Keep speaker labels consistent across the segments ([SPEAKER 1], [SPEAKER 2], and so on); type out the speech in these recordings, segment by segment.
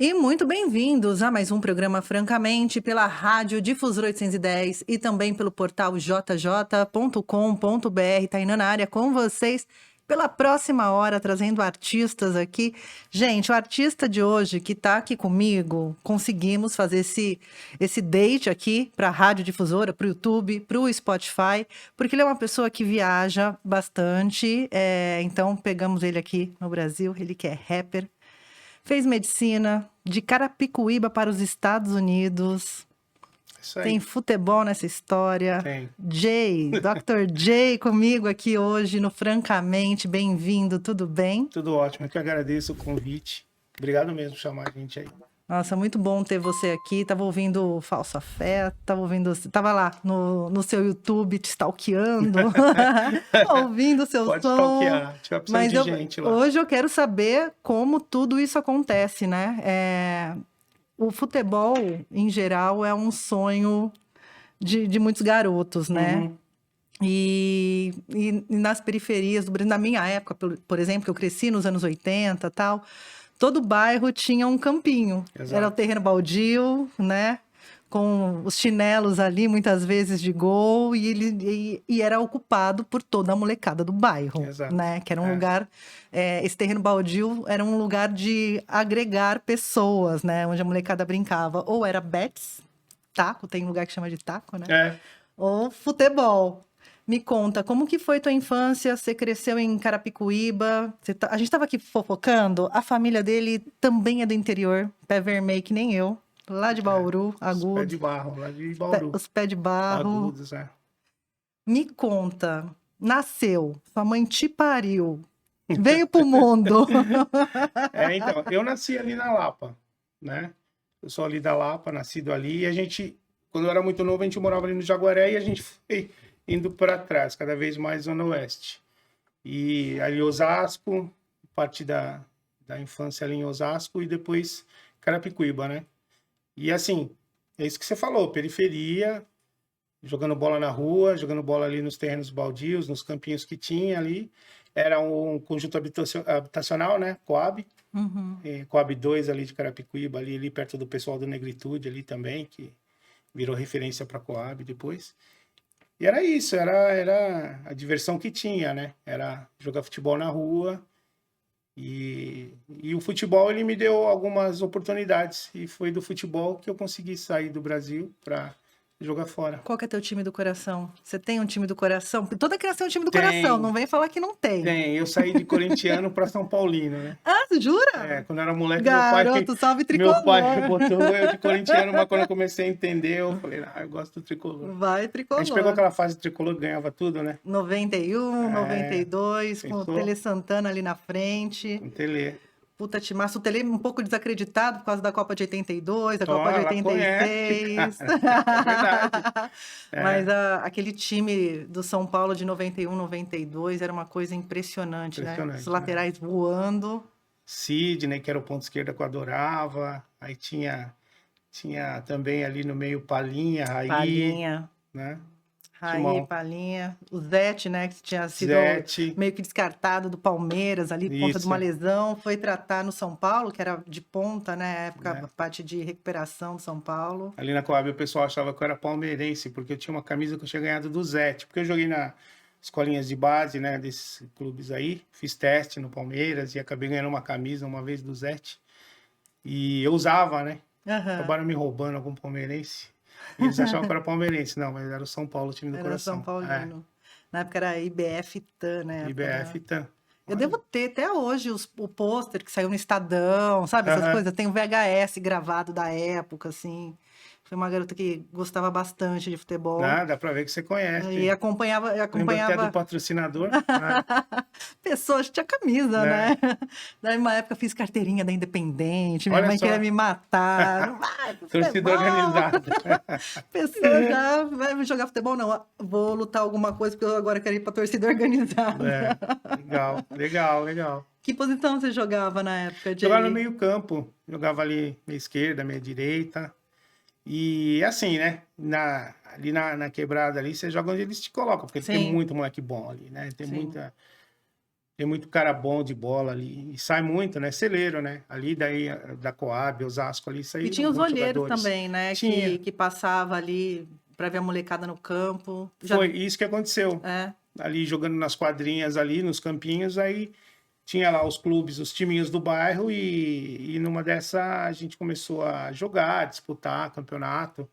[SPEAKER 1] E muito bem-vindos a mais um programa Francamente pela Rádio Difusora 810 e também pelo portal jj.com.br. Tainã na área com vocês pela próxima hora, trazendo artistas aqui. Gente, o artista de hoje que está aqui comigo, conseguimos fazer esse date aqui para a Rádio Difusora, para o YouTube, para o Spotify, porque ele é uma pessoa que viaja bastante. Então, pegamos ele aqui no Brasil, ele que é rapper. Fez medicina de Carapicuíba para os Estados Unidos.
[SPEAKER 2] Isso aí.
[SPEAKER 1] Tem futebol nessa história.
[SPEAKER 2] Tem.
[SPEAKER 1] Dr. Jay comigo aqui hoje no Francamente. Bem-vindo, tudo bem?
[SPEAKER 2] Tudo ótimo. Eu que agradeço o convite. Obrigado mesmo por chamar a gente aí.
[SPEAKER 1] Nossa, muito bom ter você aqui. Tava ouvindo Falsa Fé, tava lá no seu YouTube te stalkeando, ouvindo o seu
[SPEAKER 2] Pode
[SPEAKER 1] som.
[SPEAKER 2] stalkear, tiver precisando
[SPEAKER 1] Mas
[SPEAKER 2] de gente lá.
[SPEAKER 1] hoje eu quero saber como tudo isso acontece, né? O futebol, em geral, é um sonho de muitos garotos, né?
[SPEAKER 2] Uhum.
[SPEAKER 1] E nas periferias do Brasil, na minha época, por exemplo, que eu cresci nos anos 80 e tal, todo bairro tinha um campinho.
[SPEAKER 2] Exato.
[SPEAKER 1] Era o terreno baldio, né? Com os chinelos ali, muitas vezes de gol, e era ocupado por toda a molecada do bairro,
[SPEAKER 2] Exato.
[SPEAKER 1] né? Que era um lugar... esse terreno baldio era um lugar de agregar pessoas, né? Onde a molecada brincava. Ou era bets, taco, tem um lugar que chama de taco, né? Ou futebol. Me conta, como que foi tua infância? Você cresceu em Carapicuíba? A gente estava aqui fofocando, a família dele também é do interior, pé vermelho que nem eu, lá de Bauru,
[SPEAKER 2] Os pés de
[SPEAKER 1] Agudos.
[SPEAKER 2] barro, lá de Bauru.
[SPEAKER 1] Os pés de barro.
[SPEAKER 2] Agudos,
[SPEAKER 1] Me conta, nasceu, sua mãe te pariu, veio pro mundo.
[SPEAKER 2] Então, eu nasci ali na Lapa, né? Eu sou ali da Lapa, nascido ali, e a gente, quando eu era muito novo, a gente morava ali no Jaguaré e a gente foi indo para trás, cada vez mais zona oeste. E ali Osasco, parte da infância ali em Osasco e depois Carapicuíba, né? E assim, é isso que você falou, periferia, jogando bola na rua, jogando bola ali nos terrenos baldios, nos campinhos que tinha ali. Era um conjunto habitacional, né? Coab.
[SPEAKER 1] Uhum.
[SPEAKER 2] Coab 2 ali de Carapicuíba, ali perto do pessoal do Negritude ali também, que virou referência para Coab depois. E era isso, era a diversão que tinha, né? Era jogar futebol na rua. E o futebol, ele me deu algumas oportunidades. E foi do futebol que eu consegui sair do Brasil para jogar fora.
[SPEAKER 1] Qual que é teu time do coração? Você tem um time do coração? Toda criança tem um time do
[SPEAKER 2] Tem.
[SPEAKER 1] coração, não vem falar que não tem.
[SPEAKER 2] Tem, eu saí de corintiano para São Paulino, né?
[SPEAKER 1] Ah, você jura?
[SPEAKER 2] Quando eu era moleque,
[SPEAKER 1] Garoto, salve tricolor.
[SPEAKER 2] meu pai botou eu de corintiano, mas quando eu comecei a entender, eu falei, eu gosto do tricolor.
[SPEAKER 1] Vai, tricolor.
[SPEAKER 2] A gente pegou aquela fase de tricolor que ganhava tudo, né?
[SPEAKER 1] 91, 92, com o
[SPEAKER 2] pensou?
[SPEAKER 1] Tele Santana ali na frente.
[SPEAKER 2] Com Tele.
[SPEAKER 1] Puta timaço, o Tele um pouco desacreditado por causa da Copa de 82, a
[SPEAKER 2] Ó,
[SPEAKER 1] Copa de
[SPEAKER 2] ela
[SPEAKER 1] 86.
[SPEAKER 2] conhece, cara. É verdade.
[SPEAKER 1] Mas aquele time do São Paulo de 91, 92 era uma coisa impressionante, né? Os laterais voando.
[SPEAKER 2] Sidney, que era o ponto esquerda que eu adorava. Aí tinha também ali no meio Palinha, Raí.
[SPEAKER 1] Palinha.
[SPEAKER 2] Né?
[SPEAKER 1] Raí, Palinha. O Zete, né? Que tinha sido meio que descartado do Palmeiras ali, por conta de uma lesão. Foi tratar no São Paulo, que era de ponta, né? Na época, a parte de recuperação do São Paulo.
[SPEAKER 2] Ali na Coab o pessoal achava que eu era palmeirense, porque eu tinha uma camisa que eu tinha ganhado do Zete. Porque eu joguei na escolinhas de base, né? Desses clubes aí. Fiz teste no Palmeiras e acabei ganhando uma camisa uma vez do Zete. E eu usava, né? Acabaram me roubando algum palmeirense. Eles achavam que era palmeirense. Não, mas era o São Paulo, o time do coração.
[SPEAKER 1] São Paulino. Na época era IBF TAM, né?
[SPEAKER 2] IBF TAM.
[SPEAKER 1] Eu devo ter até hoje o pôster que saiu no Estadão, sabe? Essas coisas. Tem o VHS gravado da época, assim. Foi uma garota que gostava bastante de futebol.
[SPEAKER 2] Dá pra ver que você conhece.
[SPEAKER 1] E acompanhava...
[SPEAKER 2] Lembra até do patrocinador.
[SPEAKER 1] Pessoas, tinha camisa, né? Daí, uma época, fiz carteirinha da Independente. Minha mãe queria me matar.
[SPEAKER 2] Torcida organizada.
[SPEAKER 1] Pessoa já vai jogar futebol, não. Vou lutar alguma coisa, porque eu agora quero ir pra torcida organizada.
[SPEAKER 2] Legal.
[SPEAKER 1] Que posição você jogava na época, Jay?
[SPEAKER 2] Jogava no meio campo. Jogava ali meia esquerda, meia direita. E assim, né? Ali na quebrada ali, você joga onde eles te colocam, porque tem muito moleque bom ali, né? Tem tem muito cara bom de bola ali, e sai muito, né? Celeiro, né? Ali daí, da Coab, Osasco ali,
[SPEAKER 1] E
[SPEAKER 2] saíram
[SPEAKER 1] tinha os
[SPEAKER 2] muitos
[SPEAKER 1] olheiros
[SPEAKER 2] jogadores.
[SPEAKER 1] também, né?
[SPEAKER 2] Tinha,
[SPEAKER 1] Que passava ali para ver a molecada no campo. Já,
[SPEAKER 2] foi isso que aconteceu.
[SPEAKER 1] é.
[SPEAKER 2] Ali jogando nas quadrinhas ali, nos campinhos, aí tinha lá os clubes, os timinhos do bairro e numa dessa a gente começou a jogar, disputar campeonato.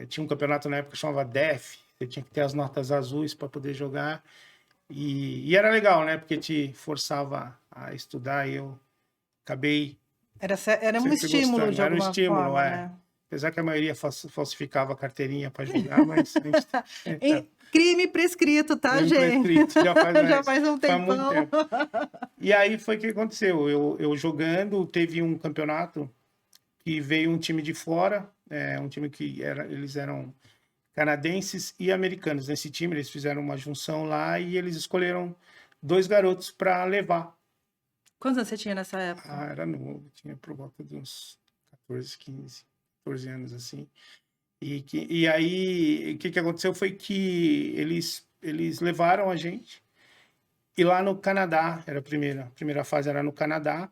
[SPEAKER 2] Tinha um campeonato na época que chamava DEF, você tinha que ter as notas azuis para poder jogar. E era legal, né? Porque te forçava a estudar e eu acabei
[SPEAKER 1] Era um
[SPEAKER 2] sempre
[SPEAKER 1] estímulo
[SPEAKER 2] gostando.
[SPEAKER 1] de
[SPEAKER 2] Era um
[SPEAKER 1] alguma
[SPEAKER 2] estímulo,
[SPEAKER 1] forma,
[SPEAKER 2] é.
[SPEAKER 1] né?
[SPEAKER 2] Apesar que a maioria falsificava a carteirinha para jogar, mas a gente,
[SPEAKER 1] Em crime prescrito, tá,
[SPEAKER 2] crime
[SPEAKER 1] gente?
[SPEAKER 2] prescrito, já faz
[SPEAKER 1] Já faz um
[SPEAKER 2] faz muito
[SPEAKER 1] tempão.
[SPEAKER 2] tempo. E aí foi o que aconteceu. Eu jogando, teve um campeonato que veio um time de fora, um time que eles eram canadenses e americanos. Nesse time, eles fizeram uma junção lá e eles escolheram 2 garotos para levar.
[SPEAKER 1] Quantos anos você tinha nessa época?
[SPEAKER 2] Era novo, tinha por volta de uns 14, 15, 14 anos assim. E aí, o que aconteceu foi que eles levaram a gente. E lá no Canadá, era a primeira fase era no Canadá.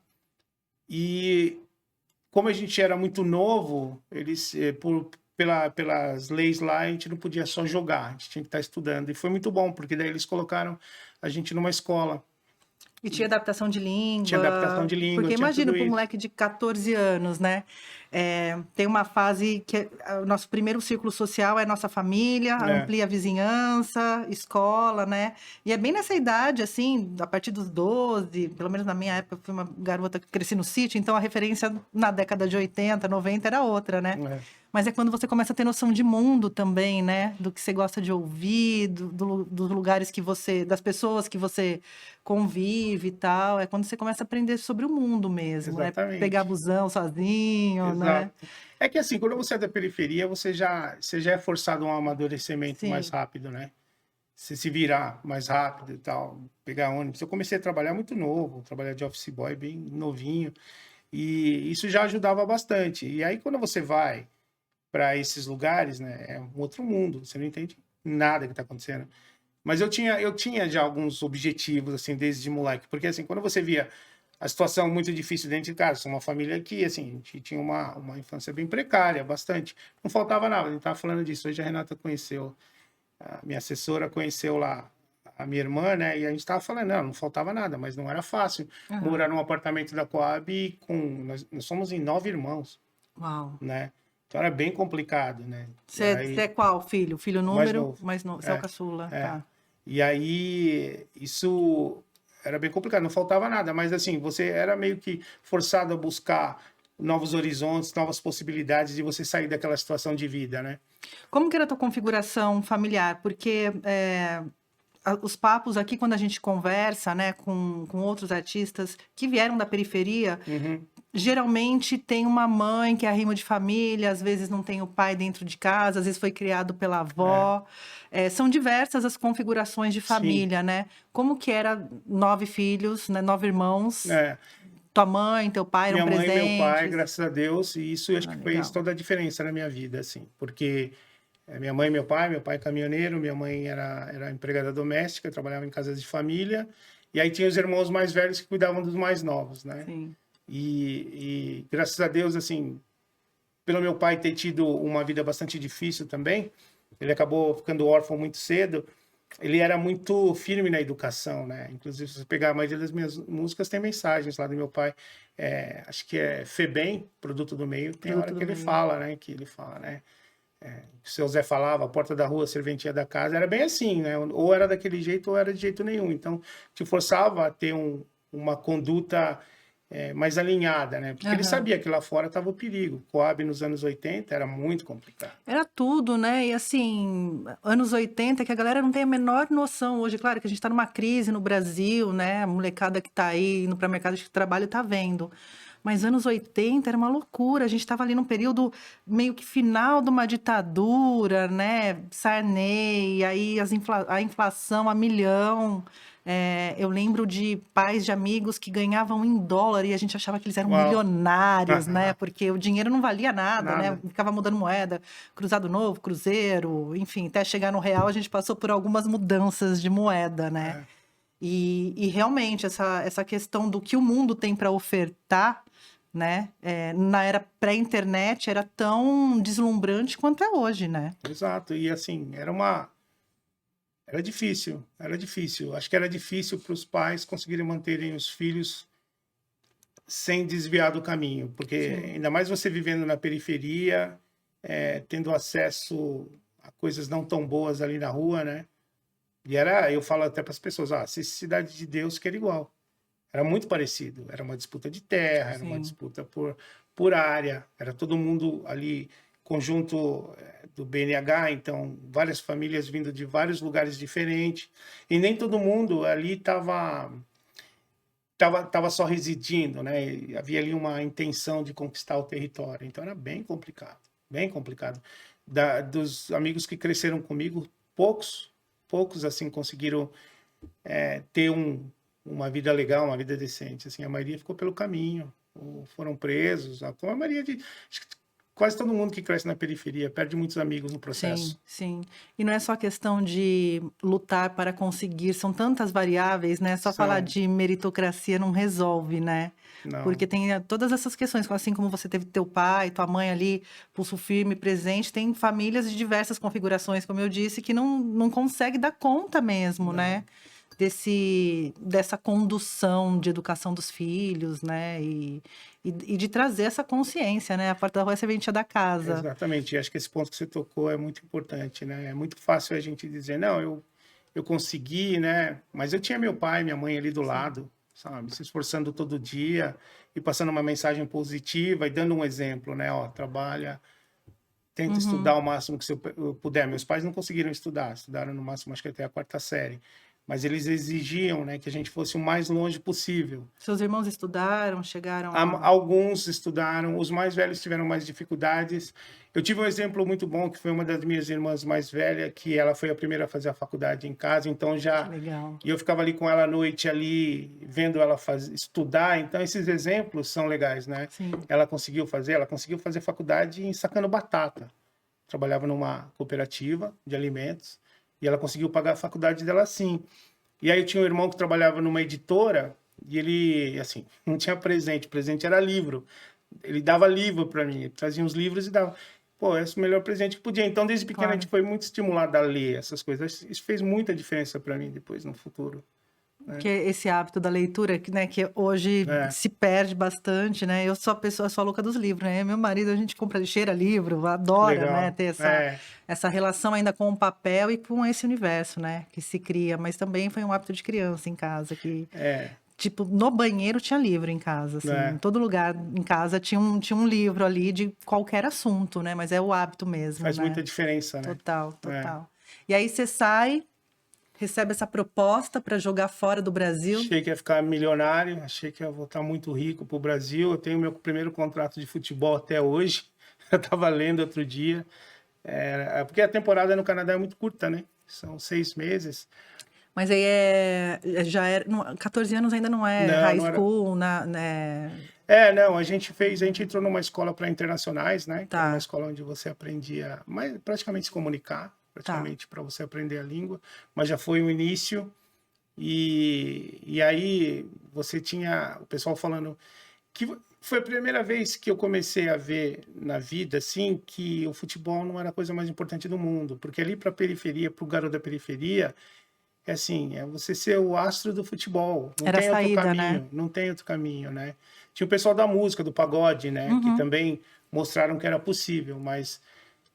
[SPEAKER 2] E como a gente era muito novo, eles, pelas leis lá, a gente não podia só jogar, a gente tinha que estar estudando. E foi muito bom, porque daí eles colocaram a gente numa escola.
[SPEAKER 1] E tinha adaptação de língua.
[SPEAKER 2] Tinha adaptação de língua,
[SPEAKER 1] Porque
[SPEAKER 2] tinha
[SPEAKER 1] imagina,
[SPEAKER 2] tudo
[SPEAKER 1] para um
[SPEAKER 2] isso.
[SPEAKER 1] moleque de 14 anos, né? Tem uma fase que o nosso primeiro círculo social é nossa família, amplia a vizinhança, escola, né? E é bem nessa idade, assim, a partir dos 12, pelo menos na minha época, eu fui uma garota que cresci no sítio, então a referência na década de 80, 90 era outra, né? Mas é quando você começa a ter noção de mundo também, né? Do que você gosta de ouvir, dos lugares que você... das pessoas que você convive e tal. É quando você começa a aprender sobre o mundo mesmo,
[SPEAKER 2] Exatamente.
[SPEAKER 1] né? Pegar busão sozinho,
[SPEAKER 2] Exato.
[SPEAKER 1] né?
[SPEAKER 2] É que assim, quando você é da periferia, você já é forçado a um amadurecimento
[SPEAKER 1] Sim.
[SPEAKER 2] mais rápido, né? Você se virar mais rápido e tal, pegar ônibus. Eu comecei a trabalhar muito novo, trabalhar de office boy bem novinho, e isso já ajudava bastante. E aí, quando você vai para esses lugares, né, é um outro mundo, você não entende nada que está acontecendo. Mas eu tinha já alguns objetivos, assim, desde moleque, porque, assim, quando você via a situação muito difícil dentro de casa, sou uma família que, assim, a gente tinha uma infância bem precária, bastante, não faltava nada, a gente estava falando disso, hoje a Renata conheceu, a minha assessora conheceu lá a minha irmã, né, e a gente estava falando, não faltava nada, mas não era fácil morar num apartamento da Coab nós somos em 9 irmãos,
[SPEAKER 1] Uau.
[SPEAKER 2] né, então era bem complicado, né.
[SPEAKER 1] Você é qual filho? Filho número? Mais novo. Você é o caçula, tá.
[SPEAKER 2] E aí, isso era bem complicado, não faltava nada, mas assim, você era meio que forçado a buscar novos horizontes, novas possibilidades de você sair daquela situação de vida, né?
[SPEAKER 1] Como que era a tua configuração familiar? Porque os papos aqui, quando a gente conversa, né, com outros artistas que vieram da periferia, geralmente tem uma mãe que é arrimo de família, às vezes não tem o pai dentro de casa, às vezes foi criado pela avó. São diversas as configurações de família, né? Como que era 9 filhos, né, 9 irmãos? Tua mãe, teu pai eram presentes?
[SPEAKER 2] Minha mãe e meu pai, graças a Deus, e isso acho que
[SPEAKER 1] legal.
[SPEAKER 2] fez toda a diferença na minha vida, assim, porque minha mãe e meu pai é caminhoneiro, minha mãe era empregada doméstica, trabalhava em casas de família, e aí tinha os irmãos mais velhos que cuidavam dos mais novos, né?
[SPEAKER 1] Sim.
[SPEAKER 2] E graças a Deus, assim, pelo meu pai ter tido uma vida bastante difícil também, ele acabou ficando órfão muito cedo, ele era muito firme na educação, né? Inclusive, se você pegar a maioria das minhas músicas, tem mensagens lá do meu pai, acho que é Febem, produto do meio, tem hora que ele fala, né? Que ele fala, né? O seu Zé falava, a porta da rua, serventia da casa, era bem assim, né? Ou era daquele jeito ou era de jeito nenhum. Então, te forçava a ter uma conduta mais alinhada, né? Porque ele sabia que lá fora estava o perigo. Coab nos anos 80 era muito complicado.
[SPEAKER 1] Era tudo, né? E assim, anos 80, que a galera não tem a menor noção hoje. Claro que a gente está numa crise no Brasil, né? A molecada que está aí indo para o mercado de trabalho está vendo. Mas anos 80 era uma loucura. A gente estava ali num período meio que final de uma ditadura, né? Sarney, aí a inflação a milhão. Eu lembro de pais de amigos que ganhavam em dólar e a gente achava que eles eram milionários, né? Porque o dinheiro não valia nada, né? Ficava mudando moeda, cruzado novo, cruzeiro, enfim, até chegar no real a gente passou por algumas mudanças de moeda, né? E realmente, essa questão do que o mundo tem para ofertar, né? Na era pré-internet, era tão deslumbrante quanto é hoje, né?
[SPEAKER 2] Exato. E assim, era difícil, era difícil. Acho que era difícil para os pais conseguirem manterem os filhos sem desviar do caminho, porque
[SPEAKER 1] Sim.
[SPEAKER 2] ainda mais você vivendo na periferia, tendo acesso a coisas não tão boas ali na rua, né? Eu falo até para as pessoas, se Cidade de Deus que era igual. Era muito parecido. Era uma disputa de terra, era uma
[SPEAKER 1] Sim.
[SPEAKER 2] disputa por área, era todo mundo ali, conjunto do BNH, então várias famílias vindo de vários lugares diferentes, e nem todo mundo ali tava só residindo, né? E havia ali uma intenção de conquistar o território, então era bem complicado, bem complicado. Dos amigos que cresceram comigo, poucos assim conseguiram ter uma vida legal, uma vida decente. Assim, a maioria ficou pelo caminho, ou foram presos. Como a maioria acho que quase todo mundo que cresce na periferia perde muitos amigos no
[SPEAKER 1] Sim,
[SPEAKER 2] processo.
[SPEAKER 1] sim. E não é só questão de lutar para conseguir, são tantas variáveis, né? Só falar
[SPEAKER 2] São,
[SPEAKER 1] de meritocracia não resolve, né? Porque
[SPEAKER 2] não,
[SPEAKER 1] tem todas essas questões, assim como você teve teu pai, tua mãe ali, pulso firme, presente, tem famílias de diversas configurações, como eu disse, que não consegue dar conta mesmo, né?
[SPEAKER 2] não.
[SPEAKER 1] Dessa condução de educação dos filhos, né? E de trazer essa consciência, né? A porta da rua é a serventia da casa.
[SPEAKER 2] Exatamente. E acho que esse ponto que você tocou é muito importante, né? É muito fácil a gente dizer, não, eu consegui, né? Mas eu tinha meu pai, minha mãe ali do
[SPEAKER 1] Sim.
[SPEAKER 2] lado, sabe? Se esforçando todo dia e passando uma mensagem positiva e dando um exemplo, né? Ó, trabalha, tenta
[SPEAKER 1] Uhum.
[SPEAKER 2] estudar o máximo que você puder. Meus pais não conseguiram estudar, estudaram no máximo, acho que até a quarta série. Mas eles exigiam, né, que a gente fosse o mais longe possível.
[SPEAKER 1] Seus irmãos estudaram, chegaram a...
[SPEAKER 2] Alguns estudaram, os mais velhos tiveram mais dificuldades. Eu tive um exemplo muito bom, que foi uma das minhas irmãs mais velhas, que ela foi a primeira a fazer a faculdade em casa, então
[SPEAKER 1] Que
[SPEAKER 2] já...
[SPEAKER 1] legal.
[SPEAKER 2] E eu ficava ali com ela à noite, ali, vendo ela estudar. Então, esses exemplos são legais, né?
[SPEAKER 1] Sim.
[SPEAKER 2] Ela conseguiu fazer faculdade sacando batata. Trabalhava numa cooperativa de alimentos, e ela conseguiu pagar a faculdade dela assim. E aí eu tinha um irmão que trabalhava numa editora, e ele, assim, não tinha presente, presente era livro. Ele dava livro para mim, trazia uns livros e dava. Pô, esse é o melhor presente que podia. Então, desde pequeno, a gente
[SPEAKER 1] Claro.
[SPEAKER 2] foi muito estimulado a ler essas coisas. Isso fez muita diferença para mim depois, no futuro.
[SPEAKER 1] Que é esse hábito da leitura, né, que hoje
[SPEAKER 2] É,
[SPEAKER 1] se perde bastante, né? Eu sou a pessoa, sou a louca dos livros, né? Meu marido, a gente compra, cheira livro, adora, né,
[SPEAKER 2] legal.
[SPEAKER 1] ter essa relação ainda com o papel e com esse universo, né, que se cria. Mas também foi um hábito de criança em casa, que,
[SPEAKER 2] É,
[SPEAKER 1] tipo, no banheiro tinha livro em casa, assim. Em
[SPEAKER 2] é,
[SPEAKER 1] todo lugar em casa tinha um livro ali de qualquer assunto, né? Mas é o hábito mesmo,
[SPEAKER 2] faz
[SPEAKER 1] né?
[SPEAKER 2] muita diferença, né?
[SPEAKER 1] Total,
[SPEAKER 2] É.
[SPEAKER 1] total. E aí você sai, recebe essa proposta para jogar fora do Brasil.
[SPEAKER 2] Achei que ia ficar milionário, achei que ia voltar muito rico para o Brasil. Eu tenho meu primeiro contrato de futebol até hoje. Eu estava lendo outro dia. Porque a temporada no Canadá é muito curta, né? São 6 meses.
[SPEAKER 1] Mas aí já era, 14 anos ainda não é
[SPEAKER 2] Não,
[SPEAKER 1] high
[SPEAKER 2] não era.
[SPEAKER 1] school, né?
[SPEAKER 2] Não, a gente entrou numa escola para internacionais, né? Que era uma
[SPEAKER 1] Tá,
[SPEAKER 2] escola onde você aprendia praticamente se comunicar,
[SPEAKER 1] tá.
[SPEAKER 2] praticamente para você aprender a língua, mas já foi o início. E aí você tinha o pessoal falando que foi a primeira vez que eu comecei a ver na vida assim que o futebol não era a coisa mais importante do mundo, porque ali para a periferia, para o garoto da periferia, é assim, é você ser o astro do futebol, não
[SPEAKER 1] Era a
[SPEAKER 2] tem outro
[SPEAKER 1] saída, né?
[SPEAKER 2] caminho, não tem outro caminho, né? Tinha o pessoal da música, do pagode, né, que
[SPEAKER 1] Uhum.
[SPEAKER 2] também mostraram que era possível, mas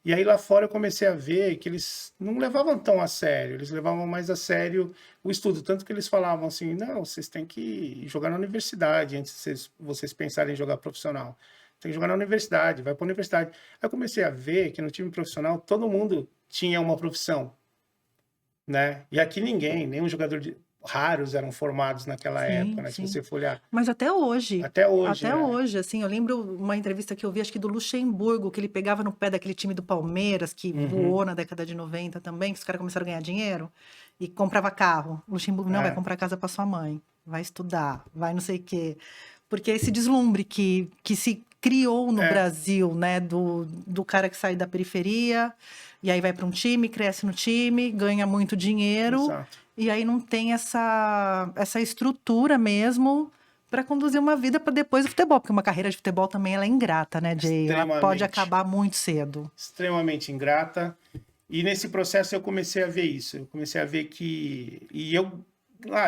[SPEAKER 2] e aí lá fora eu comecei a ver que eles não levavam tão a sério, eles levavam mais a sério o estudo, tanto que eles falavam assim, não, vocês têm que jogar na universidade antes de vocês pensarem em jogar profissional. Tem que jogar na universidade, vai para a universidade. Aí eu comecei a ver que no time profissional todo mundo tinha uma profissão, né? E aqui nenhum raros eram formados naquela época,
[SPEAKER 1] Sim,
[SPEAKER 2] né? Se
[SPEAKER 1] sim.
[SPEAKER 2] você for olhar
[SPEAKER 1] Mas
[SPEAKER 2] até hoje,
[SPEAKER 1] até
[SPEAKER 2] né?
[SPEAKER 1] hoje, assim, eu lembro uma entrevista que eu vi, acho que do Luxemburgo, que ele pegava no pé daquele time do Palmeiras, que
[SPEAKER 2] Uhum,
[SPEAKER 1] voou na década de 90 também, que os caras começaram a ganhar dinheiro, e comprava carro. O Luxemburgo, não, vai
[SPEAKER 2] é,
[SPEAKER 1] comprar casa para sua mãe, vai estudar, vai não sei o quê. Porque esse deslumbre que se criou no
[SPEAKER 2] é,
[SPEAKER 1] Brasil, né, do cara que sai da periferia, e aí vai para um time, cresce no time, ganha muito dinheiro,
[SPEAKER 2] exato.
[SPEAKER 1] e aí não tem essa estrutura mesmo para conduzir uma vida para depois do futebol, porque uma carreira de futebol também ela é ingrata, né, Jay? Ela pode
[SPEAKER 2] Extremamente.
[SPEAKER 1] acabar muito cedo.
[SPEAKER 2] Extremamente ingrata. E nesse processo eu comecei a ver isso. Eu comecei a ver que... E eu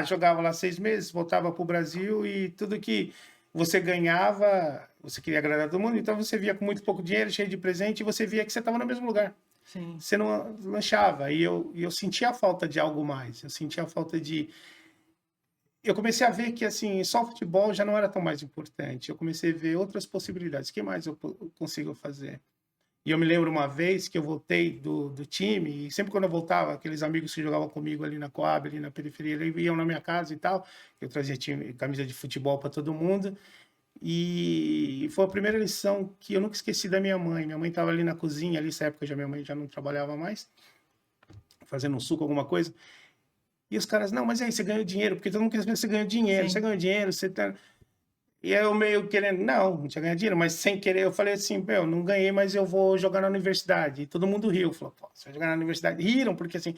[SPEAKER 2] jogava lá 6 meses, voltava para o Brasil e tudo que você ganhava, você queria agradar todo mundo, então você via com muito pouco dinheiro, cheio de presente, e você via que você estava no mesmo lugar.
[SPEAKER 1] Sim.
[SPEAKER 2] Você não lanchava. E eu sentia a falta de algo mais. Eu sentia a falta de... Eu comecei a ver que, assim, só o futebol já não era tão mais importante. Eu comecei a ver outras possibilidades. O que mais eu consigo fazer? E eu me lembro uma vez que eu voltei do time, e sempre quando eu voltava, aqueles amigos que jogavam comigo ali na Coab, ali na periferia, eles iam na minha casa e tal. Eu trazia camisa de futebol para todo mundo. E foi a primeira lição que eu nunca esqueci da minha mãe. Minha mãe estava ali na cozinha, ali nessa época minha mãe já não trabalhava mais, fazendo um suco, alguma coisa. E os caras, não, mas aí você ganhou dinheiro, porque todo mundo quer saber se você ganhou dinheiro,
[SPEAKER 1] Sim.
[SPEAKER 2] você ganhou dinheiro, você tá... E eu meio querendo, não tinha ganhado dinheiro, mas sem querer, eu falei assim, meu, não ganhei, mas eu vou jogar na universidade. E todo mundo riu, falou, pô, você vai jogar na universidade? Riram, porque assim,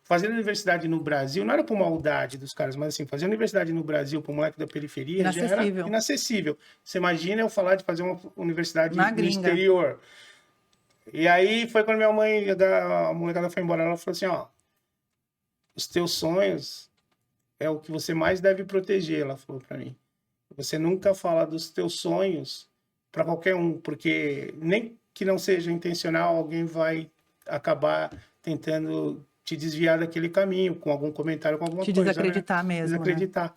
[SPEAKER 2] fazer universidade no Brasil não era por maldade dos caras, mas assim, fazer universidade no Brasil para o moleque da periferia já era inacessível. Você imagina eu falar de fazer uma universidade no exterior. E aí foi quando minha mãe, a molecada foi embora, ela falou assim, ó, os teus sonhos é o que você mais deve proteger, ela falou para mim. Você nunca fala dos teus sonhos para qualquer um, porque nem que não seja intencional, alguém vai acabar tentando te desviar daquele caminho, com algum comentário, com alguma coisa.
[SPEAKER 1] Te desacreditar, né? Mesmo,
[SPEAKER 2] desacreditar. Né?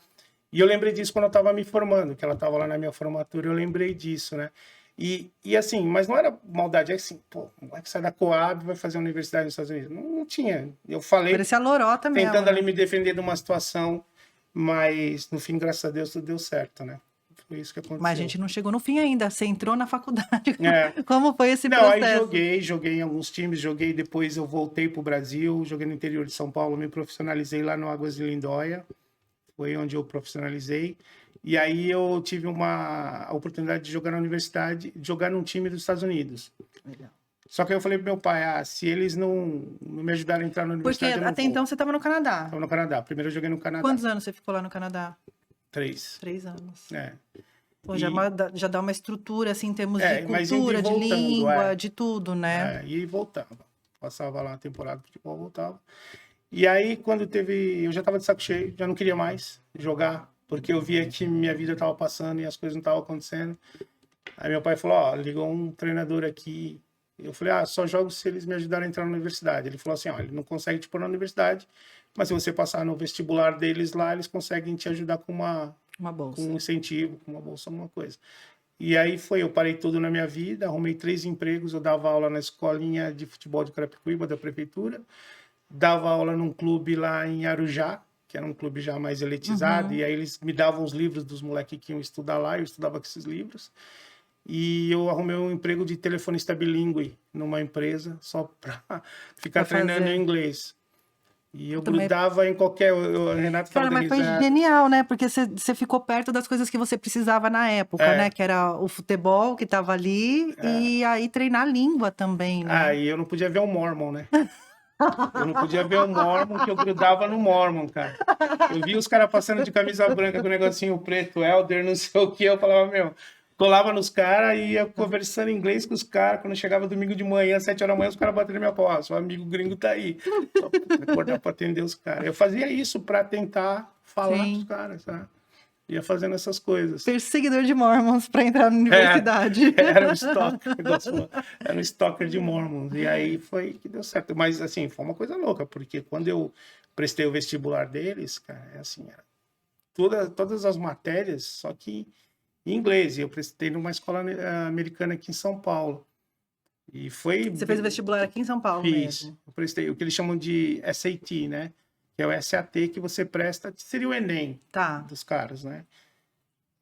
[SPEAKER 2] E eu lembrei disso quando eu estava me formando, que ela estava lá na minha formatura, eu lembrei disso, né? E assim, mas não era maldade, é assim, pô, o moleque sai da Coab e vai fazer a universidade nos Estados Unidos. Não tinha. Eu falei,
[SPEAKER 1] parecia lorota mesmo,
[SPEAKER 2] tentando ali me defender de uma situação, mas no fim, graças a Deus, tudo deu certo, né? Foi isso que aconteceu.
[SPEAKER 1] Mas a gente não chegou no fim ainda, você entrou na faculdade. Como foi esse
[SPEAKER 2] processo?
[SPEAKER 1] Aí
[SPEAKER 2] joguei em alguns times, depois eu voltei para o Brasil, joguei no interior de São Paulo, me profissionalizei lá no Águas de Lindóia, foi onde eu profissionalizei. E aí eu tive a oportunidade de jogar na universidade, jogar num time dos Estados Unidos. Legal. Só que aí eu falei pro meu pai, se eles não me ajudarem a entrar na universidade,
[SPEAKER 1] porque até então você estava no Canadá.
[SPEAKER 2] Estava no Canadá. Primeiro eu joguei no Canadá.
[SPEAKER 1] Quantos anos você ficou lá no Canadá?
[SPEAKER 2] 3.
[SPEAKER 1] 3 anos.
[SPEAKER 2] Pô,
[SPEAKER 1] já dá uma estrutura, assim, em termos de cultura, de língua, de tudo, né?
[SPEAKER 2] E voltava. Passava lá a temporada de futebol, voltava. E aí, quando eu já estava de saco cheio, já não queria mais jogar, porque eu via que minha vida estava passando e as coisas não estavam acontecendo. Aí meu pai falou, ligou um treinador aqui. Eu falei, só jogo se eles me ajudarem a entrar na universidade. Ele falou assim, ele não consegue te pôr na universidade, mas se você passar no vestibular deles lá, eles conseguem te ajudar com uma bolsa, com um incentivo, com uma bolsa, alguma coisa. E aí eu parei tudo na minha vida, arrumei 3 empregos, eu dava aula na escolinha de futebol de Carapicuíba, da prefeitura, dava aula num clube lá em Arujá, que era um clube já mais elitizado, e aí eles me davam os livros dos moleques que iam estudar lá, eu estudava com esses livros. E eu arrumei um emprego de telefonista bilíngue numa empresa, só para ficar treinando inglês. E eu grudava em qualquer... Renato
[SPEAKER 1] Cara, mas foi genial, né? Porque você ficou perto das coisas que você precisava na época, né? Que era o futebol que tava ali e aí treinar a língua também, né?
[SPEAKER 2] E eu não podia ver o Mormon, né? Eu não podia ver o Mormon, que eu grudava no Mormon, cara. Eu vi os caras passando de camisa branca com o negocinho preto, Elder, não sei o que, eu falava, colava nos caras e ia conversando em inglês com os caras. Quando chegava domingo de manhã, 7 horas da manhã, os caras batendo na minha porra. Seu amigo gringo tá aí. Só acordar pra atender os caras. Eu fazia isso pra tentar falar com os caras, sabe? Ia fazendo essas coisas.
[SPEAKER 1] Perseguidor de Mormons pra entrar na universidade.
[SPEAKER 2] Era um stalker, era um stalker de Mormons. E aí foi que deu certo. Mas, assim, foi uma coisa louca, porque quando eu prestei o vestibular deles, cara, era todas as matérias, só que em inglês. E eu prestei numa escola americana aqui em São Paulo. E foi...
[SPEAKER 1] Você fez o vestibular aqui em São Paulo mesmo?
[SPEAKER 2] Eu prestei o que eles chamam de SAT, né? Que é o SAT que você presta, seria o Enem dos caras, né?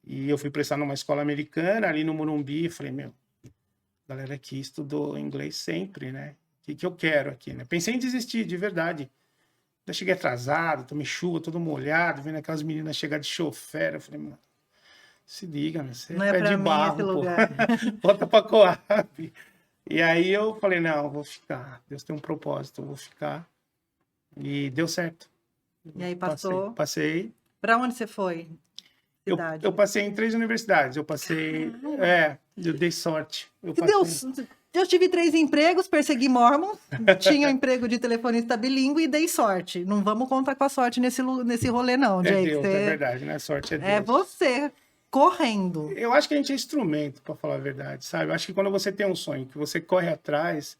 [SPEAKER 2] E eu fui prestar numa escola americana, ali no Morumbi, e falei, a galera aqui estudou inglês sempre, né? O que eu quero aqui, né? Pensei em desistir, de verdade. Eu cheguei atrasado, tomei chuva, todo molhado, vendo aquelas meninas chegar de chofer, eu falei, se liga, você
[SPEAKER 1] não é pé de barro,
[SPEAKER 2] esse lugar. Volta pra Coab. E aí eu falei, não, eu vou ficar. Deus tem um propósito, eu vou ficar. E deu certo.
[SPEAKER 1] E aí passou.
[SPEAKER 2] Passei.
[SPEAKER 1] Para onde você foi?
[SPEAKER 2] Eu passei em 3 universidades. Eu passei. Eu dei sorte.
[SPEAKER 1] Eu tive 3 empregos, persegui mormons, tinha um emprego de telefonista bilíngue e dei sorte. Não vamos contar com a sorte nesse rolê, não, Jake.
[SPEAKER 2] É Deus, é verdade, né? Sorte é Deus.
[SPEAKER 1] É você, correndo.
[SPEAKER 2] Eu acho que a gente é instrumento, para falar a verdade, sabe? Eu acho que quando você tem um sonho, que você corre atrás,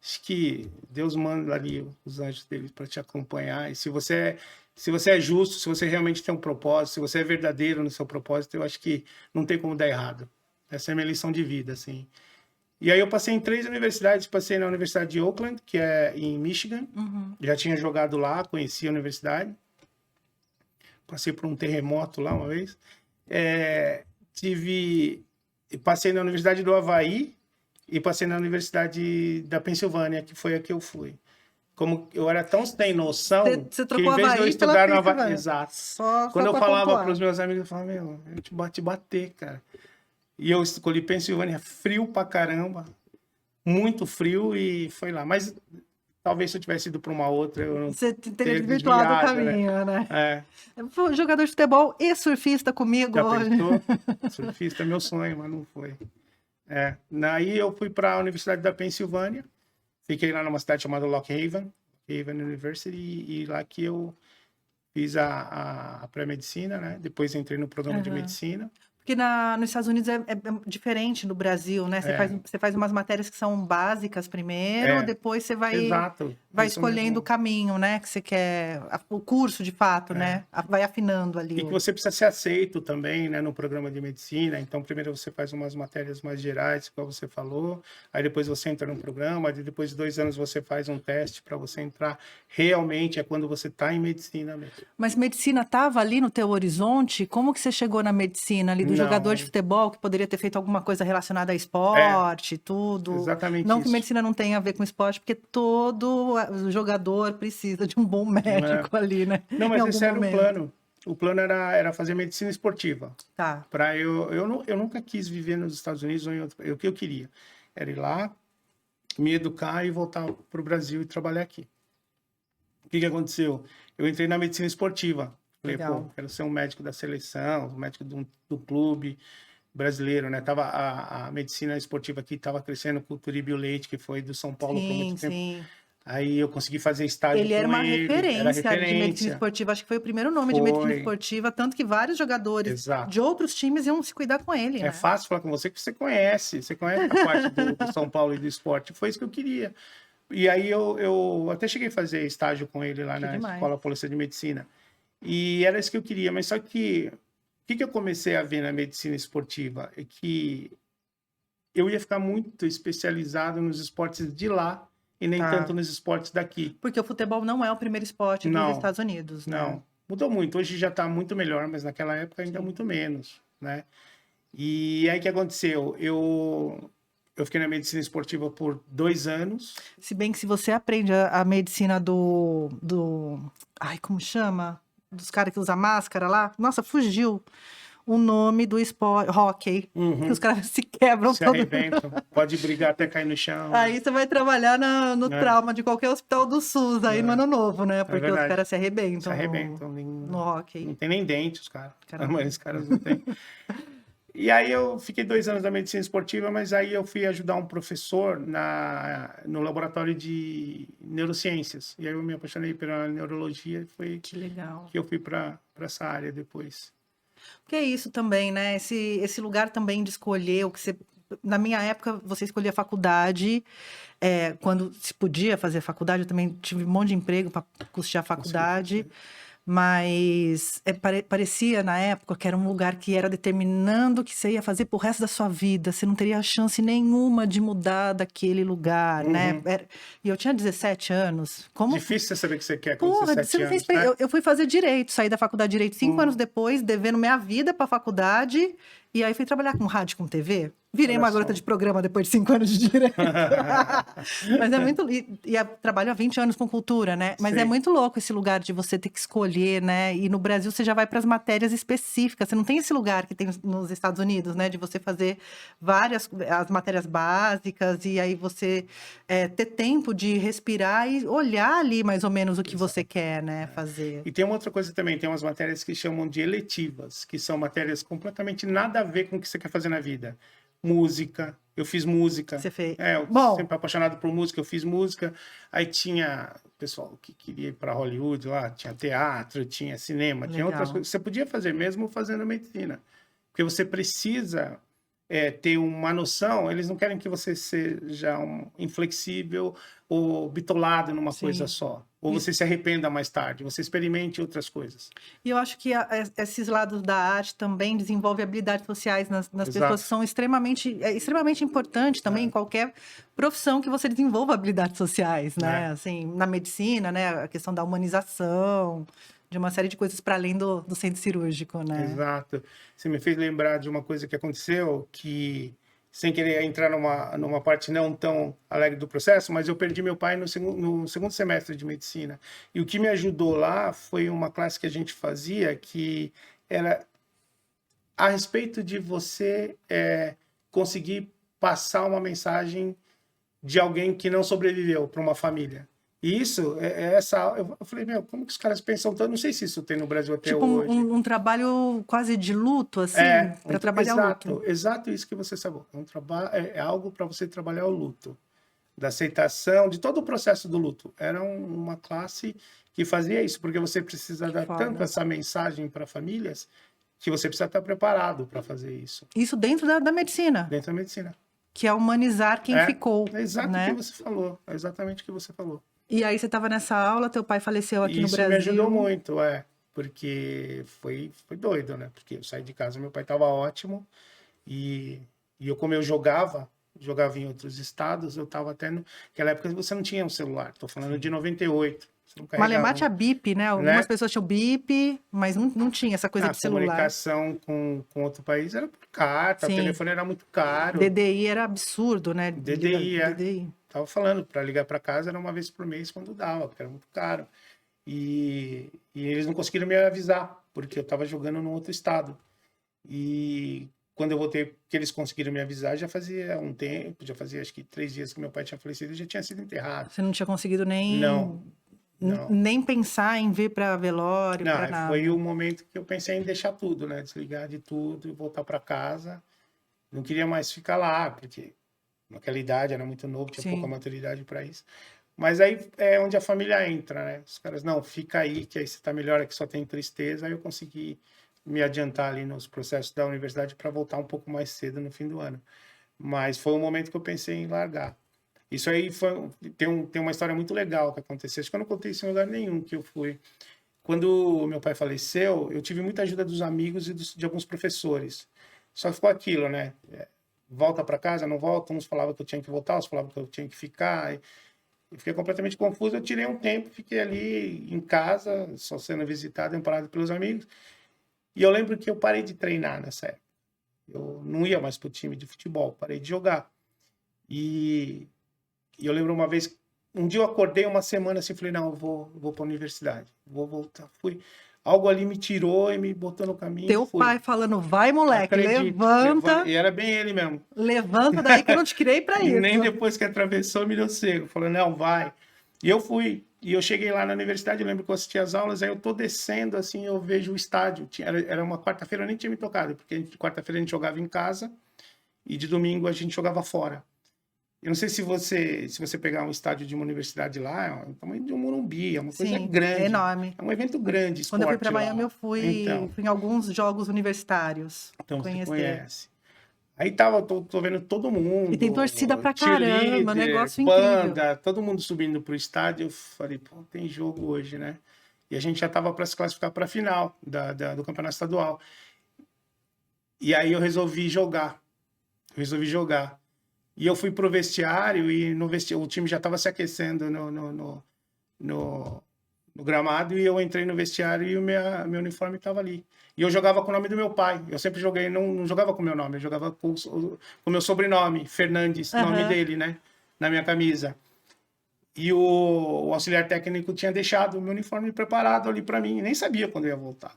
[SPEAKER 2] acho que Deus manda ali os anjos dele para te acompanhar. E se você é justo, se você realmente tem um propósito, se você é verdadeiro no seu propósito, eu acho que não tem como dar errado. Essa é a minha lição de vida, assim. E aí eu passei em 3 universidades. Passei na Universidade de Oakland, que é em Michigan. Já tinha jogado lá, conheci a universidade. Passei por um terremoto lá uma vez. Passei na Universidade do Havaí e passei na Universidade da Pensilvânia, que foi a que eu fui. Como eu era tão sem noção,
[SPEAKER 1] Você
[SPEAKER 2] que em vez de eu estudar na Havaí... Exato. Quando eu falava para os meus amigos, eu falava, eu te bater, cara. E eu escolhi Pensilvânia, frio pra caramba, muito frio, e foi lá. Mas talvez se eu tivesse ido para uma outra, eu não
[SPEAKER 1] Você teria desvirtuado o caminho, né? Foi jogador de futebol e surfista comigo hoje.
[SPEAKER 2] Surfista é meu sonho, mas não foi. Daí eu fui para a Universidade da Pensilvânia, fiquei lá numa cidade chamada Lock Haven University, e lá que eu fiz a pré-medicina, né? Depois entrei no programa de medicina.
[SPEAKER 1] Porque nos Estados Unidos é diferente do Brasil, né? Você faz umas matérias que são básicas primeiro, depois você vai escolhendo o caminho, né? Que você quer, o curso de fato, né? Vai afinando ali.
[SPEAKER 2] E que você precisa ser aceito também, né? No programa de medicina. Então, primeiro você faz umas matérias mais gerais, como você falou. Aí depois você entra no programa. Aí depois de 2 anos você faz um teste para você entrar. Realmente é quando você está em medicina mesmo.
[SPEAKER 1] Mas medicina estava ali no teu horizonte? Como que você chegou na medicina ali? Do jogador de futebol que poderia ter feito alguma coisa relacionada a esporte, tudo.
[SPEAKER 2] Exatamente
[SPEAKER 1] não
[SPEAKER 2] isso.
[SPEAKER 1] Que medicina não tenha a ver com esporte, porque todo jogador precisa de um bom médico ali, né?
[SPEAKER 2] Não, mas esse era o plano. O plano era fazer medicina esportiva.
[SPEAKER 1] Tá.
[SPEAKER 2] Eu nunca quis viver nos Estados Unidos ou em outro. O que eu queria era ir lá, me educar e voltar para o Brasil e trabalhar aqui. O que aconteceu? Eu entrei na medicina esportiva. Falei, quero ser um médico da seleção, um médico do clube brasileiro, né? A medicina esportiva aqui estava crescendo com o Turíbio Leite, que foi do São Paulo por muito tempo. Sim. Aí eu consegui fazer estágio com ele.
[SPEAKER 1] Era referência de medicina esportiva. Acho que foi o primeiro nome de medicina esportiva, tanto que vários jogadores de outros times iam se cuidar com ele, né?
[SPEAKER 2] É fácil falar com você que você conhece a parte do São Paulo e do esporte. Foi isso que eu queria. E aí eu até cheguei a fazer estágio com ele lá na Escola Paulista de Medicina. E era isso que eu queria, mas só que o que eu comecei a ver na medicina esportiva é que eu ia ficar muito especializado nos esportes de lá e nem tanto nos esportes daqui.
[SPEAKER 1] Porque o futebol não é o primeiro esporte dos Estados Unidos, né?
[SPEAKER 2] Não, mudou muito. Hoje já está muito melhor, mas naquela época ainda muito menos, né? E aí o que aconteceu? Eu fiquei na medicina esportiva por 2 anos.
[SPEAKER 1] Se bem que se você aprende a medicina do... Ai, como chama? Dos caras que usam máscara lá. Nossa, fugiu o nome do esporte, hockey. Que os caras se quebram
[SPEAKER 2] se arrebentam. Pode brigar até cair no chão.
[SPEAKER 1] Aí você vai trabalhar no trauma de qualquer hospital do SUS aí no Ano Novo, né? Porque os caras se arrebentam.
[SPEAKER 2] Se arrebentam.
[SPEAKER 1] No hockey.
[SPEAKER 2] Não tem nem dente os caras. Os caras não têm. E aí eu fiquei 2 anos na medicina esportiva, mas aí eu fui ajudar um professor no laboratório de neurociências. E aí eu me apaixonei pela neurologia e foi
[SPEAKER 1] que legal.
[SPEAKER 2] Que eu fui para essa área depois.
[SPEAKER 1] Porque é isso também, né? Esse lugar também de escolher o que você... Na minha época, você escolhia faculdade. Quando se podia fazer faculdade, eu também tive um monte de emprego para custear a faculdade. Mas parecia na época que era um lugar que era determinando o que você ia fazer pro resto da sua vida. Você não teria chance nenhuma de mudar daquele lugar, né? E eu tinha 17 anos.
[SPEAKER 2] Difícil você saber o que você quer com 17 anos, né?
[SPEAKER 1] Eu fui fazer Direito, saí da faculdade de Direito 5 anos depois, devendo minha vida pra faculdade. E aí fui trabalhar com rádio, com TV. Virei
[SPEAKER 2] Olha
[SPEAKER 1] uma
[SPEAKER 2] só.
[SPEAKER 1] garota de programa depois de 5 anos de direito. Mas é muito. Trabalho há 20 anos com cultura, né? Mas é
[SPEAKER 2] Sim.
[SPEAKER 1] muito louco esse lugar de você ter que escolher, né? E no Brasil você já vai para as matérias específicas. Você não tem esse lugar que tem nos Estados Unidos, né? De você fazer as matérias básicas e aí você ter tempo de respirar e olhar ali mais ou menos o que você quer, né? Fazer.
[SPEAKER 2] E tem uma outra coisa também, tem umas matérias que chamam de eletivas, que são matérias completamente nada a ver com o que você quer fazer na vida. Música, eu fiz música.
[SPEAKER 1] Você fez.
[SPEAKER 2] Eu
[SPEAKER 1] Bom,
[SPEAKER 2] sempre apaixonado por música, eu fiz música. Aí tinha o pessoal que queria ir para Hollywood lá, tinha teatro, tinha cinema, tinha outras
[SPEAKER 1] legal.
[SPEAKER 2] coisas que você podia fazer mesmo fazendo medicina. Porque você precisa ter uma noção, eles não querem que você seja inflexível ou bitolado numa coisa
[SPEAKER 1] Sim.
[SPEAKER 2] só. Ou você se arrependa mais tarde, você experimente outras coisas.
[SPEAKER 1] E eu acho que esses lados da arte também desenvolvem habilidades sociais nas pessoas que
[SPEAKER 2] Exato.
[SPEAKER 1] são extremamente importante também em qualquer profissão que você desenvolva habilidades sociais, né? Assim, na medicina, né? A questão da humanização, de uma série de coisas para além do centro cirúrgico, né?
[SPEAKER 2] Exato. Você me fez lembrar de uma coisa que aconteceu, que, sem querer entrar numa parte não tão alegre do processo, mas eu perdi meu pai no segundo semestre de medicina. E o que me ajudou lá foi uma classe que a gente fazia, que era a respeito de você conseguir passar uma mensagem de alguém que não sobreviveu para uma família. E isso, eu falei, meu, como que os caras pensam tanto? Não sei se isso tem no Brasil até
[SPEAKER 1] Tipo
[SPEAKER 2] hoje.
[SPEAKER 1] um trabalho quase de luto, assim, para trabalhar o luto.
[SPEAKER 2] Exato isso que você falou. É algo para você trabalhar o luto, da aceitação, de todo o processo do luto. Era uma classe que fazia isso, porque você precisa dar
[SPEAKER 1] foda.
[SPEAKER 2] tanto essa mensagem para famílias que você precisa estar preparado para fazer isso.
[SPEAKER 1] Isso dentro da medicina,
[SPEAKER 2] Dentro da medicina.
[SPEAKER 1] que é humanizar quem ficou,
[SPEAKER 2] É exato o
[SPEAKER 1] né?
[SPEAKER 2] que você falou. É exatamente o que você falou.
[SPEAKER 1] E aí você estava nessa aula, teu pai faleceu aqui no
[SPEAKER 2] Isso
[SPEAKER 1] Brasil.
[SPEAKER 2] me ajudou muito, porque foi doido, né? Porque eu saí de casa, meu pai estava ótimo, e como eu jogava em outros estados, eu estava até naquela época você não tinha um celular, tô falando de 98. Você não carregava,
[SPEAKER 1] Malemar tinha bip, né? Algumas pessoas tinham bip, mas não tinha essa coisa
[SPEAKER 2] a
[SPEAKER 1] de celular.
[SPEAKER 2] comunicação com outro país era por carta,
[SPEAKER 1] Sim.
[SPEAKER 2] o telefone era muito caro.
[SPEAKER 1] DDI era absurdo, né?
[SPEAKER 2] DDI. Tava falando, para ligar para casa era uma vez por mês quando dava, porque era muito caro. E eles não conseguiram me avisar, porque eu estava jogando num outro estado. E quando eu voltei, que eles conseguiram me avisar, já fazia um tempo, já fazia acho que 3 dias que meu pai tinha falecido e já tinha sido enterrado.
[SPEAKER 1] Você não tinha conseguido nem pensar em vir para velório, para nada.
[SPEAKER 2] Foi o momento que eu pensei em deixar tudo, né? Desligar de tudo e voltar para casa. Não queria mais ficar lá, porque naquela idade era muito novo, tinha pouca maturidade para isso. Mas aí é onde a família entra, né? Os caras, não, fica aí, que aí você tá melhor, aqui só tem tristeza. Aí eu consegui me adiantar ali nos processos da universidade para voltar um pouco mais cedo no fim do ano. Mas foi um momento que eu pensei em largar. Isso aí tem uma história muito legal que aconteceu. Acho que eu não contei isso em lugar nenhum que eu fui. Quando meu pai faleceu, eu tive muita ajuda dos amigos e de alguns professores. Só ficou aquilo, né? Volta para casa, não volta. Uns falavam que eu tinha que voltar, outros falavam que eu tinha que ficar. Eu fiquei completamente confuso. Eu tirei um tempo, fiquei ali em casa, só sendo visitado, amparado pelos amigos. E eu lembro que eu parei de treinar nessa época. Eu não ia mais pro time de futebol, parei de jogar. E eu lembro uma vez, um dia eu acordei uma semana assim, falei, não, eu vou para a universidade, vou voltar. Fui. Algo ali me tirou e me botou no caminho.
[SPEAKER 1] Teu pai falando, vai moleque, levanta.
[SPEAKER 2] E era bem ele mesmo.
[SPEAKER 1] Levanta daí que eu não te criei para isso.
[SPEAKER 2] E nem depois que atravessou me deu cego, falando, não, vai. E eu fui. E eu cheguei lá na universidade, eu lembro que eu assisti as aulas, aí eu tô descendo, assim, eu vejo o estádio. Era uma quarta-feira, eu nem tinha me tocado, porque de quarta-feira a gente jogava em casa e de domingo a gente jogava fora. Eu não sei se você pegar um estádio de uma universidade lá, é o tamanho de um Morumbi, é uma coisa grande.
[SPEAKER 1] É enorme.
[SPEAKER 2] É um evento grande, esporte.
[SPEAKER 1] Quando eu fui para Miami,
[SPEAKER 2] lá.
[SPEAKER 1] eu fui em alguns jogos universitários.
[SPEAKER 2] Então você conhece. Aí tô vendo todo mundo.
[SPEAKER 1] E tem torcida pra caramba, negócio
[SPEAKER 2] banda,
[SPEAKER 1] incrível.
[SPEAKER 2] todo mundo subindo pro estádio. Eu falei, pô, tem jogo hoje, né? E a gente já tava para se classificar para a final do campeonato estadual. E aí eu resolvi jogar. E eu fui pro vestiário e no vestiário o time já estava se aquecendo no gramado, e eu entrei no vestiário e meu uniforme estava ali. E eu jogava com o nome do meu pai. Eu sempre joguei, não jogava com o meu nome, eu jogava com o meu sobrenome, Fernandes, nome
[SPEAKER 1] Aham.
[SPEAKER 2] dele, né? Na minha camisa. E o auxiliar técnico tinha deixado o meu uniforme preparado ali para mim, nem sabia quando eu ia voltar.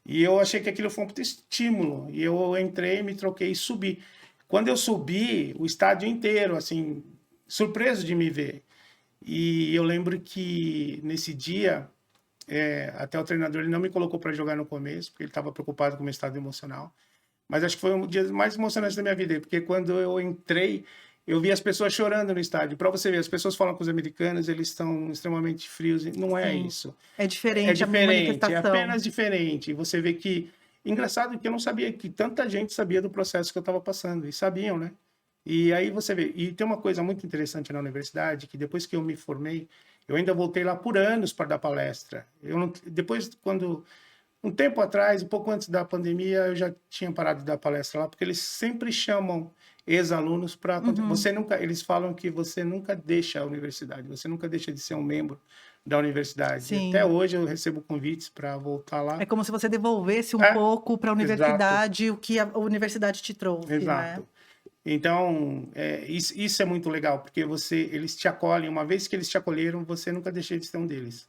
[SPEAKER 2] E eu achei que aquilo foi um puto estímulo. E eu entrei, me troquei e subi. Quando eu subi, o estádio inteiro, assim, surpreso de me ver. E eu lembro que nesse dia, até o treinador ele não me colocou para jogar no começo, porque ele estava preocupado com o meu estado emocional. Mas acho que foi um dos mais emocionantes da minha vida, porque quando eu entrei, eu vi as pessoas chorando no estádio. Para você ver, as pessoas falam com os americanos, eles estão extremamente frios. Não é
[SPEAKER 1] Sim.
[SPEAKER 2] isso.
[SPEAKER 1] É
[SPEAKER 2] É
[SPEAKER 1] diferente a
[SPEAKER 2] diferente, é
[SPEAKER 1] manifestação.
[SPEAKER 2] apenas diferente. E você vê que... Engraçado que eu não sabia que tanta gente sabia do processo que eu estava passando. E sabiam, né? E aí você vê... E tem uma coisa muito interessante na universidade, que depois que eu me formei, eu ainda voltei lá por anos para dar palestra. Eu não, depois, quando... Um tempo atrás, um pouco antes da pandemia, eu já tinha parado de dar palestra lá, porque eles sempre chamam ex-alunos para...
[SPEAKER 1] Uhum.
[SPEAKER 2] Você nunca... Eles falam que você nunca deixa a universidade, você nunca deixa de ser um membro da universidade. Até
[SPEAKER 1] Sim.
[SPEAKER 2] hoje eu recebo convites para voltar
[SPEAKER 1] É
[SPEAKER 2] lá.
[SPEAKER 1] como se você devolvesse um
[SPEAKER 2] É,
[SPEAKER 1] pouco para a
[SPEAKER 2] exato,
[SPEAKER 1] universidade o que a universidade te trouxe, né?
[SPEAKER 2] exato. Então, isso é muito legal, porque eles te acolhem. Uma vez que eles te acolheram, você nunca deixa de ser um deles.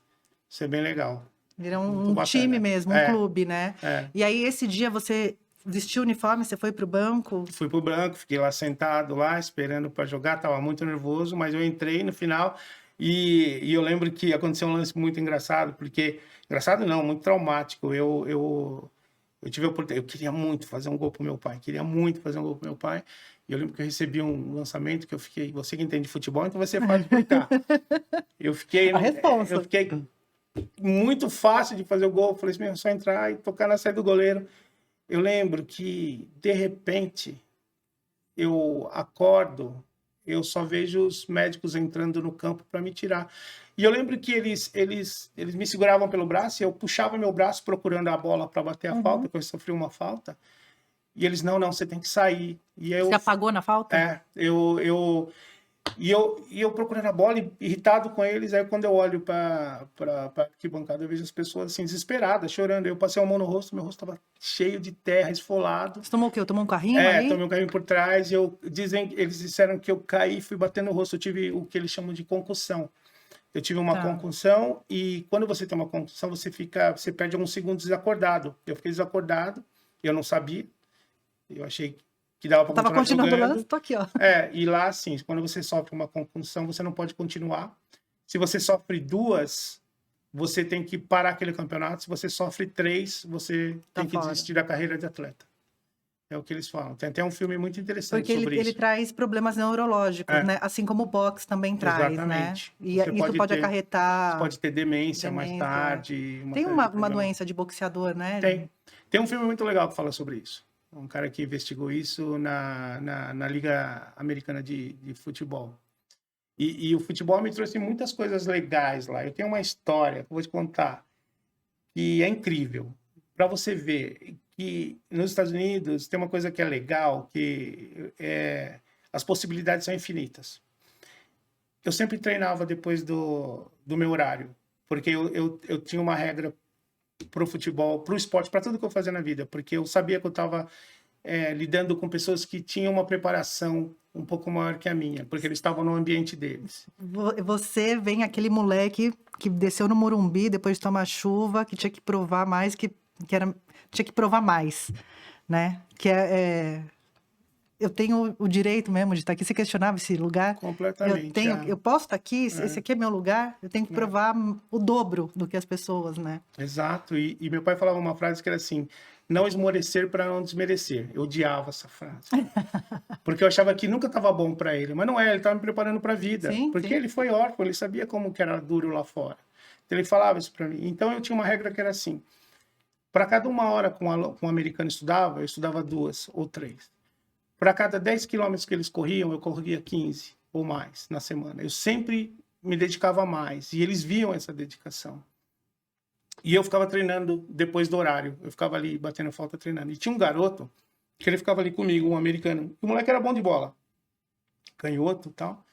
[SPEAKER 2] Isso é bem legal.
[SPEAKER 1] Vira
[SPEAKER 2] Muito
[SPEAKER 1] um time
[SPEAKER 2] bacana.
[SPEAKER 1] mesmo, um clube, né?
[SPEAKER 2] É.
[SPEAKER 1] E aí, esse dia você vestiu o uniforme, você foi pro banco?
[SPEAKER 2] Fui pro branco, fiquei lá sentado, lá, esperando para jogar. Tava muito nervoso, mas eu entrei no final e eu lembro que aconteceu um lance muito engraçado, porque... Engraçado não, muito traumático. Eu tive a oportunidade, eu queria muito fazer um gol pro meu pai, queria muito fazer um gol pro meu pai. E eu lembro que eu recebi um lançamento que eu fiquei, você que entende de futebol, então vai ser fácil explicar. Eu fiquei,
[SPEAKER 1] A
[SPEAKER 2] eu
[SPEAKER 1] responsa.
[SPEAKER 2] fiquei muito fácil de fazer o gol. Eu falei assim, é só entrar e tocar na saída do goleiro. Eu lembro que, de repente, eu acordo, eu só vejo os médicos entrando no campo para me tirar. E eu lembro que eles me seguravam pelo braço e eu puxava meu braço procurando a bola para bater a falta,
[SPEAKER 1] Uhum.
[SPEAKER 2] porque eu sofri uma falta. E eles, não, você tem que sair. E
[SPEAKER 1] Você apagou na falta?
[SPEAKER 2] eu procurando a bola, irritado com eles. Aí quando eu olho para arquibancada, eu vejo as pessoas assim, desesperadas, chorando. Eu passei a mão no rosto, meu rosto estava cheio de terra, esfolado.
[SPEAKER 1] Você tomou o quê? Tomou um carrinho
[SPEAKER 2] Tomei
[SPEAKER 1] ali?
[SPEAKER 2] um caminho por trás. Eles disseram que eu caí, fui batendo no rosto. Eu tive o que eles chamam de concussão. Eu tive uma
[SPEAKER 1] Tá.
[SPEAKER 2] concussão e quando você tem uma concussão, você perde alguns segundos desacordado. Eu fiquei desacordado, eu não sabia. Eu achei que dava
[SPEAKER 1] Eu
[SPEAKER 2] para
[SPEAKER 1] tava
[SPEAKER 2] continuar
[SPEAKER 1] continuando o lance,
[SPEAKER 2] jogando.
[SPEAKER 1] tô aqui, ó.
[SPEAKER 2] E lá, assim, quando você sofre uma concussão, você não pode continuar. Se você sofre duas, você tem que parar aquele campeonato. Se você sofre três, você
[SPEAKER 1] Tá
[SPEAKER 2] tem que
[SPEAKER 1] fora.
[SPEAKER 2] desistir da carreira de atleta. É o que eles falam. Tem até um filme muito interessante
[SPEAKER 1] Porque
[SPEAKER 2] sobre
[SPEAKER 1] ele
[SPEAKER 2] isso.
[SPEAKER 1] traz problemas neurológicos, né? Assim como o boxe também traz, né?
[SPEAKER 2] Exatamente.
[SPEAKER 1] E
[SPEAKER 2] Você
[SPEAKER 1] isso pode
[SPEAKER 2] você
[SPEAKER 1] acarretar
[SPEAKER 2] pode ter demência mais
[SPEAKER 1] demência.
[SPEAKER 2] tarde, uma
[SPEAKER 1] Tem
[SPEAKER 2] série de
[SPEAKER 1] uma
[SPEAKER 2] problemas.
[SPEAKER 1] doença de boxeador, né?
[SPEAKER 2] Tem um filme muito legal que fala sobre isso. Um cara que investigou isso na Liga Americana de Futebol. E o futebol me trouxe muitas coisas legais lá. Eu tenho uma história que eu vou te contar, que é incrível. Para você ver que nos Estados Unidos tem uma coisa que é legal, que as possibilidades são infinitas. Eu sempre treinava depois do meu horário, porque eu tinha uma regra para o futebol, para o esporte, para tudo que eu fazia na vida, porque eu sabia que eu estava lidando com pessoas que tinham uma preparação um pouco maior que a minha, porque eles estavam no ambiente deles.
[SPEAKER 1] Você vem aquele moleque que desceu no Morumbi depois de tomar chuva, que tinha que provar mais, tinha que provar mais, né? Eu tenho o direito mesmo de estar aqui. Você questionava esse lugar?
[SPEAKER 2] Completamente.
[SPEAKER 1] Eu posso estar aqui, esse aqui é meu lugar, eu tenho que provar o dobro do que as pessoas, né?
[SPEAKER 2] Exato. E meu pai falava uma frase que era assim: não esmorecer para não desmerecer. Eu odiava essa frase. Porque eu achava que nunca estava bom para ele. Mas não é, ele estava me preparando para a vida.
[SPEAKER 1] Sim,
[SPEAKER 2] Porque
[SPEAKER 1] sim.
[SPEAKER 2] ele foi órfão, ele sabia como que era duro lá fora. Então ele falava isso para mim. Então eu tinha uma regra que era assim: para cada 1 hora que um americano estudava, eu estudava 2 ou 3. Para cada 10 quilômetros que eles corriam, eu corria 15 ou mais na semana. Eu sempre me dedicava mais. E eles viam essa dedicação. E eu ficava treinando depois do horário. Eu ficava ali batendo falta treinando. E tinha um garoto que ele ficava ali comigo, um americano. O moleque era bom de bola. Canhoto e tal.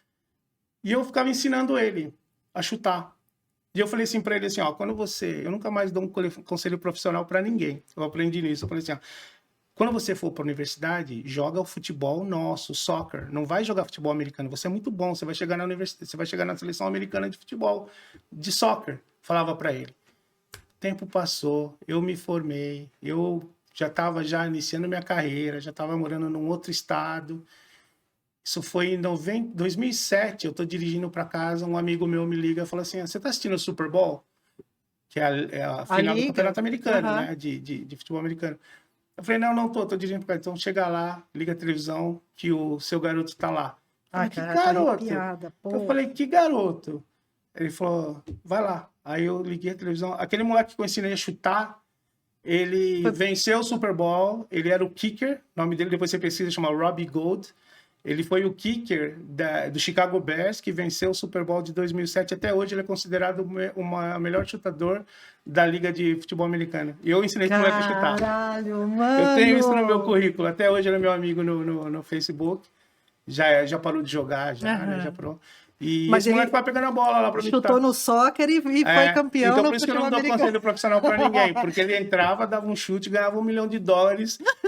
[SPEAKER 2] E eu ficava ensinando ele a chutar. E eu falei assim pra ele assim, ó, eu nunca mais dou um conselho profissional pra ninguém. Eu aprendi nisso. Eu falei assim, ó, quando você for pra universidade, joga o futebol nosso, soccer. Não vai jogar futebol americano. Você é muito bom, você vai chegar na universidade, você vai chegar na seleção americana de futebol, de soccer. Falava pra ele. O tempo passou, eu me formei, eu já estava já iniciando minha carreira, já estava morando num outro estado. Isso foi em 2007, eu estou dirigindo para casa, um amigo meu me liga e fala assim, você está assistindo o Super Bowl? Que é a
[SPEAKER 1] A
[SPEAKER 2] final do
[SPEAKER 1] liga?
[SPEAKER 2] campeonato americano,
[SPEAKER 1] Aham.
[SPEAKER 2] né? De futebol americano. Eu falei, não, tô dirigindo para casa. Então chega lá, liga a televisão, que o seu garoto está lá. Eu
[SPEAKER 1] Ai,
[SPEAKER 2] falei, que
[SPEAKER 1] cara, tô
[SPEAKER 2] garoto?
[SPEAKER 1] arrepiada,
[SPEAKER 2] Eu
[SPEAKER 1] pô.
[SPEAKER 2] falei, que garoto? Ele falou, vai lá. Aí eu liguei a televisão. Aquele moleque que eu ensinei a chutar, ele
[SPEAKER 1] Foi...
[SPEAKER 2] venceu o Super Bowl, ele era o kicker, o nome dele depois você pesquisa, chama Robbie Gould. Ele foi o kicker do Chicago Bears, que venceu o Super Bowl de 2007. Até hoje ele é considerado o melhor chutador da Liga de Futebol Americano. E eu ensinei esse moleque a chutar.
[SPEAKER 1] Caralho,
[SPEAKER 2] Eu tenho isso no meu
[SPEAKER 1] mano!
[SPEAKER 2] currículo. Até hoje ele é meu amigo no Facebook. Já parou de jogar, né? Já
[SPEAKER 1] Aham.
[SPEAKER 2] parou. E
[SPEAKER 1] Mas
[SPEAKER 2] esse moleque
[SPEAKER 1] ele
[SPEAKER 2] vai pegando a bola lá para mim
[SPEAKER 1] chutou
[SPEAKER 2] chutar.
[SPEAKER 1] no soccer e foi
[SPEAKER 2] É,
[SPEAKER 1] campeão
[SPEAKER 2] então
[SPEAKER 1] no
[SPEAKER 2] por isso que eu
[SPEAKER 1] futebol
[SPEAKER 2] não dou
[SPEAKER 1] americano.
[SPEAKER 2] conselho profissional para ninguém, porque ele entrava, dava um chute, ganhava $1 milhão.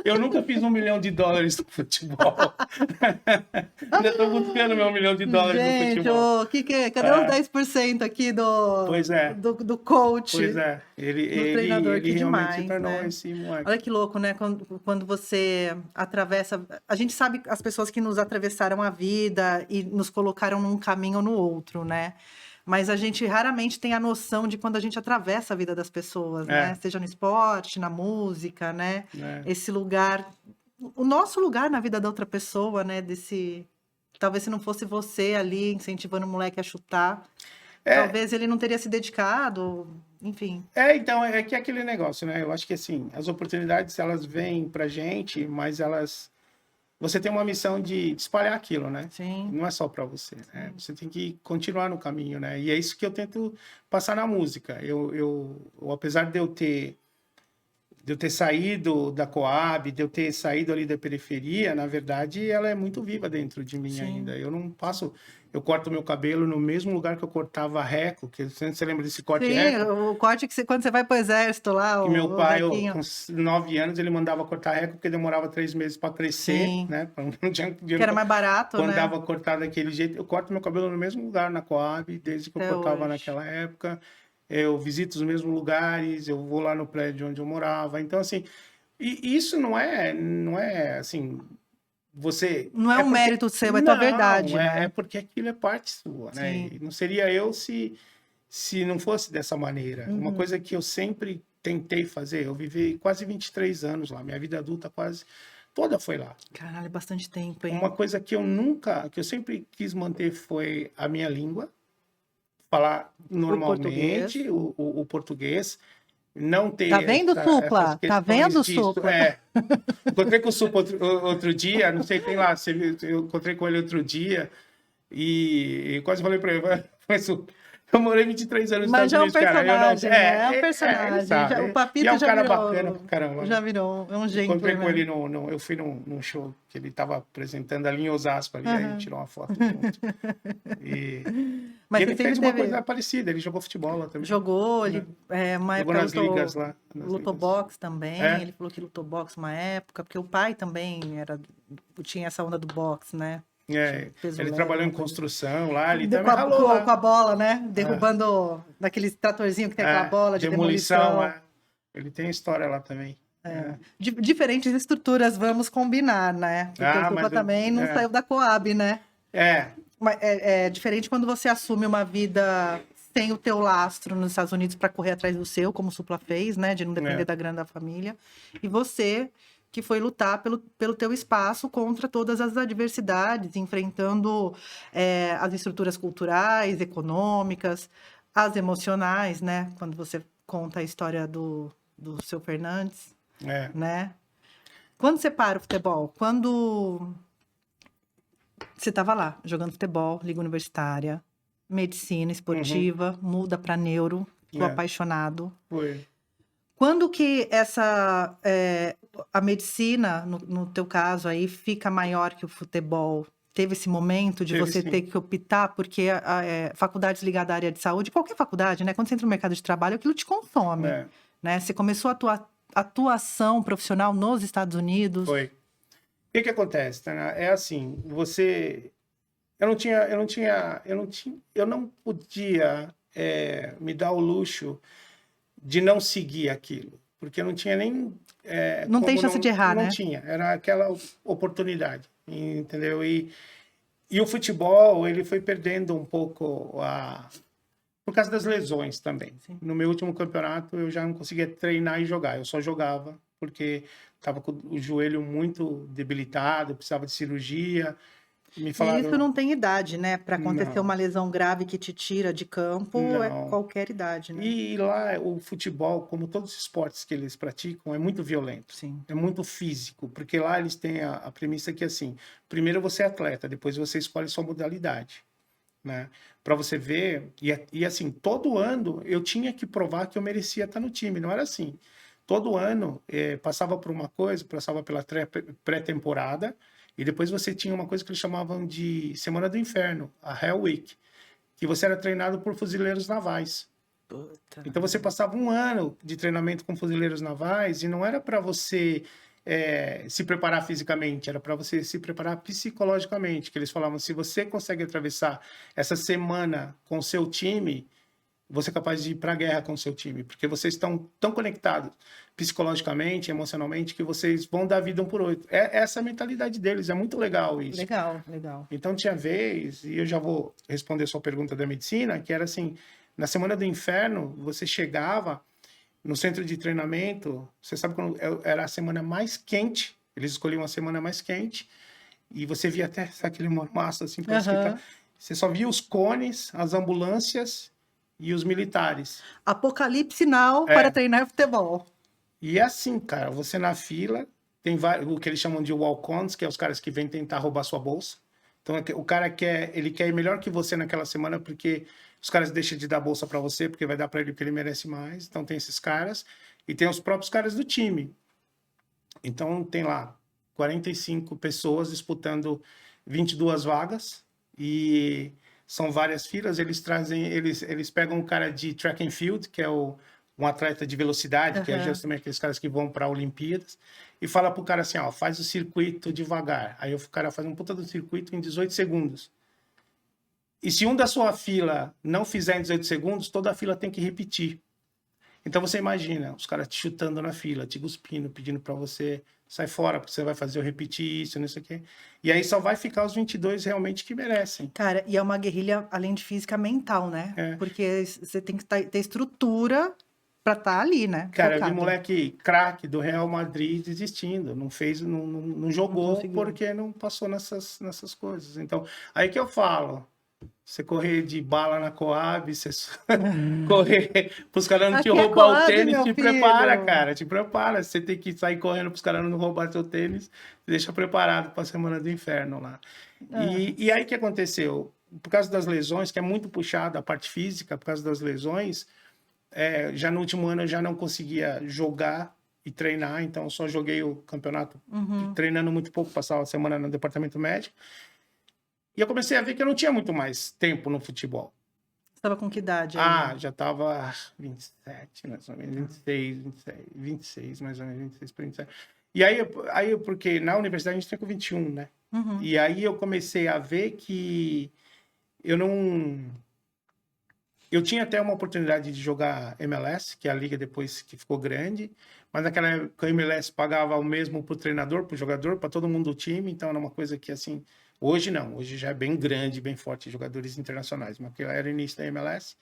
[SPEAKER 2] Eu nunca fiz $1 milhão no futebol. Ainda estou buscando meu $1 milhão no
[SPEAKER 1] Gente,
[SPEAKER 2] futebol.
[SPEAKER 1] ô, cadê os 10% aqui
[SPEAKER 2] Pois é,
[SPEAKER 1] do coach,
[SPEAKER 2] pois é. Ele,
[SPEAKER 1] do
[SPEAKER 2] ele,
[SPEAKER 1] treinador?
[SPEAKER 2] ele
[SPEAKER 1] Que
[SPEAKER 2] realmente se
[SPEAKER 1] demais,
[SPEAKER 2] tornou
[SPEAKER 1] né?
[SPEAKER 2] esse moleque.
[SPEAKER 1] Olha que louco, né? Quando você atravessa. A gente sabe as pessoas que nos atravessaram a vida e nos colocaram num caminho ou no outro, né? Mas a gente raramente tem a noção de quando a gente atravessa a vida das pessoas, né?
[SPEAKER 2] É,
[SPEAKER 1] Seja no esporte, na música, né?
[SPEAKER 2] é.
[SPEAKER 1] Esse lugar, o nosso lugar na vida da outra pessoa, né? Talvez se não fosse você ali incentivando o moleque a chutar,
[SPEAKER 2] É,
[SPEAKER 1] talvez ele não teria se dedicado, enfim.
[SPEAKER 2] então, é que é aquele negócio, né? Eu acho que, assim, as oportunidades, elas vêm pra gente, mas você tem uma missão de espalhar aquilo, né?
[SPEAKER 1] Sim.
[SPEAKER 2] Não é só para você, né? Você tem que continuar no caminho, né? E é isso que eu tento passar na música. Apesar de eu ter saído da Coab, de eu ter saído ali da periferia, na verdade, ela é muito viva dentro de mim
[SPEAKER 1] Sim.
[SPEAKER 2] ainda. Eu corto meu cabelo no mesmo lugar que eu cortava reco, que você lembra desse corte
[SPEAKER 1] Sim,
[SPEAKER 2] reco?
[SPEAKER 1] o corte quando você vai pro exército lá,
[SPEAKER 2] Que meu
[SPEAKER 1] o
[SPEAKER 2] pai,
[SPEAKER 1] requinho.
[SPEAKER 2] com 9 anos, ele mandava cortar reco porque demorava 3 meses para crescer,
[SPEAKER 1] Sim,
[SPEAKER 2] né? Não tinha
[SPEAKER 1] que
[SPEAKER 2] dinheiro
[SPEAKER 1] era mais barato,
[SPEAKER 2] quando
[SPEAKER 1] né?
[SPEAKER 2] dava cortar daquele jeito. Eu corto meu cabelo no mesmo lugar na Coab, desde que eu
[SPEAKER 1] Até
[SPEAKER 2] cortava
[SPEAKER 1] hoje.
[SPEAKER 2] naquela época. Eu visito os mesmos lugares, eu vou lá no prédio onde eu morava. Então, assim, e isso não é assim, você.
[SPEAKER 1] Não é
[SPEAKER 2] É
[SPEAKER 1] um
[SPEAKER 2] porque.
[SPEAKER 1] mérito seu, é tua
[SPEAKER 2] Não,
[SPEAKER 1] verdade,
[SPEAKER 2] é
[SPEAKER 1] né?
[SPEAKER 2] porque aquilo é parte sua, né?
[SPEAKER 1] Sim.
[SPEAKER 2] E não seria eu se não fosse dessa maneira. Uma
[SPEAKER 1] Uhum.
[SPEAKER 2] coisa que eu sempre tentei fazer, eu vivi quase 23 anos lá, minha vida adulta quase toda foi lá.
[SPEAKER 1] Caralho, é bastante tempo, hein?
[SPEAKER 2] Uma coisa que eu sempre quis manter foi a minha língua, falar
[SPEAKER 1] O português.
[SPEAKER 2] normalmente o português, não
[SPEAKER 1] Tá
[SPEAKER 2] ter
[SPEAKER 1] vendo,
[SPEAKER 2] essas
[SPEAKER 1] Supla? Tá
[SPEAKER 2] questões
[SPEAKER 1] vendo,
[SPEAKER 2] disso.
[SPEAKER 1] Supla?
[SPEAKER 2] Encontrei com o Supo outro dia, não sei, tem lá, eu encontrei com ele outro dia e quase falei para ele, mas eu morei 23 anos nos
[SPEAKER 1] Mas
[SPEAKER 2] Estados
[SPEAKER 1] já é um
[SPEAKER 2] Unidos, cara. Eu não.
[SPEAKER 1] personagem, né? É um
[SPEAKER 2] Ele
[SPEAKER 1] personagem. O
[SPEAKER 2] sabe. E é
[SPEAKER 1] Papito
[SPEAKER 2] um cara bacana pra caramba, né?
[SPEAKER 1] já virou, é um
[SPEAKER 2] Encontrei com
[SPEAKER 1] gentleman.
[SPEAKER 2] ele eu fui num show que ele estava apresentando ali em Osasco, ali, aí a gente
[SPEAKER 1] Aham.
[SPEAKER 2] tirou uma foto junto. E, e
[SPEAKER 1] Mas você
[SPEAKER 2] ele
[SPEAKER 1] sempre
[SPEAKER 2] fez uma
[SPEAKER 1] teve,
[SPEAKER 2] coisa parecida, ele jogou futebol lá também,
[SPEAKER 1] jogou,
[SPEAKER 2] né?
[SPEAKER 1] uma
[SPEAKER 2] Jogou
[SPEAKER 1] época
[SPEAKER 2] nas ligas lá. Nas
[SPEAKER 1] lutou
[SPEAKER 2] ligas.
[SPEAKER 1] boxe também.
[SPEAKER 2] É,
[SPEAKER 1] Ele falou que lutou boxe uma época, porque o pai também tinha essa onda do boxe, né? Peso
[SPEAKER 2] ele
[SPEAKER 1] leve,
[SPEAKER 2] trabalhou
[SPEAKER 1] uma
[SPEAKER 2] em
[SPEAKER 1] coisa.
[SPEAKER 2] construção lá, ele
[SPEAKER 1] Com
[SPEAKER 2] também
[SPEAKER 1] a,
[SPEAKER 2] ralou
[SPEAKER 1] com a
[SPEAKER 2] lá.
[SPEAKER 1] bola, né?
[SPEAKER 2] É,
[SPEAKER 1] Derrubando naquele tratorzinho que tem aquela bola de
[SPEAKER 2] demolição,
[SPEAKER 1] demolição.
[SPEAKER 2] ele tem história lá também. É.
[SPEAKER 1] Diferentes estruturas, vamos combinar, né? Porque o Supla
[SPEAKER 2] Mas
[SPEAKER 1] também não saiu da Coab, né?
[SPEAKER 2] é,
[SPEAKER 1] Mas é diferente quando você assume uma vida sem o teu lastro nos Estados Unidos para correr atrás do seu, como o Supla fez, né? De não depender
[SPEAKER 2] é,
[SPEAKER 1] da grana da família. E você que foi lutar pelo teu espaço contra todas as adversidades, enfrentando as estruturas culturais, econômicas, as emocionais, né? Quando você conta a história do seu Fernandes,
[SPEAKER 2] é.
[SPEAKER 1] né? Quando você para o futebol? Quando você estava lá, jogando futebol, liga universitária, medicina
[SPEAKER 2] Uhum,
[SPEAKER 1] esportiva, muda para neuro, ficou
[SPEAKER 2] é,
[SPEAKER 1] apaixonado.
[SPEAKER 2] foi.
[SPEAKER 1] Quando que a medicina, no teu caso aí, fica maior que o futebol? teve esse momento de
[SPEAKER 2] Teve,
[SPEAKER 1] você
[SPEAKER 2] sim.
[SPEAKER 1] ter que optar, porque faculdades ligadas à área de saúde, qualquer faculdade, né? Quando você entra no mercado de trabalho, aquilo te consome,
[SPEAKER 2] É,
[SPEAKER 1] né? Você começou a atuação profissional nos Estados Unidos.
[SPEAKER 2] foi. O que que acontece, Tainá? É assim, eu não podia me dar o luxo de não seguir aquilo, porque eu não tinha nem
[SPEAKER 1] Não tem chance de errar,
[SPEAKER 2] não
[SPEAKER 1] né?
[SPEAKER 2] tinha, era aquela oportunidade, entendeu? E o futebol, ele foi perdendo um pouco por causa das lesões também.
[SPEAKER 1] Sim.
[SPEAKER 2] No meu último campeonato, eu já não conseguia treinar e jogar, eu só jogava porque estava com o joelho muito debilitado, precisava de cirurgia. Me
[SPEAKER 1] E
[SPEAKER 2] falaram,
[SPEAKER 1] isso não tem idade, né? Para acontecer
[SPEAKER 2] não,
[SPEAKER 1] uma lesão grave que te tira de campo, é
[SPEAKER 2] não.
[SPEAKER 1] qualquer idade, né?
[SPEAKER 2] E lá o futebol, como todos os esportes que eles praticam, é muito violento.
[SPEAKER 1] Sim.
[SPEAKER 2] É muito físico, porque lá eles têm a premissa que assim, primeiro você é atleta, depois você escolhe sua modalidade, né? Para você ver, e assim, todo ano eu tinha que provar que eu merecia estar no time, não era assim. Todo ano passava por uma coisa, passava pela pré-temporada, e depois você tinha uma coisa que eles chamavam de Semana do Inferno, a Hell Week, que você era treinado por fuzileiros navais.
[SPEAKER 1] Puta.
[SPEAKER 2] Então você passava um ano de treinamento com fuzileiros navais e não era para você se preparar fisicamente, era para você se preparar psicologicamente. Que eles falavam, se você consegue atravessar essa semana com o seu time, você é capaz de ir para a guerra com o seu time, porque vocês estão tão conectados psicologicamente, emocionalmente, que vocês vão dar vida um por outro. Essa é a mentalidade deles, é muito legal isso.
[SPEAKER 1] Legal, legal.
[SPEAKER 2] Então tinha vez, e eu já vou responder sua pergunta da medicina, que era assim, na Semana do Inferno, você chegava no centro de treinamento, você sabe quando era a semana mais quente, eles escolhiam a semana mais quente, e você via até aquele mormaço assim, parece que tá, você só via os cones, as ambulâncias e os militares.
[SPEAKER 1] Apocalipse Now para treinar futebol.
[SPEAKER 2] E é assim, cara, você na fila, tem o que eles chamam de walk-ons, que é os caras que vêm tentar roubar sua bolsa. Então, o cara ele quer ir melhor que você naquela semana, porque os caras deixam de dar bolsa para você, porque vai dar para ele o que ele merece mais. Então, tem esses caras. E tem os próprios caras do time. Então, tem lá 45 pessoas disputando 22 vagas. E são várias filas. Eles pegam um cara de track and field, que é um atleta de velocidade, que é justamente aqueles caras que vão para Olimpíadas, e fala pro cara assim, ó, faz o circuito devagar. Aí o cara faz um puta do circuito em 18 segundos. E se um da sua fila não fizer em 18 segundos, toda a fila tem que repetir. Então você imagina, os caras te chutando na fila, te cuspindo, pedindo para você sai fora, porque você vai fazer eu repetir isso, não sei o quê. E aí só vai ficar os 22 realmente que merecem.
[SPEAKER 1] Cara, e é uma guerrilha, além de física, mental, né? Porque você tem que ter estrutura para estar ali, né?
[SPEAKER 2] Cara,
[SPEAKER 1] focado.
[SPEAKER 2] eu vi moleque craque do Real Madrid desistindo, não jogou porque não passou nessas coisas. Então, aí que eu falo, você correr de bala na Coab, você correr pros caras não te roubar o tênis, te prepara, cara, te prepara. Você tem que sair correndo pros caras não roubar seu tênis, deixa preparado para a Semana do Inferno lá. E aí que aconteceu? Por causa das lesões, que é muito puxado a parte física, por causa das lesões, já no último ano eu já não conseguia jogar e treinar, então eu só joguei o campeonato treinando muito pouco, passava a semana no departamento médico. E eu comecei a ver que eu não tinha muito mais tempo no futebol.
[SPEAKER 1] Você estava com que idade aí?
[SPEAKER 2] Já estava 27, mais ou menos, 26, mais ou menos, 26 para 27. E aí, porque na universidade a gente tem com 21, né? E aí eu comecei a ver que eu não... Eu tinha até uma oportunidade de jogar MLS, que é a liga depois que ficou grande, mas naquela época a MLS pagava o mesmo para o treinador, para o jogador, para todo mundo do time, então era uma coisa que, assim, hoje não, hoje já é bem grande, bem forte, jogadores internacionais, mas aquilo era o início da MLS.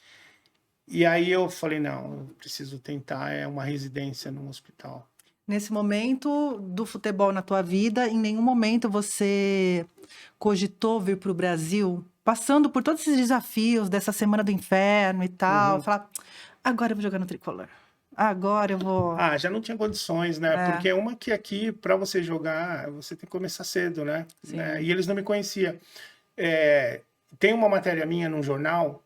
[SPEAKER 2] E aí eu falei, não, eu preciso tentar uma residência num hospital.
[SPEAKER 1] Nesse momento do futebol na tua vida, em nenhum momento você cogitou vir para o Brasil, passando por todos esses desafios dessa Semana do Inferno e tal, falar, agora eu vou jogar no Tricolor. Agora eu vou...
[SPEAKER 2] já não tinha condições, né? Porque uma que aqui, para você jogar, você tem que começar cedo, né? E eles não me conheciam. Tem uma matéria minha num jornal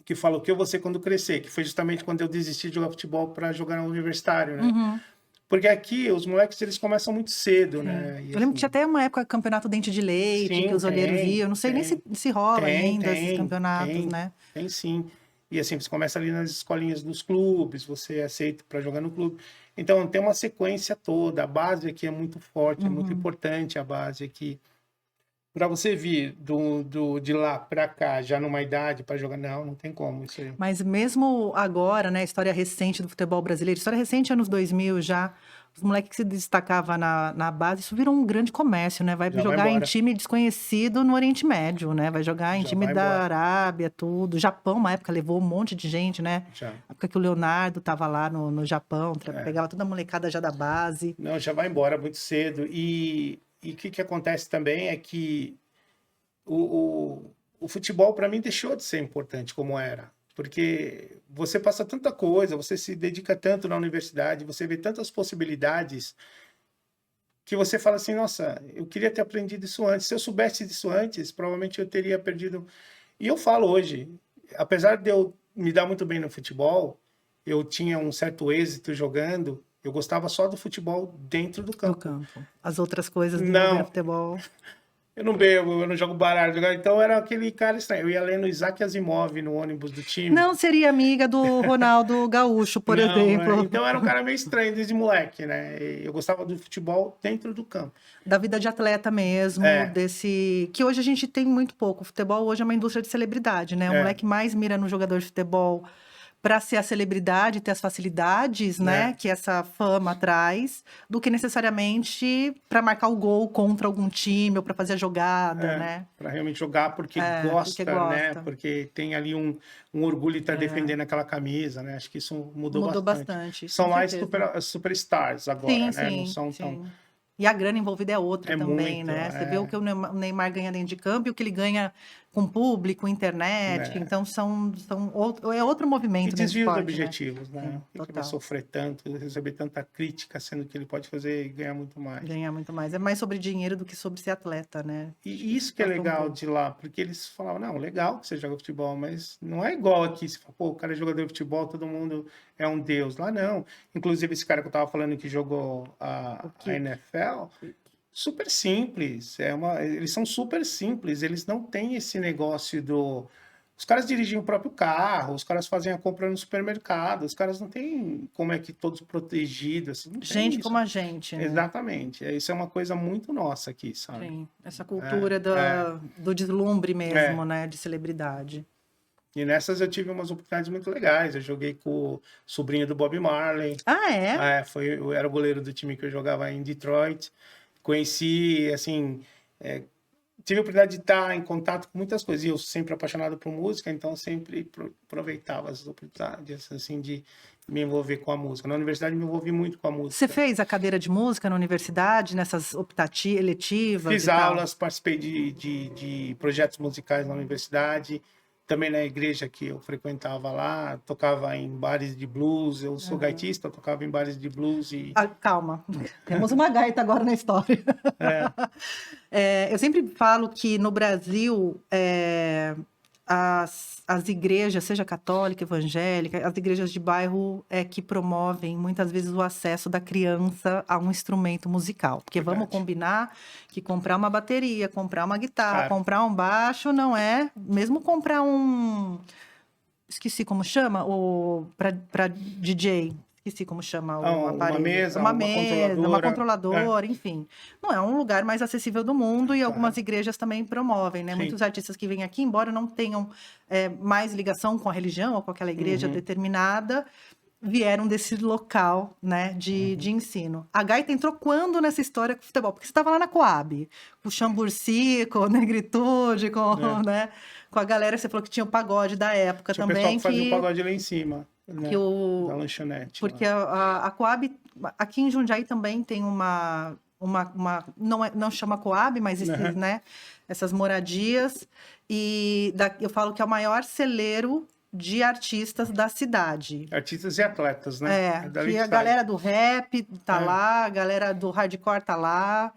[SPEAKER 2] que fala o que eu vou ser quando crescer, que foi justamente quando eu desisti de jogar futebol para jogar no universitário, né? Porque aqui os moleques eles começam muito cedo, né? E,
[SPEAKER 1] Eu lembro
[SPEAKER 2] assim,
[SPEAKER 1] que tinha até uma época campeonato Dente de Leite,
[SPEAKER 2] sim,
[SPEAKER 1] que os olheiros iam. Não sei nem se rola ainda esses
[SPEAKER 2] tem,
[SPEAKER 1] campeonatos, né?
[SPEAKER 2] tem sim. E assim, você começa ali nas escolinhas dos clubes, você é aceito para jogar no clube. Então tem uma sequência toda. A base aqui é muito forte, é muito importante a base aqui. Para você vir de lá para cá, já numa idade para jogar, não tem como isso aí.
[SPEAKER 1] Mas mesmo agora, né, história recente do futebol brasileiro, história recente anos 2000 já, os moleques que se destacavam na base, isso virou um grande comércio, né? Vai
[SPEAKER 2] Já vai
[SPEAKER 1] jogar em
[SPEAKER 2] embora.
[SPEAKER 1] time desconhecido no Oriente Médio, né? Vai jogar em
[SPEAKER 2] Já
[SPEAKER 1] time
[SPEAKER 2] vai
[SPEAKER 1] da
[SPEAKER 2] embora.
[SPEAKER 1] Arábia, tudo. Japão, uma época, levou um monte de gente, né?
[SPEAKER 2] Já.
[SPEAKER 1] Na época que o Leonardo tava lá no Japão,
[SPEAKER 2] É.
[SPEAKER 1] pegava toda a molecada já da base.
[SPEAKER 2] Não, já vai embora muito cedo. E o que acontece também é que o futebol, para mim, deixou de ser importante como era. Porque você passa tanta coisa, você se dedica tanto na universidade, você vê tantas possibilidades que você fala assim, nossa, eu queria ter aprendido isso antes. Se eu soubesse disso antes, provavelmente eu teria perdido. E eu falo hoje, apesar de eu me dar muito bem no futebol, eu tinha um certo êxito jogando, eu gostava só do futebol dentro do
[SPEAKER 1] No
[SPEAKER 2] campo.
[SPEAKER 1] campo. As outras coisas do
[SPEAKER 2] Não,
[SPEAKER 1] futebol.
[SPEAKER 2] eu não bebo, eu não jogo baralho. Então eu era aquele cara estranho. Eu ia lendo Isaac Asimov no ônibus do time.
[SPEAKER 1] Não seria amiga do Ronaldo Gaúcho, por exemplo.
[SPEAKER 2] Então eu era um cara meio estranho desde moleque, né? Eu gostava do futebol dentro do campo.
[SPEAKER 1] Da vida de atleta mesmo, desse... Que hoje a gente tem muito pouco. O futebol hoje é uma indústria de celebridade, né? O moleque mais mira no jogador de futebol para ser a celebridade, ter as facilidades, né? Que essa fama traz, do que necessariamente para marcar o gol contra algum time ou para fazer a jogada, né?
[SPEAKER 2] Para realmente jogar porque gosta, né? Porque tem ali um orgulho de estar defendendo aquela camisa, né? Acho que isso mudou bastante. São mais superstars agora,
[SPEAKER 1] sim,
[SPEAKER 2] né?
[SPEAKER 1] Sim,
[SPEAKER 2] não são
[SPEAKER 1] sim.
[SPEAKER 2] tão...
[SPEAKER 1] E a grana envolvida é outra também,
[SPEAKER 2] muito,
[SPEAKER 1] né? Você vê o que o Neymar ganha dentro de campo e o que ele ganha com público, internet. Então, é outro movimento.
[SPEAKER 2] E desvia os
[SPEAKER 1] esporte,
[SPEAKER 2] objetivos, né?
[SPEAKER 1] Sim,
[SPEAKER 2] que vai sofrer tanto, receber tanta crítica, sendo que ele pode fazer e ganhar muito mais.
[SPEAKER 1] Ganhar muito mais. É mais sobre dinheiro do que sobre ser atleta, né?
[SPEAKER 2] E isso que é legal de lá, porque eles falavam, não, legal que você joga futebol, mas não é igual aqui. Você fala, pô, o cara é jogador de futebol, todo mundo é um deus. Lá não. Inclusive, esse cara que eu tava falando que jogou a NFL... super simples, eles são super simples, eles não têm esse negócio os caras dirigem o próprio carro, os caras fazem a compra no supermercado, os caras não têm como é que todos protegidos, assim,
[SPEAKER 1] gente como a gente, né?
[SPEAKER 2] Exatamente, isso é uma coisa muito nossa aqui, sabe?
[SPEAKER 1] Sim, essa cultura do deslumbre mesmo, né, de celebridade.
[SPEAKER 2] E nessas eu tive umas oportunidades muito legais. Eu joguei com o sobrinho do Bob Marley.
[SPEAKER 1] Ah, é?
[SPEAKER 2] Eu era o goleiro do time que eu jogava em Detroit. Conheci, assim, tive a oportunidade de estar em contato com muitas coisas. E eu sempre apaixonado por música, então sempre aproveitava as oportunidades, assim, de me envolver com a música. Na universidade me envolvi muito com a música.
[SPEAKER 1] Você fez a cadeira de música na universidade, nessas eletivas?
[SPEAKER 2] Fiz aulas, participei de projetos musicais na universidade. Também na igreja que eu frequentava lá, tocava em bares de blues. Eu sou gaitista, eu tocava em bares de blues e...
[SPEAKER 1] calma, temos uma gaita agora na história. Eu sempre falo que no Brasil, as igrejas, seja católica, evangélica, as igrejas de bairro que promovem muitas vezes o acesso da criança a um instrumento musical. Porque vamos combinar que comprar uma bateria, comprar uma guitarra, comprar um baixo não é... Mesmo comprar esqueci como chama, para DJ... Esqueci como chama o aparelho. Uma controladora, enfim. Não é um lugar mais acessível do mundo e algumas igrejas também promovem, né? Sim. Muitos artistas que vêm aqui, embora não tenham mais ligação com a religião ou com aquela igreja determinada, vieram desse local, né, de ensino. A gaita entrou quando nessa história com o futebol? Porque você estava lá na Coab, com o Chamburci, com a Negritude, né, com a galera que você falou que tinha o pagode da época também.
[SPEAKER 2] O pessoal que fazia o pagode lá em cima. Né? Da lanchonete.
[SPEAKER 1] Porque a Coab, aqui em Jundiaí também tem não chama Coab, mas né, essas moradias. E eu falo que é o maior celeiro de artistas da cidade.
[SPEAKER 2] Artistas e atletas, né?
[SPEAKER 1] Que a galera do rap tá lá, a galera do hardcore tá lá.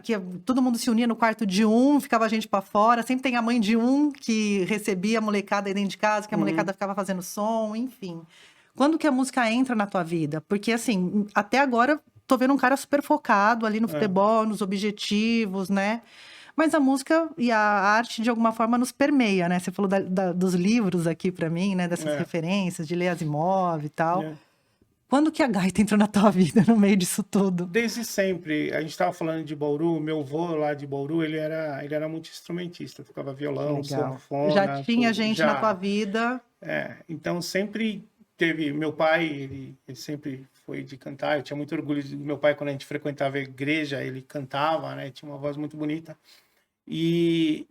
[SPEAKER 1] Que todo mundo se unia no quarto de um, ficava a gente para fora. Sempre tem a mãe de um que recebia a molecada aí dentro de casa, que a molecada ficava fazendo som, enfim. Quando que a música entra na tua vida? Porque, assim, até agora, tô vendo um cara super focado ali no futebol, nos objetivos, né? Mas a música e a arte, de alguma forma, nos permeia, né? Você falou dos livros aqui pra mim, né? Dessas referências, de ler Asimov e tal. Quando que a gaita entrou na tua vida, no meio disso tudo?
[SPEAKER 2] Desde sempre. A gente estava falando de Bauru, meu avô lá de Bauru, ele era multi-instrumentista, tocava violão,
[SPEAKER 1] Legal. Já
[SPEAKER 2] sanfona,
[SPEAKER 1] tinha
[SPEAKER 2] tudo.
[SPEAKER 1] gente na tua vida.
[SPEAKER 2] Então sempre teve. Meu pai, ele sempre foi de cantar. Eu tinha muito orgulho do meu pai quando a gente frequentava a igreja, ele cantava, né? Tinha uma voz muito bonita. Ali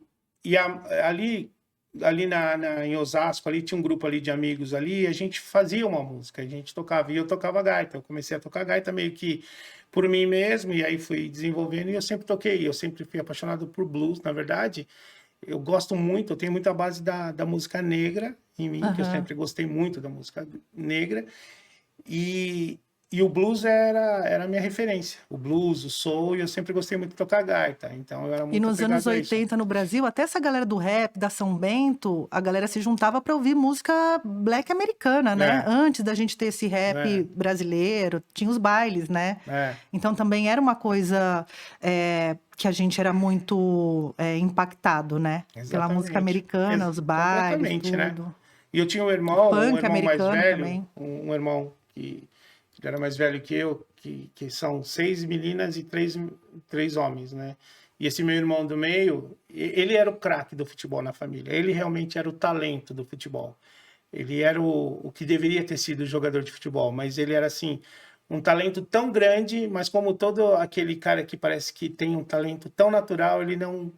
[SPEAKER 2] em Osasco, ali tinha um grupo ali de amigos ali, e a gente fazia uma música, a gente tocava, e eu tocava gaita. Eu comecei a tocar gaita meio que por mim mesmo, e aí fui desenvolvendo, e eu sempre toquei. Eu sempre fui apaixonado por blues, na verdade. Eu gosto muito, eu tenho muita base da música negra em mim, que eu sempre gostei muito da música negra. E o blues era a minha referência. O blues, o soul, e eu sempre gostei muito de tocar gaita. Então eu era muito
[SPEAKER 1] E nos anos
[SPEAKER 2] apegado a isso.
[SPEAKER 1] 80 no Brasil, até essa galera do rap, da São Bento, a galera se juntava para ouvir música black americana, né? Antes da gente ter esse rap brasileiro, tinha os bailes, né? Então também era uma coisa que a gente era muito impactado, né?
[SPEAKER 2] Exatamente.
[SPEAKER 1] Pela música americana, os bailes, tudo.
[SPEAKER 2] Né? E eu tinha um irmão mais velho,
[SPEAKER 1] também.
[SPEAKER 2] um irmão que ele era mais velho que eu, que são 6 meninas e 3 homens, né? E esse meu irmão do meio, ele era o craque do futebol na família. Ele realmente era o talento do futebol. Ele era o que deveria ter sido jogador de futebol, mas ele era, assim, um talento tão grande, mas como todo aquele cara que parece que tem um talento tão natural, ele não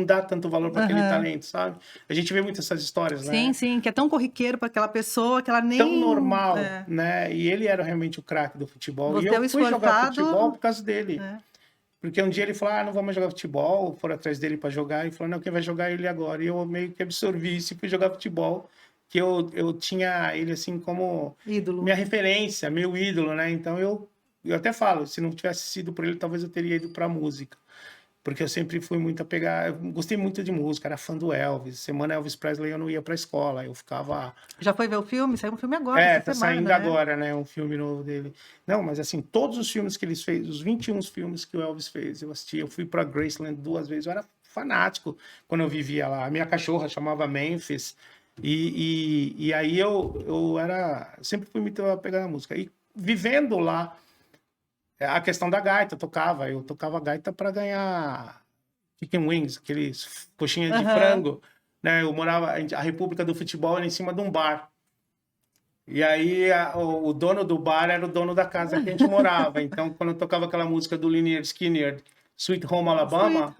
[SPEAKER 2] dá tanto valor para aquele talento, sabe? A gente vê muitas essas histórias, né?
[SPEAKER 1] Sim, sim, que é tão corriqueiro para aquela pessoa que ela nem...
[SPEAKER 2] Tão normal, né? E ele era realmente o craque do futebol.
[SPEAKER 1] Você
[SPEAKER 2] e eu fui jogar futebol por causa dele. Porque um dia ele falou, não vamos jogar futebol. Foram atrás dele para jogar. E falou, não, quem vai jogar é ele agora. E eu meio que absorvi isso e fui jogar futebol. Que eu tinha ele assim como...
[SPEAKER 1] ídolo.
[SPEAKER 2] Minha referência, meu ídolo, né? Então eu até falo, se não tivesse sido por ele, talvez eu teria ido para música. Porque eu sempre fui muito apegado, eu gostei muito de música, era fã do Elvis. Semana Elvis Presley eu não ia pra escola, eu ficava...
[SPEAKER 1] Já foi ver o filme? Saiu um filme agora,
[SPEAKER 2] tá saindo agora, né? Um filme novo dele. Não, mas assim, todos os filmes que ele fez, os 21 filmes que o Elvis fez, eu assisti. Eu fui pra Graceland 2 vezes, eu era fanático quando eu vivia lá. A minha cachorra chamava Memphis. E aí eu sempre fui muito apegado à música. E vivendo lá, a questão da gaita, eu tocava gaita para ganhar chicken wings, aqueles coxinhas de frango, né? Eu morava, a República do Futebol era em cima de um bar. E aí o dono do bar era o dono da casa que a gente morava. Então, quando eu tocava aquela música do Lynyrd Skynyrd, Sweet Home Alabama,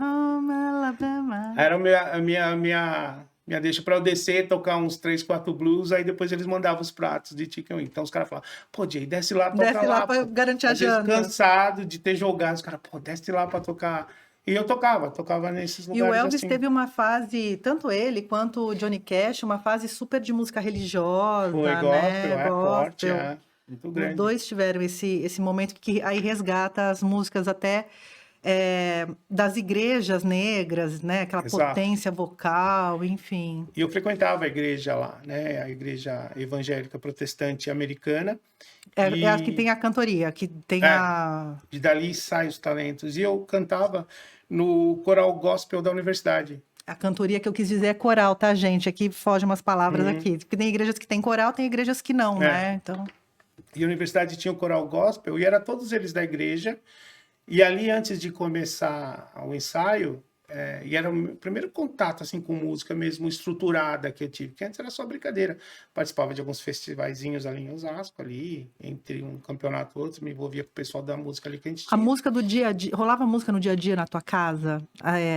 [SPEAKER 2] era a minha deixa para eu descer, tocar uns 3, 4 blues, aí depois eles mandavam os pratos de chicken wing. Então os caras falavam, pô, Jay, desce lá, toca lá.
[SPEAKER 1] Pra garantir a janta.
[SPEAKER 2] Cansado de ter jogado, os caras, pô, desce lá para tocar. E eu tocava nesses lugares.
[SPEAKER 1] E o Elvis
[SPEAKER 2] assim.
[SPEAKER 1] teve uma fase, tanto ele quanto o Johnny Cash, uma fase super de música religiosa,
[SPEAKER 2] Foi
[SPEAKER 1] né?
[SPEAKER 2] forte, muito grande.
[SPEAKER 1] Os dois tiveram esse momento que aí resgata as músicas até das igrejas negras, né? Aquela potência vocal, enfim.
[SPEAKER 2] E eu frequentava a igreja lá, né? A igreja evangélica protestante americana.
[SPEAKER 1] É a que tem a cantoria, que tem
[SPEAKER 2] E dali saem os talentos. E eu cantava no coral gospel da universidade.
[SPEAKER 1] A cantoria que eu quis dizer é coral, tá, gente? Aqui foge umas palavras aqui. Porque tem igrejas que tem coral, tem igrejas que não, né? Então...
[SPEAKER 2] E a universidade tinha o coral gospel, e era todos eles da igreja. E ali, antes de começar o ensaio, e era o meu primeiro contato assim, com música mesmo estruturada que eu tive, que antes era só brincadeira. Participava de alguns festivaizinhos ali em Osasco, ali, entre um campeonato e outro, me envolvia com o pessoal da música ali que a gente tinha.
[SPEAKER 1] A música do dia a dia, rolava música no dia a dia na tua casa?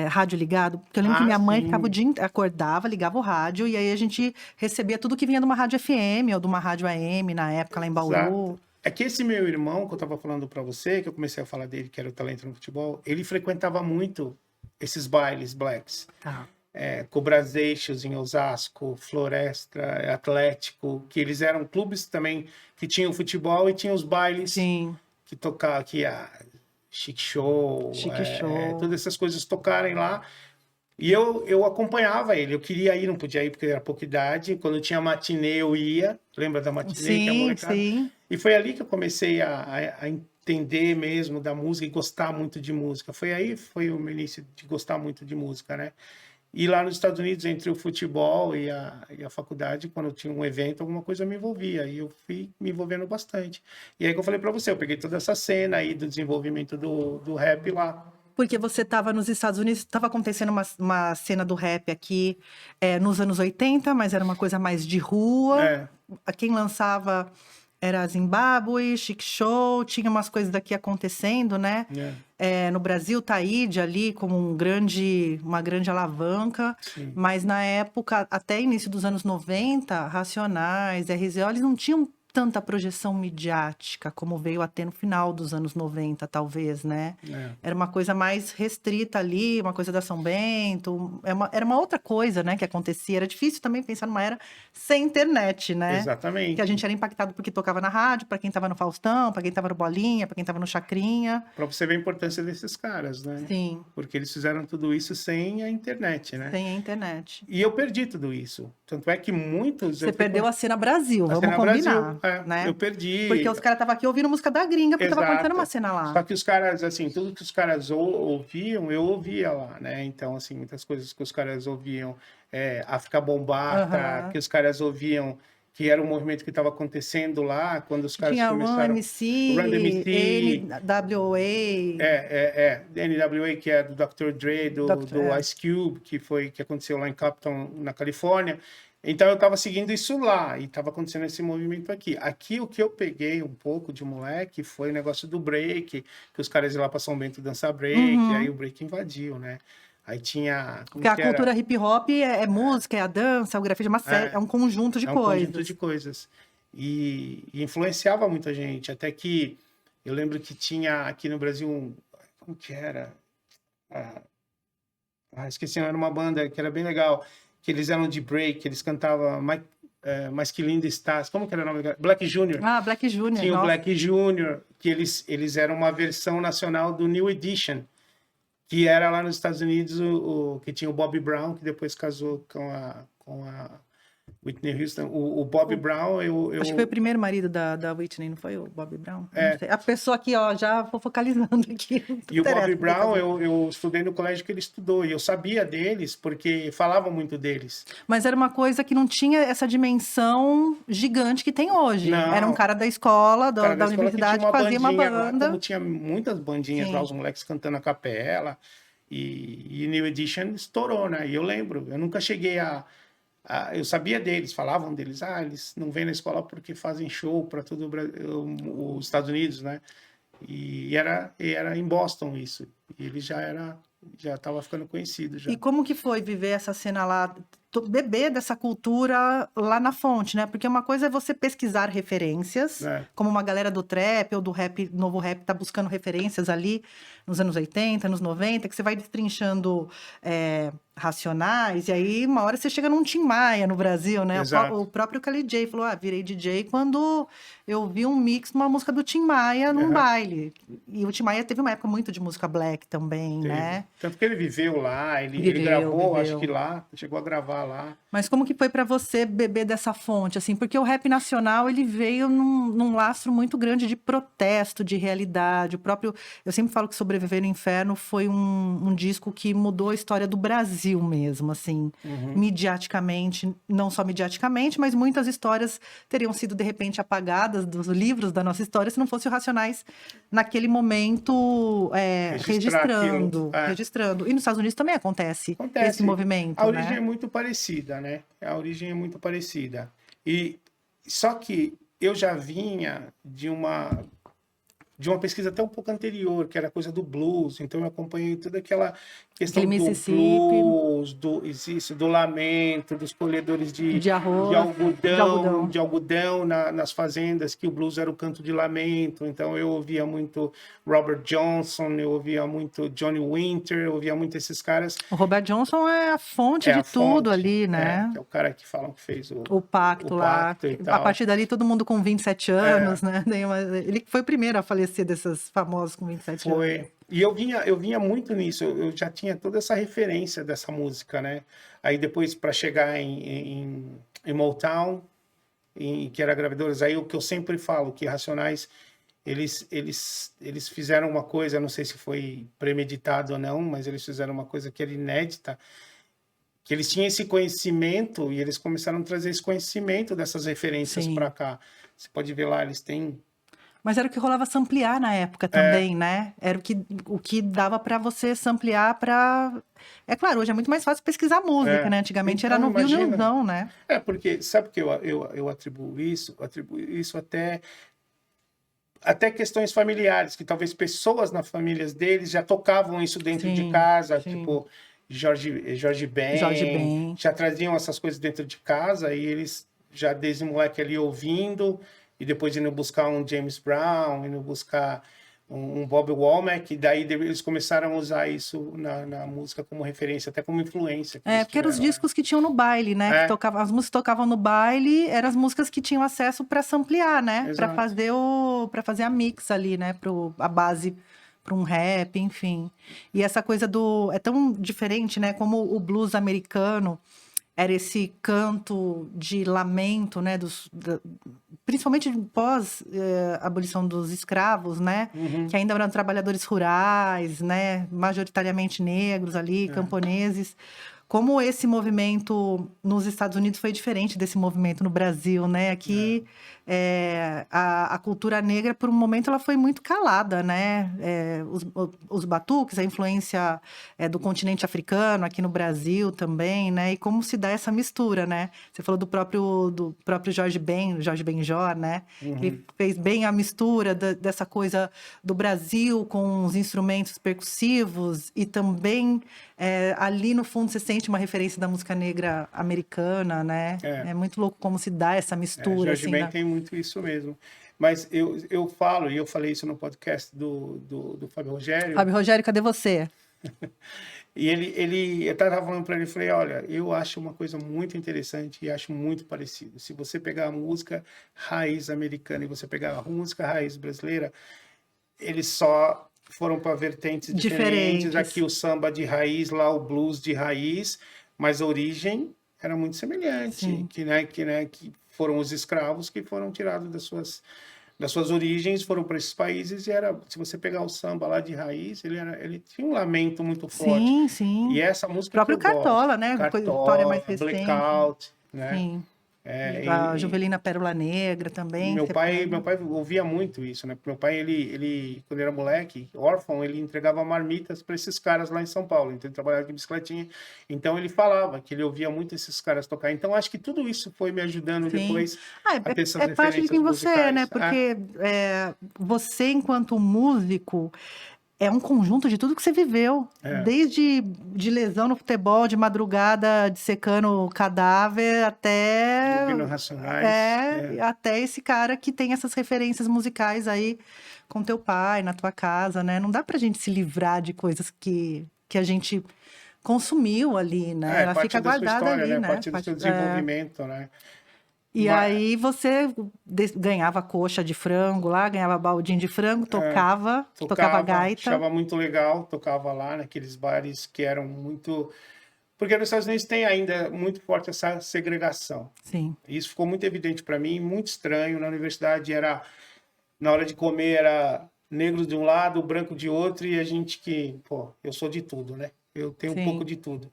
[SPEAKER 1] Rádio ligado? Porque eu lembro que minha mãe ficava o dia acordava, ligava o rádio, e aí a gente recebia tudo que vinha de uma rádio FM ou de uma rádio AM, na época, lá em Bauru.
[SPEAKER 2] Exato. É que esse meu irmão, que eu estava falando para você, que eu comecei a falar dele, que era o talento no futebol, ele frequentava muito esses bailes blacks. Cobrazeixos em Osasco, Floresta, Atlético, que eles eram clubes também que tinham futebol e tinham os bailes que tocavam aqui, Chic Show, todas essas coisas tocarem lá. E eu acompanhava ele, eu queria ir, não podia ir porque era pouca idade. Quando tinha matinê, eu ia. Lembra da matinê que é a
[SPEAKER 1] Sim,
[SPEAKER 2] molecada?
[SPEAKER 1] sim.
[SPEAKER 2] E foi ali que eu comecei a entender mesmo da música e gostar muito de música. Foi o meu início de gostar muito de música, né? E lá nos Estados Unidos, entre o futebol e a faculdade, quando tinha um evento, alguma coisa me envolvia. E eu fui me envolvendo bastante. E aí que eu falei para você, eu peguei toda essa cena aí do desenvolvimento do rap lá.
[SPEAKER 1] Porque você estava nos Estados Unidos, estava acontecendo uma cena do rap aqui nos anos 80, mas era uma coisa mais de rua.
[SPEAKER 2] É,
[SPEAKER 1] Quem lançava era Zimbábue, Chic Show, tinha umas coisas daqui acontecendo, né? No Brasil, Taíde ali como uma grande alavanca,
[SPEAKER 2] sim.
[SPEAKER 1] mas na época, até início dos anos 90, Racionais, RZO, eles não tinham tanta projeção midiática como veio a ter no final dos anos 90, talvez, né? Era uma coisa mais restrita ali, uma coisa da São Bento, era uma outra coisa, né, que acontecia. Era difícil também pensar numa era sem internet, né?
[SPEAKER 2] Exatamente.
[SPEAKER 1] Que a gente era impactado porque tocava na rádio, para quem estava no Faustão, para quem estava no Bolinha, para quem estava no Chacrinha.
[SPEAKER 2] Para você ver a importância desses caras, né?
[SPEAKER 1] Sim.
[SPEAKER 2] Porque eles fizeram tudo isso sem a internet, né?
[SPEAKER 1] Sem a internet.
[SPEAKER 2] E eu perdi tudo isso. Tanto é que muitos...
[SPEAKER 1] Você perdeu a cena Brasil, vamos
[SPEAKER 2] cena
[SPEAKER 1] combinar.
[SPEAKER 2] Brasil,
[SPEAKER 1] né?
[SPEAKER 2] Eu perdi.
[SPEAKER 1] Porque os caras estavam aqui ouvindo música da gringa, porque estava acontecendo uma cena lá.
[SPEAKER 2] Só que os caras, assim, tudo que os caras ouviam, eu ouvia lá, né? Então, assim, muitas coisas que os caras ouviam, África Bombata, que os caras ouviam, que era um movimento que estava acontecendo lá, quando os caras começaram...
[SPEAKER 1] Run DMC, NWA...
[SPEAKER 2] NWA, que é do Dr. Dre, do Ice Cube, que aconteceu lá em Compton, na Califórnia. Então eu estava seguindo isso lá e estava acontecendo esse movimento aqui. Aqui o que eu peguei um pouco de moleque foi o negócio do break, que os caras iam lá para São Bento dançar break, e aí o break invadiu, né? Aí tinha...
[SPEAKER 1] Porque a cultura hip hop é música, é a dança, é o grafite, é um conjunto de coisas.
[SPEAKER 2] É um conjunto de coisas. E influenciava muita gente, até que eu lembro que tinha aqui no Brasil, como que era? Esqueci, era uma banda que era bem legal, que eles eram de break, eles cantavam Mais Que Linda Estás, como que era o nome? Black Junior.
[SPEAKER 1] Black Junior.
[SPEAKER 2] Tinha o Black Junior, que eles eram uma versão nacional do New Edition, que era lá nos Estados Unidos, que tinha o Bobby Brown, que depois casou com a Whitney Houston. O Bobby Brown,
[SPEAKER 1] Acho que foi o primeiro marido da Whitney, não foi o Bobby Brown? A pessoa aqui, ó, já vou focalizando aqui.
[SPEAKER 2] E o Bobby Brown, eu estudei no colégio que ele estudou, e eu sabia deles, porque falavam muito deles.
[SPEAKER 1] Mas era uma coisa que não tinha essa dimensão gigante que tem hoje.
[SPEAKER 2] Não.
[SPEAKER 1] Era um cara da escola, da universidade, que fazia uma banda.
[SPEAKER 2] Como tinha muitas bandinhas lá, os moleques cantando a capela, e New Edition estourou, né? E eu lembro, eu nunca cheguei eu sabia deles, falavam deles, eles não vêm na escola porque fazem show para todo os Estados Unidos, né? E era em Boston isso. E ele já estava ficando conhecido já.
[SPEAKER 1] E como que foi viver essa cena lá, beber dessa cultura lá na fonte, né? Porque uma coisa é você pesquisar referências, como uma galera do trap ou do rap, novo rap, tá buscando referências ali nos anos 80, anos 90, que você vai destrinchando Racionais, e aí uma hora você chega num Tim Maia no Brasil, né? O próprio Khalid J falou, virei DJ quando eu vi um mix de uma música do Tim Maia num baile. E o Tim Maia teve uma época muito de música black também, né?
[SPEAKER 2] Tanto que ele viveu lá, ele gravou, acho que lá, chegou a gravar lá.
[SPEAKER 1] Mas como que foi para você beber dessa fonte, assim? Porque o rap nacional, ele veio num lastro muito grande de protesto, de realidade. Eu sempre falo que Sobreviver no Inferno foi um disco que mudou a história do Brasil mesmo, assim. Midiaticamente, não só midiaticamente, mas muitas histórias teriam sido, de repente, apagadas dos livros da nossa história se não fosse o Racionais naquele momento registrando. E nos Estados Unidos também acontece. Esse movimento,
[SPEAKER 2] A origem é muito parecida, né? E só que eu já vinha de uma pesquisa até um pouco anterior, que era coisa do blues, então eu acompanhei toda aquela questão do blues, do lamento, dos colhedores de algodão nas fazendas, que o blues era o canto de lamento, então eu ouvia muito Robert Johnson, eu ouvia muito Johnny Winter, eu ouvia muito esses caras.
[SPEAKER 1] O Robert Johnson é a fonte de tudo ali, né?
[SPEAKER 2] Que é o cara que falam que fez o
[SPEAKER 1] pacto lá. A partir dali, todo mundo com 27 anos, né? Ele foi o primeiro a falecer desses famosos com 27 anos.
[SPEAKER 2] E eu vinha muito nisso, eu já tinha toda essa referência dessa música, né? Aí depois, para chegar em Motown, que era gravadoras, aí o que eu sempre falo, que Racionais, eles fizeram uma coisa, não sei se foi premeditado ou não, mas eles fizeram uma coisa que era inédita, que eles tinham esse conhecimento e eles começaram a trazer esse conhecimento dessas referências
[SPEAKER 1] Sim.
[SPEAKER 2] para cá. Você pode ver lá, eles têm...
[SPEAKER 1] Mas era o que rolava samplear na época também, né? Era o que dava para você samplear para... É claro, hoje é muito mais fácil pesquisar música, né? Antigamente era
[SPEAKER 2] Então,
[SPEAKER 1] no
[SPEAKER 2] imagina.
[SPEAKER 1] vinilzão, né?
[SPEAKER 2] Porque, sabe que eu atribuo isso? Atribuo isso até questões familiares, que talvez pessoas nas famílias deles já tocavam isso dentro de
[SPEAKER 1] Sim,
[SPEAKER 2] casa,
[SPEAKER 1] sim.
[SPEAKER 2] tipo Jorge
[SPEAKER 1] Jorge
[SPEAKER 2] Ben,
[SPEAKER 1] Ben.
[SPEAKER 2] já traziam essas coisas dentro de casa e eles já desde moleque ali ouvindo e depois indo buscar um James Brown, indo buscar um Bob Womack, e daí eles começaram a usar isso na música como referência, até como influência que eles
[SPEAKER 1] Porque eram os
[SPEAKER 2] tiveram, né?
[SPEAKER 1] discos que tinham no baile, né? Que tocavam, as músicas que tocavam no baile, eram as músicas que tinham acesso para samplear, né? Para
[SPEAKER 2] Exato.
[SPEAKER 1] fazer para fazer a mix ali, né? A base para um rap, enfim. E essa coisa é tão diferente, né? Como o blues americano era esse canto de lamento, né? Principalmente pós abolição dos escravos, né?
[SPEAKER 2] Uhum.
[SPEAKER 1] Que ainda eram trabalhadores rurais, né? Majoritariamente negros ali, camponeses. Como esse movimento nos Estados Unidos foi diferente desse movimento no Brasil, né? Aqui a cultura negra, por um momento, ela foi muito calada, né? Os batuques, a influência do continente africano aqui no Brasil também, né? E como se dá essa mistura, né? Você falou do próprio Jorge Benjor, né? Que ele fez bem a mistura dessa coisa do Brasil com os instrumentos percussivos e também ali no fundo você sente uma referência da música negra americana, né? É muito louco como se dá essa mistura.
[SPEAKER 2] Jorge
[SPEAKER 1] assim,
[SPEAKER 2] Ben tem muito isso mesmo. Mas eu falo, e eu falei isso no podcast do Fábio Rogério,
[SPEAKER 1] Fábio Rogério, cadê você?
[SPEAKER 2] e eu estava falando para ele, falei, olha, eu acho uma coisa muito interessante e acho muito parecido. Se você pegar a música raiz americana e você pegar a música raiz brasileira, eles só foram para vertentes diferentes. Aqui o samba de raiz, lá o blues de raiz, mas a origem era muito semelhante, que foram os escravos que foram tirados das suas origens, foram para esses países e se você pegar o samba lá de raiz, ele tinha um lamento muito forte.
[SPEAKER 1] Sim, sim.
[SPEAKER 2] E essa música
[SPEAKER 1] O próprio
[SPEAKER 2] que eu
[SPEAKER 1] Cartola,
[SPEAKER 2] gosto,
[SPEAKER 1] né? História
[SPEAKER 2] Cartola,
[SPEAKER 1] mais recente.
[SPEAKER 2] Blackout, né?
[SPEAKER 1] Sim. A
[SPEAKER 2] E
[SPEAKER 1] Juvelina Pérola Negra também.
[SPEAKER 2] meu pai ouvia muito isso, né? Meu pai, ele quando era moleque, órfão, ele entregava marmitas para esses caras lá em São Paulo. Então ele trabalhava de bicicletinha. Então ele falava que ele ouvia muito esses caras tocar. Então acho que tudo isso foi me ajudando depois a ter essas referências
[SPEAKER 1] parte de quem você é, né?
[SPEAKER 2] musicais.
[SPEAKER 1] Porque você, enquanto músico, é um conjunto de tudo que você viveu. Desde de lesão no futebol, de madrugada, dissecando cadáver, até...
[SPEAKER 2] Ouvindo Racionais.
[SPEAKER 1] Até esse cara que tem essas referências musicais aí com teu pai, na tua casa, né? Não dá pra gente se livrar de coisas que a gente consumiu ali, né? Ela
[SPEAKER 2] parte
[SPEAKER 1] fica
[SPEAKER 2] da sua
[SPEAKER 1] guardada
[SPEAKER 2] história,
[SPEAKER 1] ali,
[SPEAKER 2] né?
[SPEAKER 1] né?
[SPEAKER 2] Parte do seu desenvolvimento, né?
[SPEAKER 1] E aí você ganhava coxa de frango lá, ganhava baldinho de frango, tocava gaita.
[SPEAKER 2] Achava muito legal, tocava lá naqueles bares que eram muito... Porque nos Estados Unidos tem ainda muito forte essa segregação.
[SPEAKER 1] Sim.
[SPEAKER 2] Isso ficou muito evidente para mim, muito estranho. Na universidade na hora de comer era negro de um lado, branco de outro, e a gente eu sou de tudo, né? Eu tenho um pouco de tudo.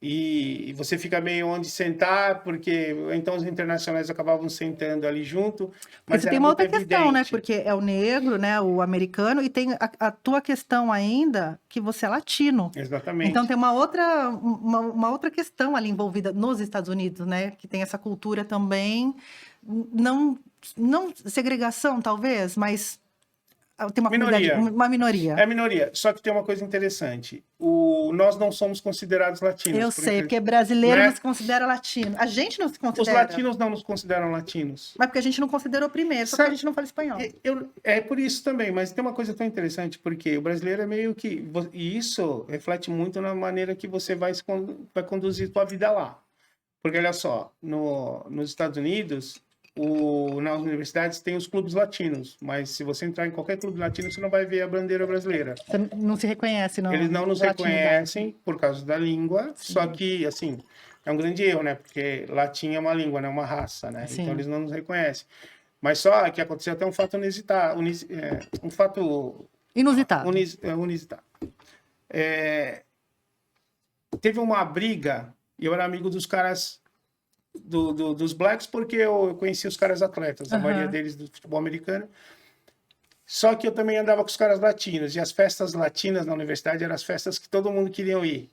[SPEAKER 2] E você fica meio onde sentar, porque então os internacionais acabavam sentando ali junto. Mas
[SPEAKER 1] você tem uma outra questão, né? Porque é o negro, né? O americano, e tem a tua questão ainda, que você é latino.
[SPEAKER 2] Exatamente.
[SPEAKER 1] Então tem uma outra questão ali envolvida nos Estados Unidos, né? Que tem essa cultura também, não segregação, talvez, mas tem uma comunidade, uma minoria.
[SPEAKER 2] É minoria. Só que tem uma coisa interessante. Nós não somos considerados latinos.
[SPEAKER 1] Eu sei, porque brasileiro não se considera latino. A gente não se considera.
[SPEAKER 2] Os latinos não nos consideram latinos.
[SPEAKER 1] Mas porque a gente não considerou primeiro, só que a gente não fala espanhol.
[SPEAKER 2] É por isso também, mas tem uma coisa tão interessante, porque o brasileiro é meio que... E isso reflete muito na maneira que você vai conduzir sua vida lá. Porque, olha só, nos Estados Unidos, nas universidades tem os clubes latinos, mas se você entrar em qualquer clube latino, você não vai ver a bandeira brasileira.
[SPEAKER 1] Você não se reconhece, não?
[SPEAKER 2] Eles não nos
[SPEAKER 1] Latinidade.
[SPEAKER 2] reconhecem por causa da língua, só que, assim, é um grande erro, né? Porque latim é uma língua, não é uma raça, né?
[SPEAKER 1] Sim.
[SPEAKER 2] Então eles não nos reconhecem. Mas só que aconteceu até um fato um fato
[SPEAKER 1] Inusitado.
[SPEAKER 2] inusitado. Teve uma briga, e eu era amigo dos caras dos Blacks, porque eu conhecia os caras atletas, a maioria deles do futebol americano. Só que eu também andava com os caras latinos, e as festas latinas na universidade eram as festas que todo mundo queria ir.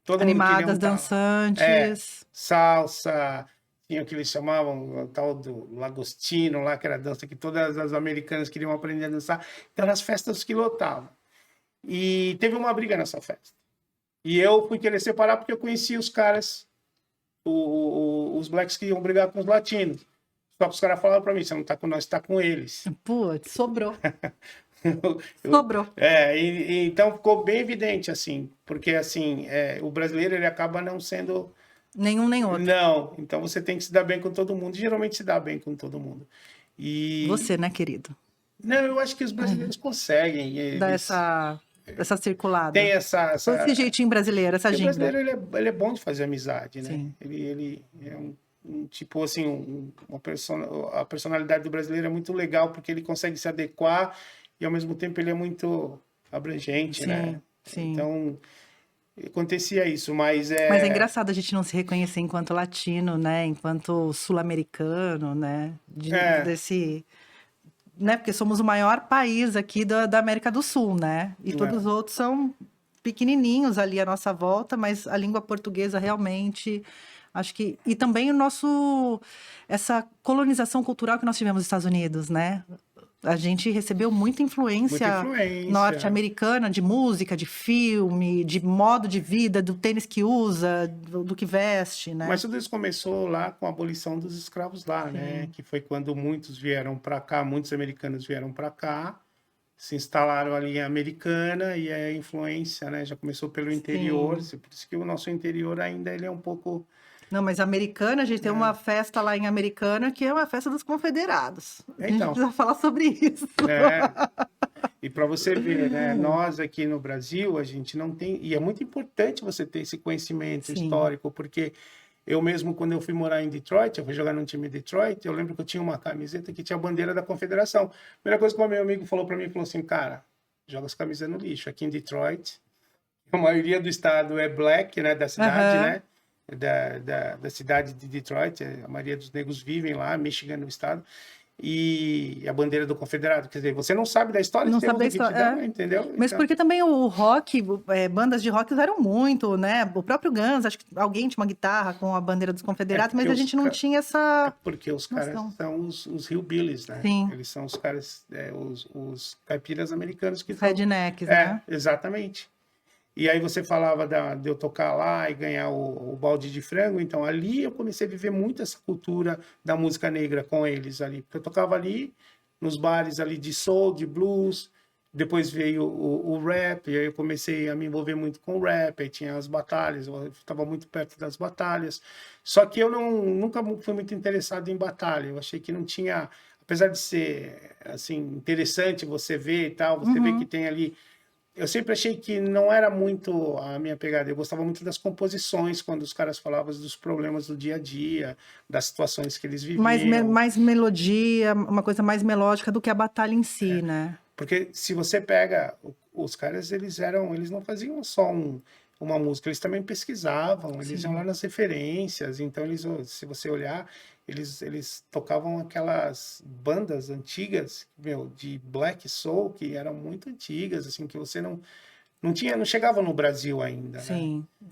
[SPEAKER 2] Todo
[SPEAKER 1] Animadas,
[SPEAKER 2] mundo queria
[SPEAKER 1] dançantes.
[SPEAKER 2] Salsa, tinha o que eles chamavam, o tal do Lagostino, lá, que era a dança que todas as americanas queriam aprender a dançar. Então, eram as festas que lotavam. E teve uma briga nessa festa. E eu fui querer separar porque eu conhecia os caras, os blacks que iam brigar com os latinos. Só que os caras falaram pra mim, você não tá com nós, você tá com eles.
[SPEAKER 1] Putz, sobrou. Sobrou.
[SPEAKER 2] Então ficou bem evidente, assim, porque assim, o brasileiro ele acaba não sendo...
[SPEAKER 1] Nenhum nem outro.
[SPEAKER 2] Não, então você tem que se dar bem com todo mundo, e geralmente se dá bem com todo mundo.
[SPEAKER 1] Você, né, querido?
[SPEAKER 2] Não, eu acho que os brasileiros conseguem.
[SPEAKER 1] Dá essa circulada.
[SPEAKER 2] Tem essa...
[SPEAKER 1] Esse jeitinho brasileiro, essa
[SPEAKER 2] Porque o
[SPEAKER 1] ginga.
[SPEAKER 2] brasileiro, ele é bom de fazer amizade, né?
[SPEAKER 1] Sim.
[SPEAKER 2] Ele é tipo assim, a personalidade do brasileiro é muito legal, porque ele consegue se adequar e, ao mesmo tempo, ele é muito abrangente, né?
[SPEAKER 1] Sim.
[SPEAKER 2] Então, acontecia isso, mas
[SPEAKER 1] Mas é engraçado a gente não se reconhecer enquanto latino, né? Enquanto sul-americano, né? Desse... Né? Porque somos o maior país aqui da América do Sul, né? E todos os outros são pequenininhos ali à nossa volta, mas a língua portuguesa realmente... Acho que... E também essa colonização cultural que nós tivemos nos Estados Unidos, né? A gente recebeu muita influência norte-americana de música, de filme, de modo de vida, do tênis que usa, do que veste, né?
[SPEAKER 2] Mas tudo isso começou lá com a abolição dos escravos lá, né? Que foi quando muitos vieram para cá, muitos americanos vieram para cá, se instalaram ali em Americana, e a influência, né, já começou pelo interior, por isso que o nosso interior ainda ele é um pouco...
[SPEAKER 1] Não, mas Americana, a gente tem uma festa lá em Americana que é uma festa dos confederados. A gente precisa falar sobre isso.
[SPEAKER 2] E para você ver, né, nós aqui no Brasil, a gente não tem... E é muito importante você ter esse conhecimento histórico, porque eu mesmo, quando eu fui morar em Detroit, eu fui jogar num time em Detroit, eu lembro que eu tinha uma camiseta que tinha a bandeira da Confederação. A primeira coisa que o meu amigo falou para mim, falou assim, cara, joga as camisas no lixo. Aqui em Detroit, a maioria do estado é black, né, da cidade, né? Da cidade de Detroit, a maioria dos negros vivem lá, Michigan no estado, e a bandeira do Confederado, quer dizer, você não sabe da história,
[SPEAKER 1] não sabe da história,
[SPEAKER 2] entendeu?
[SPEAKER 1] Mas porque também o rock, bandas de rock usaram muito, né? O próprio Guns, acho que alguém tinha uma guitarra com a bandeira dos Confederados, mas a gente não tinha essa...
[SPEAKER 2] Porque os caras são os hillbillies, né?
[SPEAKER 1] Sim.
[SPEAKER 2] Eles são os caras, os caipiras americanos que
[SPEAKER 1] são... Rednecks, né?
[SPEAKER 2] Exatamente. E aí você falava de eu tocar lá e ganhar o balde de frango. Então, ali eu comecei a viver muito essa cultura da música negra com eles ali. Porque eu tocava ali, nos bares ali de soul, de blues. Depois veio o rap, e aí eu comecei a me envolver muito com o rap. Aí tinha as batalhas, eu estava muito perto das batalhas. Só que eu nunca fui muito interessado em batalha. Eu achei que não tinha... Apesar de ser, assim, interessante você ver e tal, você vê que tem ali... Eu sempre achei que não era muito a minha pegada. Eu gostava muito das composições, quando os caras falavam dos problemas do dia a dia, das situações que eles viviam.
[SPEAKER 1] Mais melodia, uma coisa mais melódica do que a batalha em si, né?
[SPEAKER 2] Porque se você pega... Os caras, eles não faziam só uma música, eles também pesquisavam, eles iam lá nas referências. Então, se você olhar... Eles tocavam aquelas bandas antigas, de black soul, que eram muito antigas, assim, que você não chegava no Brasil ainda.
[SPEAKER 1] Sim, né?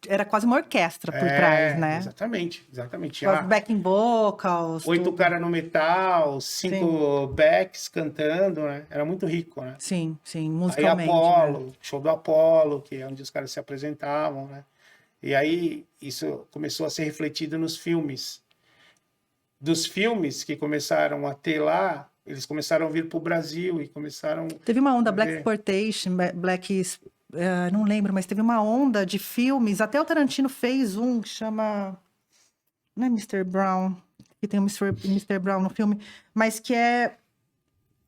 [SPEAKER 1] Era quase uma orquestra por trás, né?
[SPEAKER 2] Exatamente.
[SPEAKER 1] As backing vocals.
[SPEAKER 2] 8 caras no metal, 5 backs cantando, né? Era muito rico, né?
[SPEAKER 1] Sim, musicalmente.
[SPEAKER 2] Aí Apollo, né? Show do Apollo, que é onde os caras se apresentavam, né? E aí isso começou a ser refletido nos filmes. Dos filmes que começaram a ter lá, eles começaram a vir para o Brasil e começaram...
[SPEAKER 1] Teve uma onda Black Exploitation, não lembro, mas teve uma onda de filmes, até o Tarantino fez um que chama... Não é Mr. Brown? que tem o Mr. Brown no filme, mas que é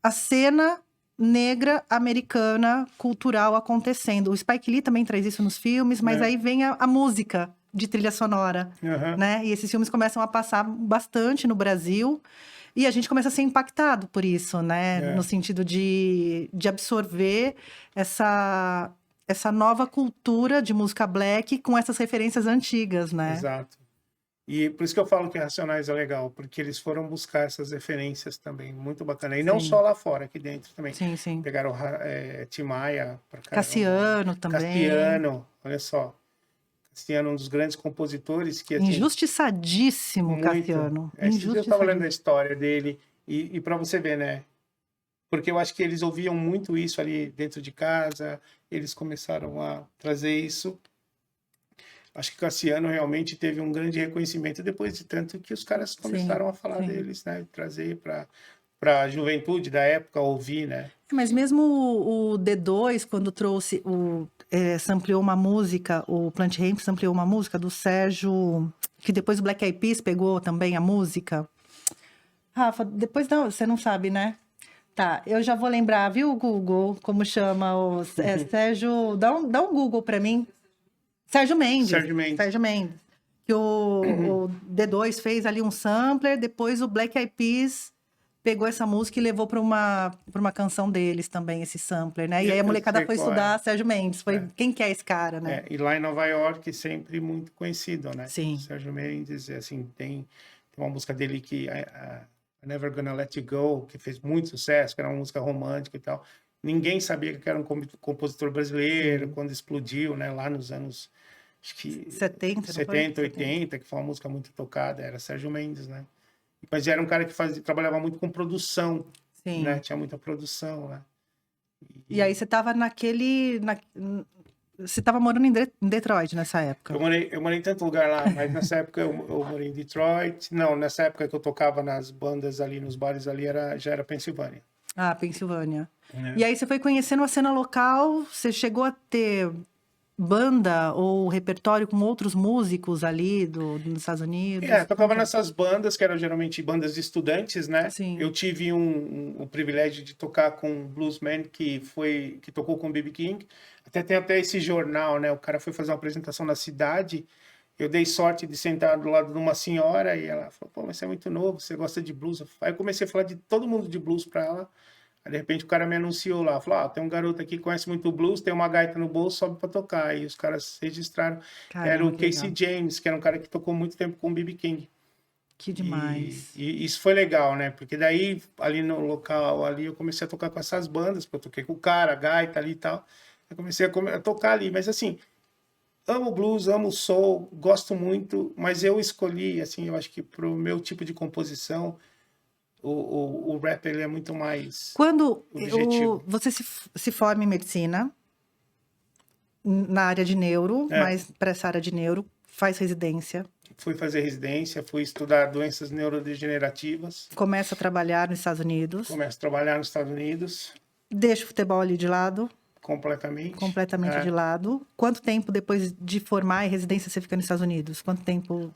[SPEAKER 1] a cena negra americana cultural acontecendo. O Spike Lee também traz isso nos filmes, mas aí vem a música de trilha sonora, né? E esses filmes começam a passar bastante no Brasil e a gente começa a ser impactado por isso, né? No sentido de absorver essa nova cultura de música black com essas referências antigas, né?
[SPEAKER 2] Exato. E por isso que eu falo que Racionais é legal, porque eles foram buscar essas referências também, muito bacana. E não só lá fora, aqui dentro também.
[SPEAKER 1] Sim, sim.
[SPEAKER 2] Pegaram Tim Maia pra caramba.
[SPEAKER 1] Cassiano também.
[SPEAKER 2] Cassiano, olha só. Cassiano, um dos grandes compositores que... Assim,
[SPEAKER 1] injustiçadíssimo,
[SPEAKER 2] muito.
[SPEAKER 1] Cassiano.
[SPEAKER 2] Eu estava lendo a história dele, e para você ver, né? Porque eu acho que eles ouviam muito isso ali dentro de casa, eles começaram a trazer isso. Acho que Cassiano realmente teve um grande reconhecimento depois de tanto que os caras começaram a falar deles, né? Trazer para a juventude da época ouvir, né?
[SPEAKER 1] Mas mesmo o D2, quando trouxe, sampleou uma música, o Plant Ramp sampleou uma música do Sérgio, que depois o Black Eyed Peas pegou também a música. Rafa, depois não, você não sabe, né? Tá, eu já vou lembrar, viu, Google, como chama o Sérgio... Dá um Google para mim. Sérgio Mendes. Que o D2 fez ali um sampler, depois o Black Eyed Peas pegou essa música e levou para uma canção deles também, esse sampler, né? E aí a molecada foi estudar Sérgio Mendes. Quem que é esse cara, né?
[SPEAKER 2] E lá em Nova York, sempre muito conhecido, né?
[SPEAKER 1] Sim.
[SPEAKER 2] Sérgio Mendes, assim, tem uma música dele que... I'm Never Gonna Let You Go, que fez muito sucesso, que era uma música romântica e tal. Ninguém sabia que era um compositor brasileiro, quando explodiu, né? Lá nos anos... Acho que 70, 80, que foi uma música muito tocada, era Sérgio Mendes, né? Mas era um cara que trabalhava muito com produção, né? Tinha muita produção, né?
[SPEAKER 1] E aí você estava você estava morando em Detroit nessa época?
[SPEAKER 2] Eu morei em tanto lugar lá, mas nessa época eu morei em Detroit. Não, nessa época que eu tocava nas bandas ali, nos bares ali, já era Pensilvânia.
[SPEAKER 1] Ah, Pensilvânia. E aí você foi conhecendo a cena local, você chegou a ter banda ou repertório com outros músicos ali dos Estados Unidos?
[SPEAKER 2] Tocava nessas bandas, que eram geralmente bandas de estudantes, né?
[SPEAKER 1] Sim.
[SPEAKER 2] Eu tive o privilégio de tocar com um bluesman que tocou com o B.B. King. Tem até esse jornal, né? O cara foi fazer uma apresentação na cidade. Eu dei sorte de sentar do lado de uma senhora e ela falou, pô, mas você é muito novo, você gosta de blues. Aí eu comecei a falar de todo mundo de blues pra ela. Aí, de repente, o cara me anunciou lá, falou, tem um garoto aqui que conhece muito blues, tem uma gaita no bolso, sobe pra tocar. Aí os caras registraram.
[SPEAKER 1] Caramba,
[SPEAKER 2] era o Casey James, que era um cara que tocou muito tempo com o B.B. King.
[SPEAKER 1] Que demais.
[SPEAKER 2] E isso foi legal, né? Porque daí, ali no local, ali, eu comecei a tocar com essas bandas, porque eu toquei com o cara, a gaita ali e tal. Eu comecei a tocar ali, mas assim, amo blues, amo soul, gosto muito, mas eu escolhi, assim, eu acho que pro meu tipo de composição, o rap ele é muito mais objetivo.
[SPEAKER 1] Você se forma em medicina, na área de neuro, mas para essa área de neuro, faz residência.
[SPEAKER 2] Fui fazer residência, fui estudar doenças neurodegenerativas.
[SPEAKER 1] Começa a trabalhar nos Estados Unidos.
[SPEAKER 2] Começo a trabalhar nos Estados Unidos.
[SPEAKER 1] Deixa o futebol ali de lado.
[SPEAKER 2] Completamente
[SPEAKER 1] de lado. Quanto tempo depois de formar em residência você fica nos Estados Unidos? Quanto tempo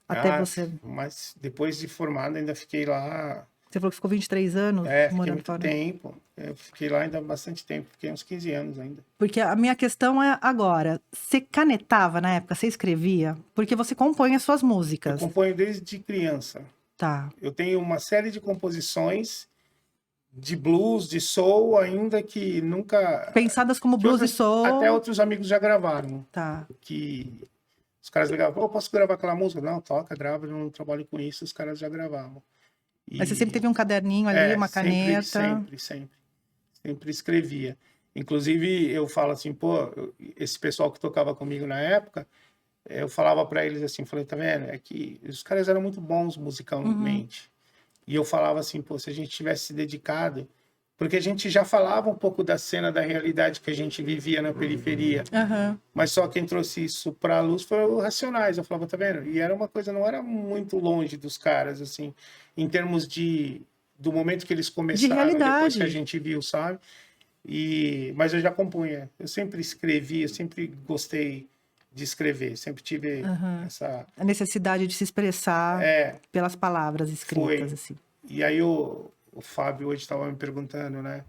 [SPEAKER 1] até você...
[SPEAKER 2] Mas depois de formado ainda fiquei lá...
[SPEAKER 1] Você falou que ficou 23 anos morando fora.
[SPEAKER 2] Tempo. Eu fiquei lá ainda bastante tempo. Fiquei uns 15 anos ainda.
[SPEAKER 1] Porque a minha questão é agora. Você canetava na época? Você escrevia? Porque você compõe as suas músicas.
[SPEAKER 2] Eu componho desde criança.
[SPEAKER 1] Tá.
[SPEAKER 2] Eu tenho uma série de composições de blues, de soul, ainda que nunca...
[SPEAKER 1] Pensadas como blues e soul.
[SPEAKER 2] Até outros amigos já gravaram.
[SPEAKER 1] Tá.
[SPEAKER 2] Que os caras ligavam, posso gravar aquela música? Não, toca, grava, eu não trabalho com isso. Os caras já gravavam.
[SPEAKER 1] Mas você sempre teve um caderninho ali, uma caneta?
[SPEAKER 2] Sempre escrevia. Inclusive, eu falo assim, esse pessoal que tocava comigo na época, eu falava para eles assim, falei, tá vendo? É que os caras eram muito bons musicalmente. E eu falava assim, se a gente tivesse se dedicado, porque a gente já falava um pouco da cena, da realidade que a gente vivia na periferia. Mas só quem trouxe isso para a luz foi o Racionais. Eu falava, tá vendo? E era uma coisa, não era muito longe dos caras, assim, em termos do momento que eles começaram,
[SPEAKER 1] de realidade.
[SPEAKER 2] Depois que a gente viu, sabe? Mas eu já compunha. Eu sempre escrevi, eu sempre gostei de escrever. Sempre tive essa...
[SPEAKER 1] A necessidade de se expressar pelas palavras escritas, assim.
[SPEAKER 2] E aí o Fábio hoje estava me perguntando, né?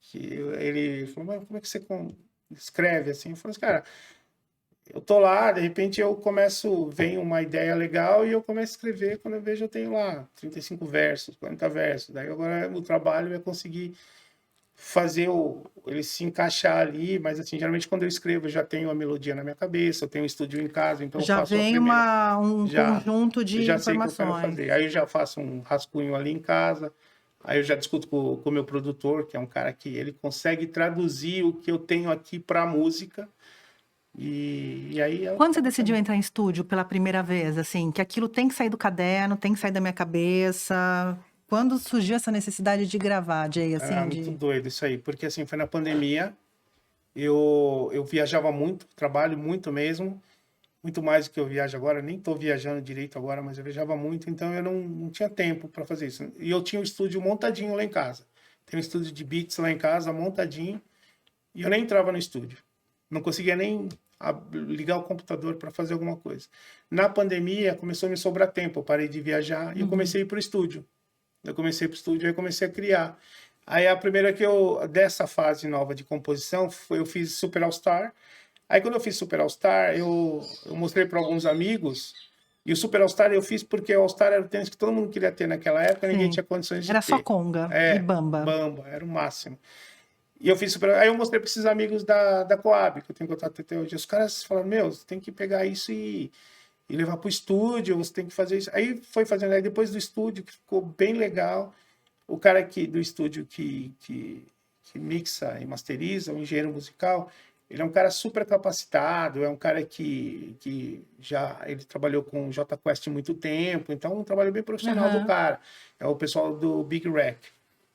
[SPEAKER 2] Que ele falou, mas como é que você escreve assim? Eu falei assim, cara, eu tô lá, de repente eu começo, vem uma ideia legal e eu começo a escrever, quando eu vejo eu tenho lá 35 versos, 40 versos. Daí agora o trabalho é conseguir fazer ele se encaixar ali, mas assim, geralmente quando eu escrevo eu já tenho a melodia na minha cabeça, eu tenho um estúdio em casa, então eu
[SPEAKER 1] Já
[SPEAKER 2] faço a
[SPEAKER 1] vem
[SPEAKER 2] primeira...
[SPEAKER 1] um conjunto de
[SPEAKER 2] eu já sei o que eu quero
[SPEAKER 1] informações.
[SPEAKER 2] fazer. Aí eu já faço um rascunho ali em casa, aí eu já discuto com o meu produtor, que é um cara que ele consegue traduzir o que eu tenho aqui para a música. E aí...
[SPEAKER 1] Quando você decidiu entrar em estúdio pela primeira vez, assim, que aquilo tem que sair do caderno, tem que sair da minha cabeça? Quando surgiu essa necessidade de gravar, Jay, assim,
[SPEAKER 2] muito doido isso aí, porque assim, foi na pandemia, eu viajava muito, trabalho muito mesmo, muito mais do que eu viajo agora, nem estou viajando direito agora, mas eu viajava muito, então eu não tinha tempo para fazer isso. E eu tinha um estúdio montadinho lá em casa. Tem um estúdio de beats lá em casa, montadinho, e eu nem entrava no estúdio. Não conseguia nem ligar o computador para fazer alguma coisa. Na pandemia, começou a me sobrar tempo, eu parei de viajar e eu comecei a ir para o estúdio. Eu comecei para o estúdio e comecei a criar. Aí a primeira dessa fase nova de composição, eu fiz Super All Star. Aí quando eu fiz Super All Star, eu mostrei para alguns amigos. E o Super All Star eu fiz porque o All Star era o tênis que todo mundo queria ter naquela época, ninguém tinha condições de ter.
[SPEAKER 1] Era só conga e bamba.
[SPEAKER 2] Bamba, era o máximo. E eu fiz Super... Aí eu mostrei para esses amigos da Coab, que eu tenho contato até hoje. Os caras falaram, meu, você tem que pegar isso e levar para o estúdio, você tem que fazer isso. Aí foi fazendo, aí depois do estúdio, que ficou bem legal, o cara aqui do estúdio que mixa e masteriza, o engenheiro musical, ele é um cara super capacitado, é um cara que já ele trabalhou com o Jota Quest há muito tempo, então um trabalho bem profissional do cara. É o pessoal do Big Rack,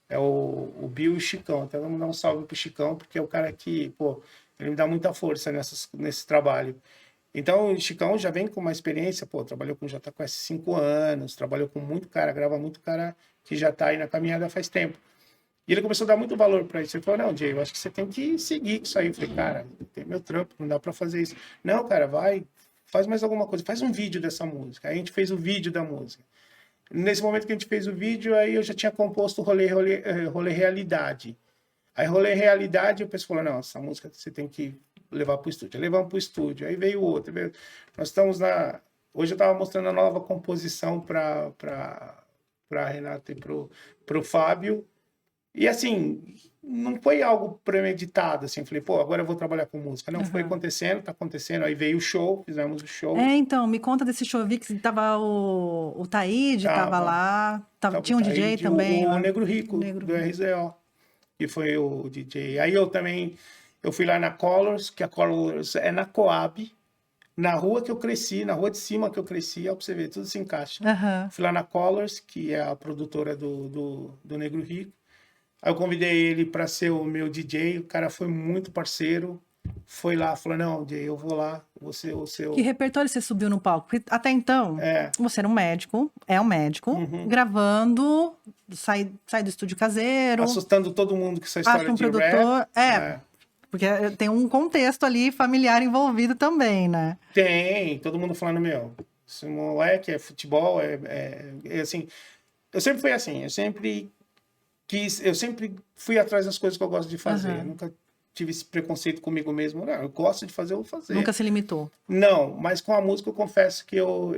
[SPEAKER 2] é o Bill e o Chicão. Então vamos dar um salve pro Chicão, porque é o cara que, pô, ele me dá muita força nesse trabalho. Então o Chicão já vem com uma experiência, pô, trabalhou com o Jota Quest 5 anos, trabalhou com muito cara, grava muito cara que já tá aí na caminhada faz tempo. E ele começou a dar muito valor para isso. Ele falou, não, Jay, eu acho que você tem que seguir com isso aí. Eu falei, cara, tem meu trampo, não dá para fazer isso. Não, cara, vai, faz mais alguma coisa, faz um vídeo dessa música. Aí a gente fez o vídeo da música. Nesse momento que a gente fez o vídeo, aí eu já tinha composto Rolê Realidade. Aí Rolê Realidade, o pessoal falou, não, essa música você tem que levar para o estúdio. Aí levamos para o estúdio, aí veio outro. Nós estamos na... Hoje eu estava mostrando a nova composição para a Renata e para o Fábio. E assim, não foi algo premeditado, assim, falei, pô, agora eu vou trabalhar com música. Não, foi acontecendo, tá acontecendo. Aí veio o show, fizemos o show.
[SPEAKER 1] Então, me conta desse show. Eu vi que tava o Taíde, tava lá, tinha um DJ também.
[SPEAKER 2] O Negro Rico, do RZO, que foi o DJ. Aí eu fui lá na Colors, que a Colors é na Coab, na rua que eu cresci, na rua de cima que eu cresci, ó, pra você ver, tudo se encaixa. Fui lá na Colors, que é a produtora do Negro Rico. Aí eu convidei ele para ser o meu DJ, o cara foi muito parceiro, foi lá, falou, não, DJ, eu vou lá, você o seu...
[SPEAKER 1] Que repertório você subiu no palco? Porque até então, você era um médico, gravando, sai do estúdio caseiro...
[SPEAKER 2] Assustando todo mundo com essa história
[SPEAKER 1] acha um
[SPEAKER 2] de
[SPEAKER 1] produtor, porque tem um contexto ali familiar envolvido também, né?
[SPEAKER 2] Tem, todo mundo falando, meu, esse moleque é futebol, assim... Eu sempre fui assim, eu sempre fui atrás das coisas que eu gosto de fazer. Eu nunca tive esse preconceito comigo mesmo. Não, eu gosto de fazer, eu vou fazer.
[SPEAKER 1] Nunca se limitou?
[SPEAKER 2] Não, mas com a música eu confesso que eu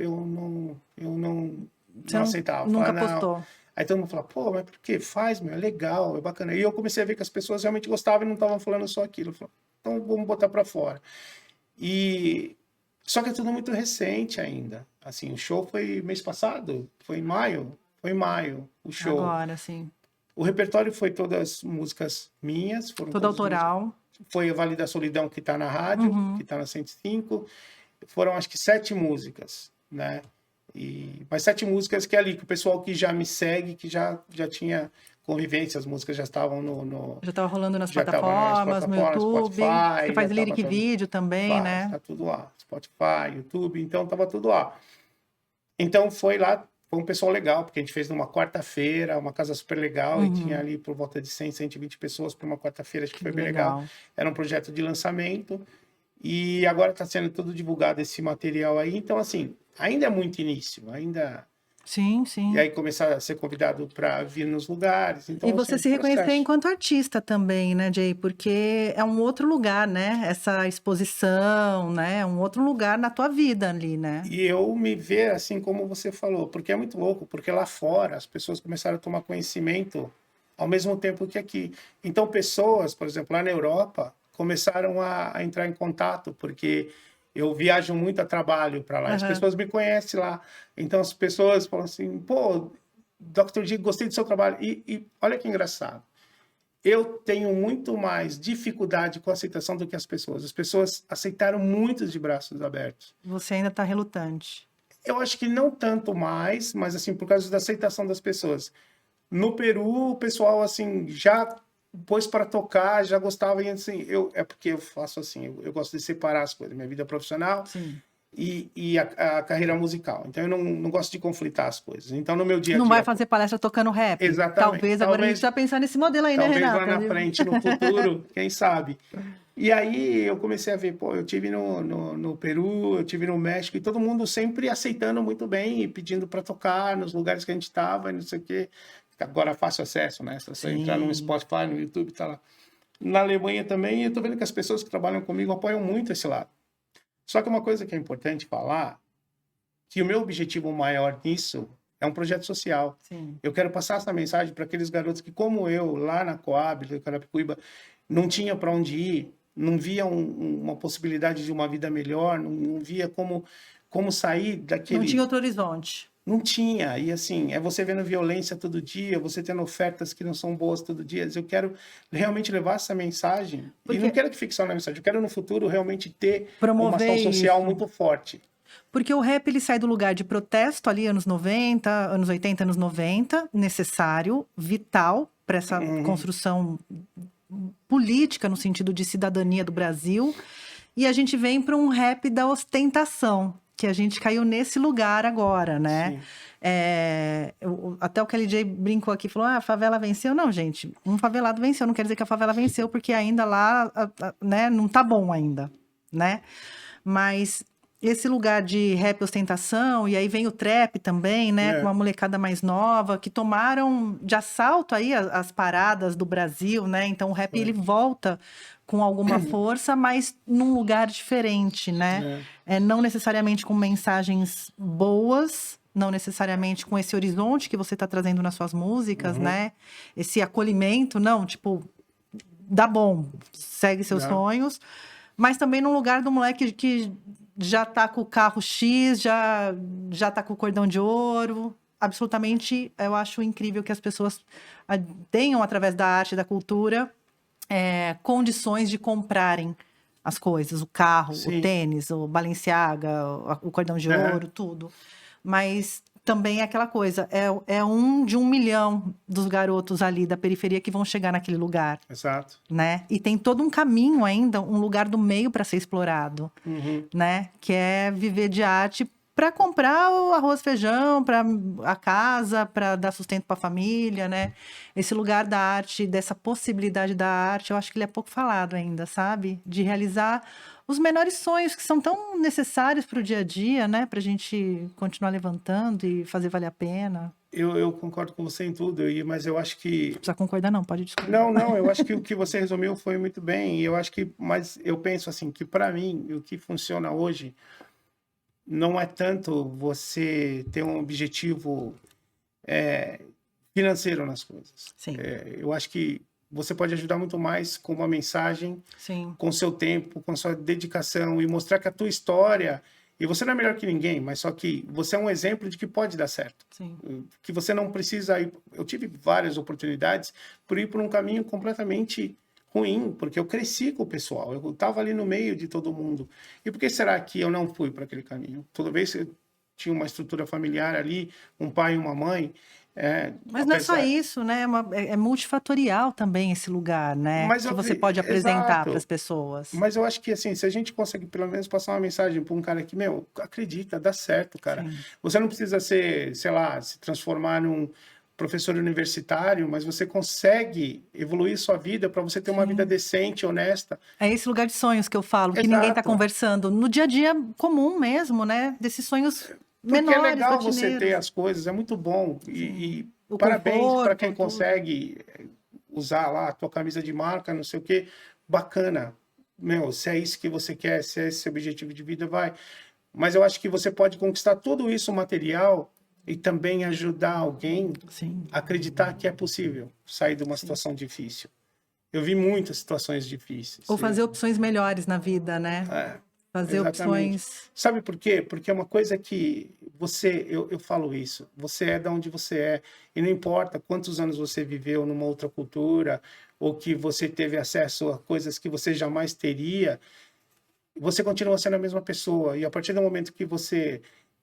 [SPEAKER 2] não aceitava.
[SPEAKER 1] Nunca
[SPEAKER 2] falava,
[SPEAKER 1] postou?
[SPEAKER 2] Aí todo mundo fala, pô, mas por que? Faz, meu, é legal, é bacana. E eu comecei a ver que as pessoas realmente gostavam e não estavam falando só aquilo. Eu falei, então vamos botar pra fora. Só que é tudo muito recente ainda. Assim, o show foi mês passado, foi em maio. Foi em maio o show.
[SPEAKER 1] Agora, sim.
[SPEAKER 2] O repertório foi todas músicas minhas.
[SPEAKER 1] Toda autoral.
[SPEAKER 2] Foi o Vale da Solidão, que está na rádio, que está na 105. Foram, acho que, 7 músicas, né? Mas 7 músicas que é ali, que o pessoal que já me segue, que já tinha convivência, as músicas já estavam
[SPEAKER 1] Já estava rolando nas plataformas, no YouTube.
[SPEAKER 2] Spotify,
[SPEAKER 1] você faz lyric vídeo também, né?
[SPEAKER 2] Tá tudo lá. Spotify, YouTube, então estava tudo lá. Então foi lá. Foi um pessoal legal, porque a gente fez numa quarta-feira, uma casa super legal, e tinha ali por volta de 100, 120 pessoas para uma quarta-feira, acho que foi bem legal. Era um projeto de lançamento, E agora está sendo todo divulgado esse material aí. Então, assim, ainda é muito início, ainda...
[SPEAKER 1] Sim, sim.
[SPEAKER 2] E aí começar a ser convidado para vir nos lugares. Então,
[SPEAKER 1] E você
[SPEAKER 2] assim,
[SPEAKER 1] se reconhecer
[SPEAKER 2] processo.
[SPEAKER 1] enquanto artista também, né, Jay? Porque é um outro lugar, né? Essa exposição, né? É um outro lugar na tua vida ali, né?
[SPEAKER 2] E eu me ver assim como você falou, porque é muito louco, porque lá fora as pessoas começaram a tomar conhecimento ao mesmo tempo que aqui. Então, pessoas, por exemplo, lá na Europa, começaram a entrar em contato, porque eu viajo muito a trabalho para lá, as
[SPEAKER 1] Aham.
[SPEAKER 2] pessoas me conhecem lá. Então, as pessoas falam assim: pô, Dr. G, gostei do seu trabalho. E olha que engraçado. Eu tenho muito mais dificuldade com a aceitação do que as pessoas. As pessoas aceitaram muito de braços abertos.
[SPEAKER 1] Você ainda tá relutante.
[SPEAKER 2] Eu acho que não tanto mais, mas assim, por causa da aceitação das pessoas. No Peru, o pessoal, assim, já pôs para tocar, já gostava, e assim, é porque eu faço assim, eu gosto de separar as coisas, minha vida profissional
[SPEAKER 1] Sim.
[SPEAKER 2] e a carreira musical. Então, eu não gosto de conflitar as coisas. Então, no meu dia a
[SPEAKER 1] Não vai
[SPEAKER 2] dia...
[SPEAKER 1] fazer palestra tocando rap?
[SPEAKER 2] Exatamente.
[SPEAKER 1] Talvez agora a gente já pensar nesse modelo aí, né,
[SPEAKER 2] Talvez lá
[SPEAKER 1] Renata?
[SPEAKER 2] na frente, no futuro, quem sabe. E aí eu comecei a ver, pô, eu tive no Peru, eu tive no México, e todo mundo sempre aceitando muito bem e pedindo para tocar nos lugares que a gente estava, não sei o quê. Agora é fácil acesso, né? Se você entrar no
[SPEAKER 1] Sim.
[SPEAKER 2] Spotify, no YouTube, tá lá. Na Alemanha também, eu tô vendo que as pessoas que trabalham comigo apoiam muito esse lado. Só que uma coisa que é importante falar, que o meu objetivo maior nisso é um projeto social.
[SPEAKER 1] Sim.
[SPEAKER 2] Eu quero passar essa mensagem para aqueles garotos que, como eu, lá na Coab, no Carapicuíba, não tinha para onde ir, não via uma possibilidade de uma vida melhor, não via como sair daquele...
[SPEAKER 1] Não tinha outro horizonte.
[SPEAKER 2] Não tinha. E assim, é você vendo violência todo dia, você tendo ofertas que não são boas todo dia. Eu quero realmente levar essa mensagem. E não
[SPEAKER 1] Porque
[SPEAKER 2] quero que fique só na mensagem. Eu quero no futuro realmente ter uma
[SPEAKER 1] promover
[SPEAKER 2] ação social
[SPEAKER 1] isso.
[SPEAKER 2] muito forte.
[SPEAKER 1] Porque o rap ele sai do lugar de protesto ali, anos 90, anos 80, anos 90, necessário, vital para essa construção política no sentido de cidadania do Brasil. E a gente vem para um rap da ostentação, que a gente caiu nesse lugar agora, né?
[SPEAKER 2] Sim.
[SPEAKER 1] Até o Kelly J brincou aqui, falou: a favela venceu. Não, gente, um favelado venceu. Não quer dizer que a favela venceu, porque ainda lá, né, não tá bom ainda, né? Mas esse lugar de rap ostentação, e aí vem o trap também, né? Com uma molecada mais nova, que tomaram de assalto aí as paradas do Brasil, né? Então o rap ele volta com alguma força, mas num lugar diferente, né? Não necessariamente com mensagens boas, não necessariamente com esse horizonte que você está trazendo nas suas músicas, né? Esse acolhimento, não, tipo, dá bom, segue seus sonhos, mas também num lugar do moleque que já tá com o carro X, já tá com o cordão de ouro. Absolutamente, eu acho incrível que as pessoas tenham, através da arte e da cultura, condições de comprarem as coisas, o carro,
[SPEAKER 2] Sim.
[SPEAKER 1] o tênis, o Balenciaga, o cordão de ouro, tudo. Mas também é aquela coisa, é um de 1 milhão dos garotos ali da periferia que vão chegar naquele lugar.
[SPEAKER 2] Exato.
[SPEAKER 1] Né? E tem todo um caminho ainda, um lugar do meio para ser explorado, né? Que é viver de arte para comprar o arroz, feijão, para a casa, para dar sustento para a família, né? Esse lugar da arte, dessa possibilidade da arte, eu acho que ele é pouco falado ainda, sabe? De realizar os menores sonhos que são tão necessários para o dia a dia, né? Para a gente continuar levantando e fazer valer a pena.
[SPEAKER 2] Eu concordo com você em tudo, mas eu acho que...
[SPEAKER 1] Não precisa concordar não, pode discordar.
[SPEAKER 2] Não, eu acho que o que você resumiu foi muito bem, e eu acho que... Mas eu penso assim, que para mim, o que funciona hoje não é tanto você ter um objetivo financeiro nas coisas.
[SPEAKER 1] Sim.
[SPEAKER 2] Eu acho que você pode ajudar muito mais com uma mensagem,
[SPEAKER 1] Sim.
[SPEAKER 2] com seu tempo, com sua dedicação, e mostrar que a tua história... E você não é melhor que ninguém, mas só que você é um exemplo de que pode dar certo.
[SPEAKER 1] Sim.
[SPEAKER 2] Que você não precisa ir... Eu tive várias oportunidades por ir por um caminho completamente ruim, porque eu cresci com o pessoal, eu estava ali no meio de todo mundo. E por que será que eu não fui para aquele caminho? Toda vez que eu tinha uma estrutura familiar ali, um pai e uma mãe...
[SPEAKER 1] Mas não é só isso, né? É multifatorial também esse lugar, né?
[SPEAKER 2] Mas
[SPEAKER 1] que você pode apresentar para as pessoas.
[SPEAKER 2] Mas eu acho que, assim, se a gente consegue pelo menos passar uma mensagem para um cara que, acredita, dá certo, cara.
[SPEAKER 1] Sim.
[SPEAKER 2] Você não precisa ser, sei lá, se transformar professor universitário, mas você consegue evoluir sua vida para você ter uma vida decente, honesta.
[SPEAKER 1] É esse lugar de sonhos que eu falo, que ninguém tá
[SPEAKER 2] Exato.
[SPEAKER 1] conversando. No dia a dia comum mesmo, né? Desses sonhos
[SPEAKER 2] Porque é
[SPEAKER 1] menores,
[SPEAKER 2] legal você ter
[SPEAKER 1] rotineiros.
[SPEAKER 2] as coisas, é muito bom. E
[SPEAKER 1] O
[SPEAKER 2] parabéns para quem
[SPEAKER 1] conforto, tudo.
[SPEAKER 2] consegue usar lá a tua camisa de marca, não sei o quê. Bacana. Meu, se é isso que você quer, se é esse seu objetivo de vida, vai. Mas eu acho que você pode conquistar tudo isso material e também ajudar alguém
[SPEAKER 1] Sim,
[SPEAKER 2] a acreditar que é possível sair de uma situação difícil. Eu vi muitas situações difíceis.
[SPEAKER 1] ou fazer opções melhores na vida, né?
[SPEAKER 2] É,
[SPEAKER 1] Fazer
[SPEAKER 2] exatamente.
[SPEAKER 1] opções.
[SPEAKER 2] Sabe por quê? Porque é uma coisa que eu falo isso, você é de onde você é, e não importa quantos anos você viveu numa outra cultura, ou que você teve acesso a coisas que você jamais teria, você continua sendo a mesma pessoa. E a partir do momento que você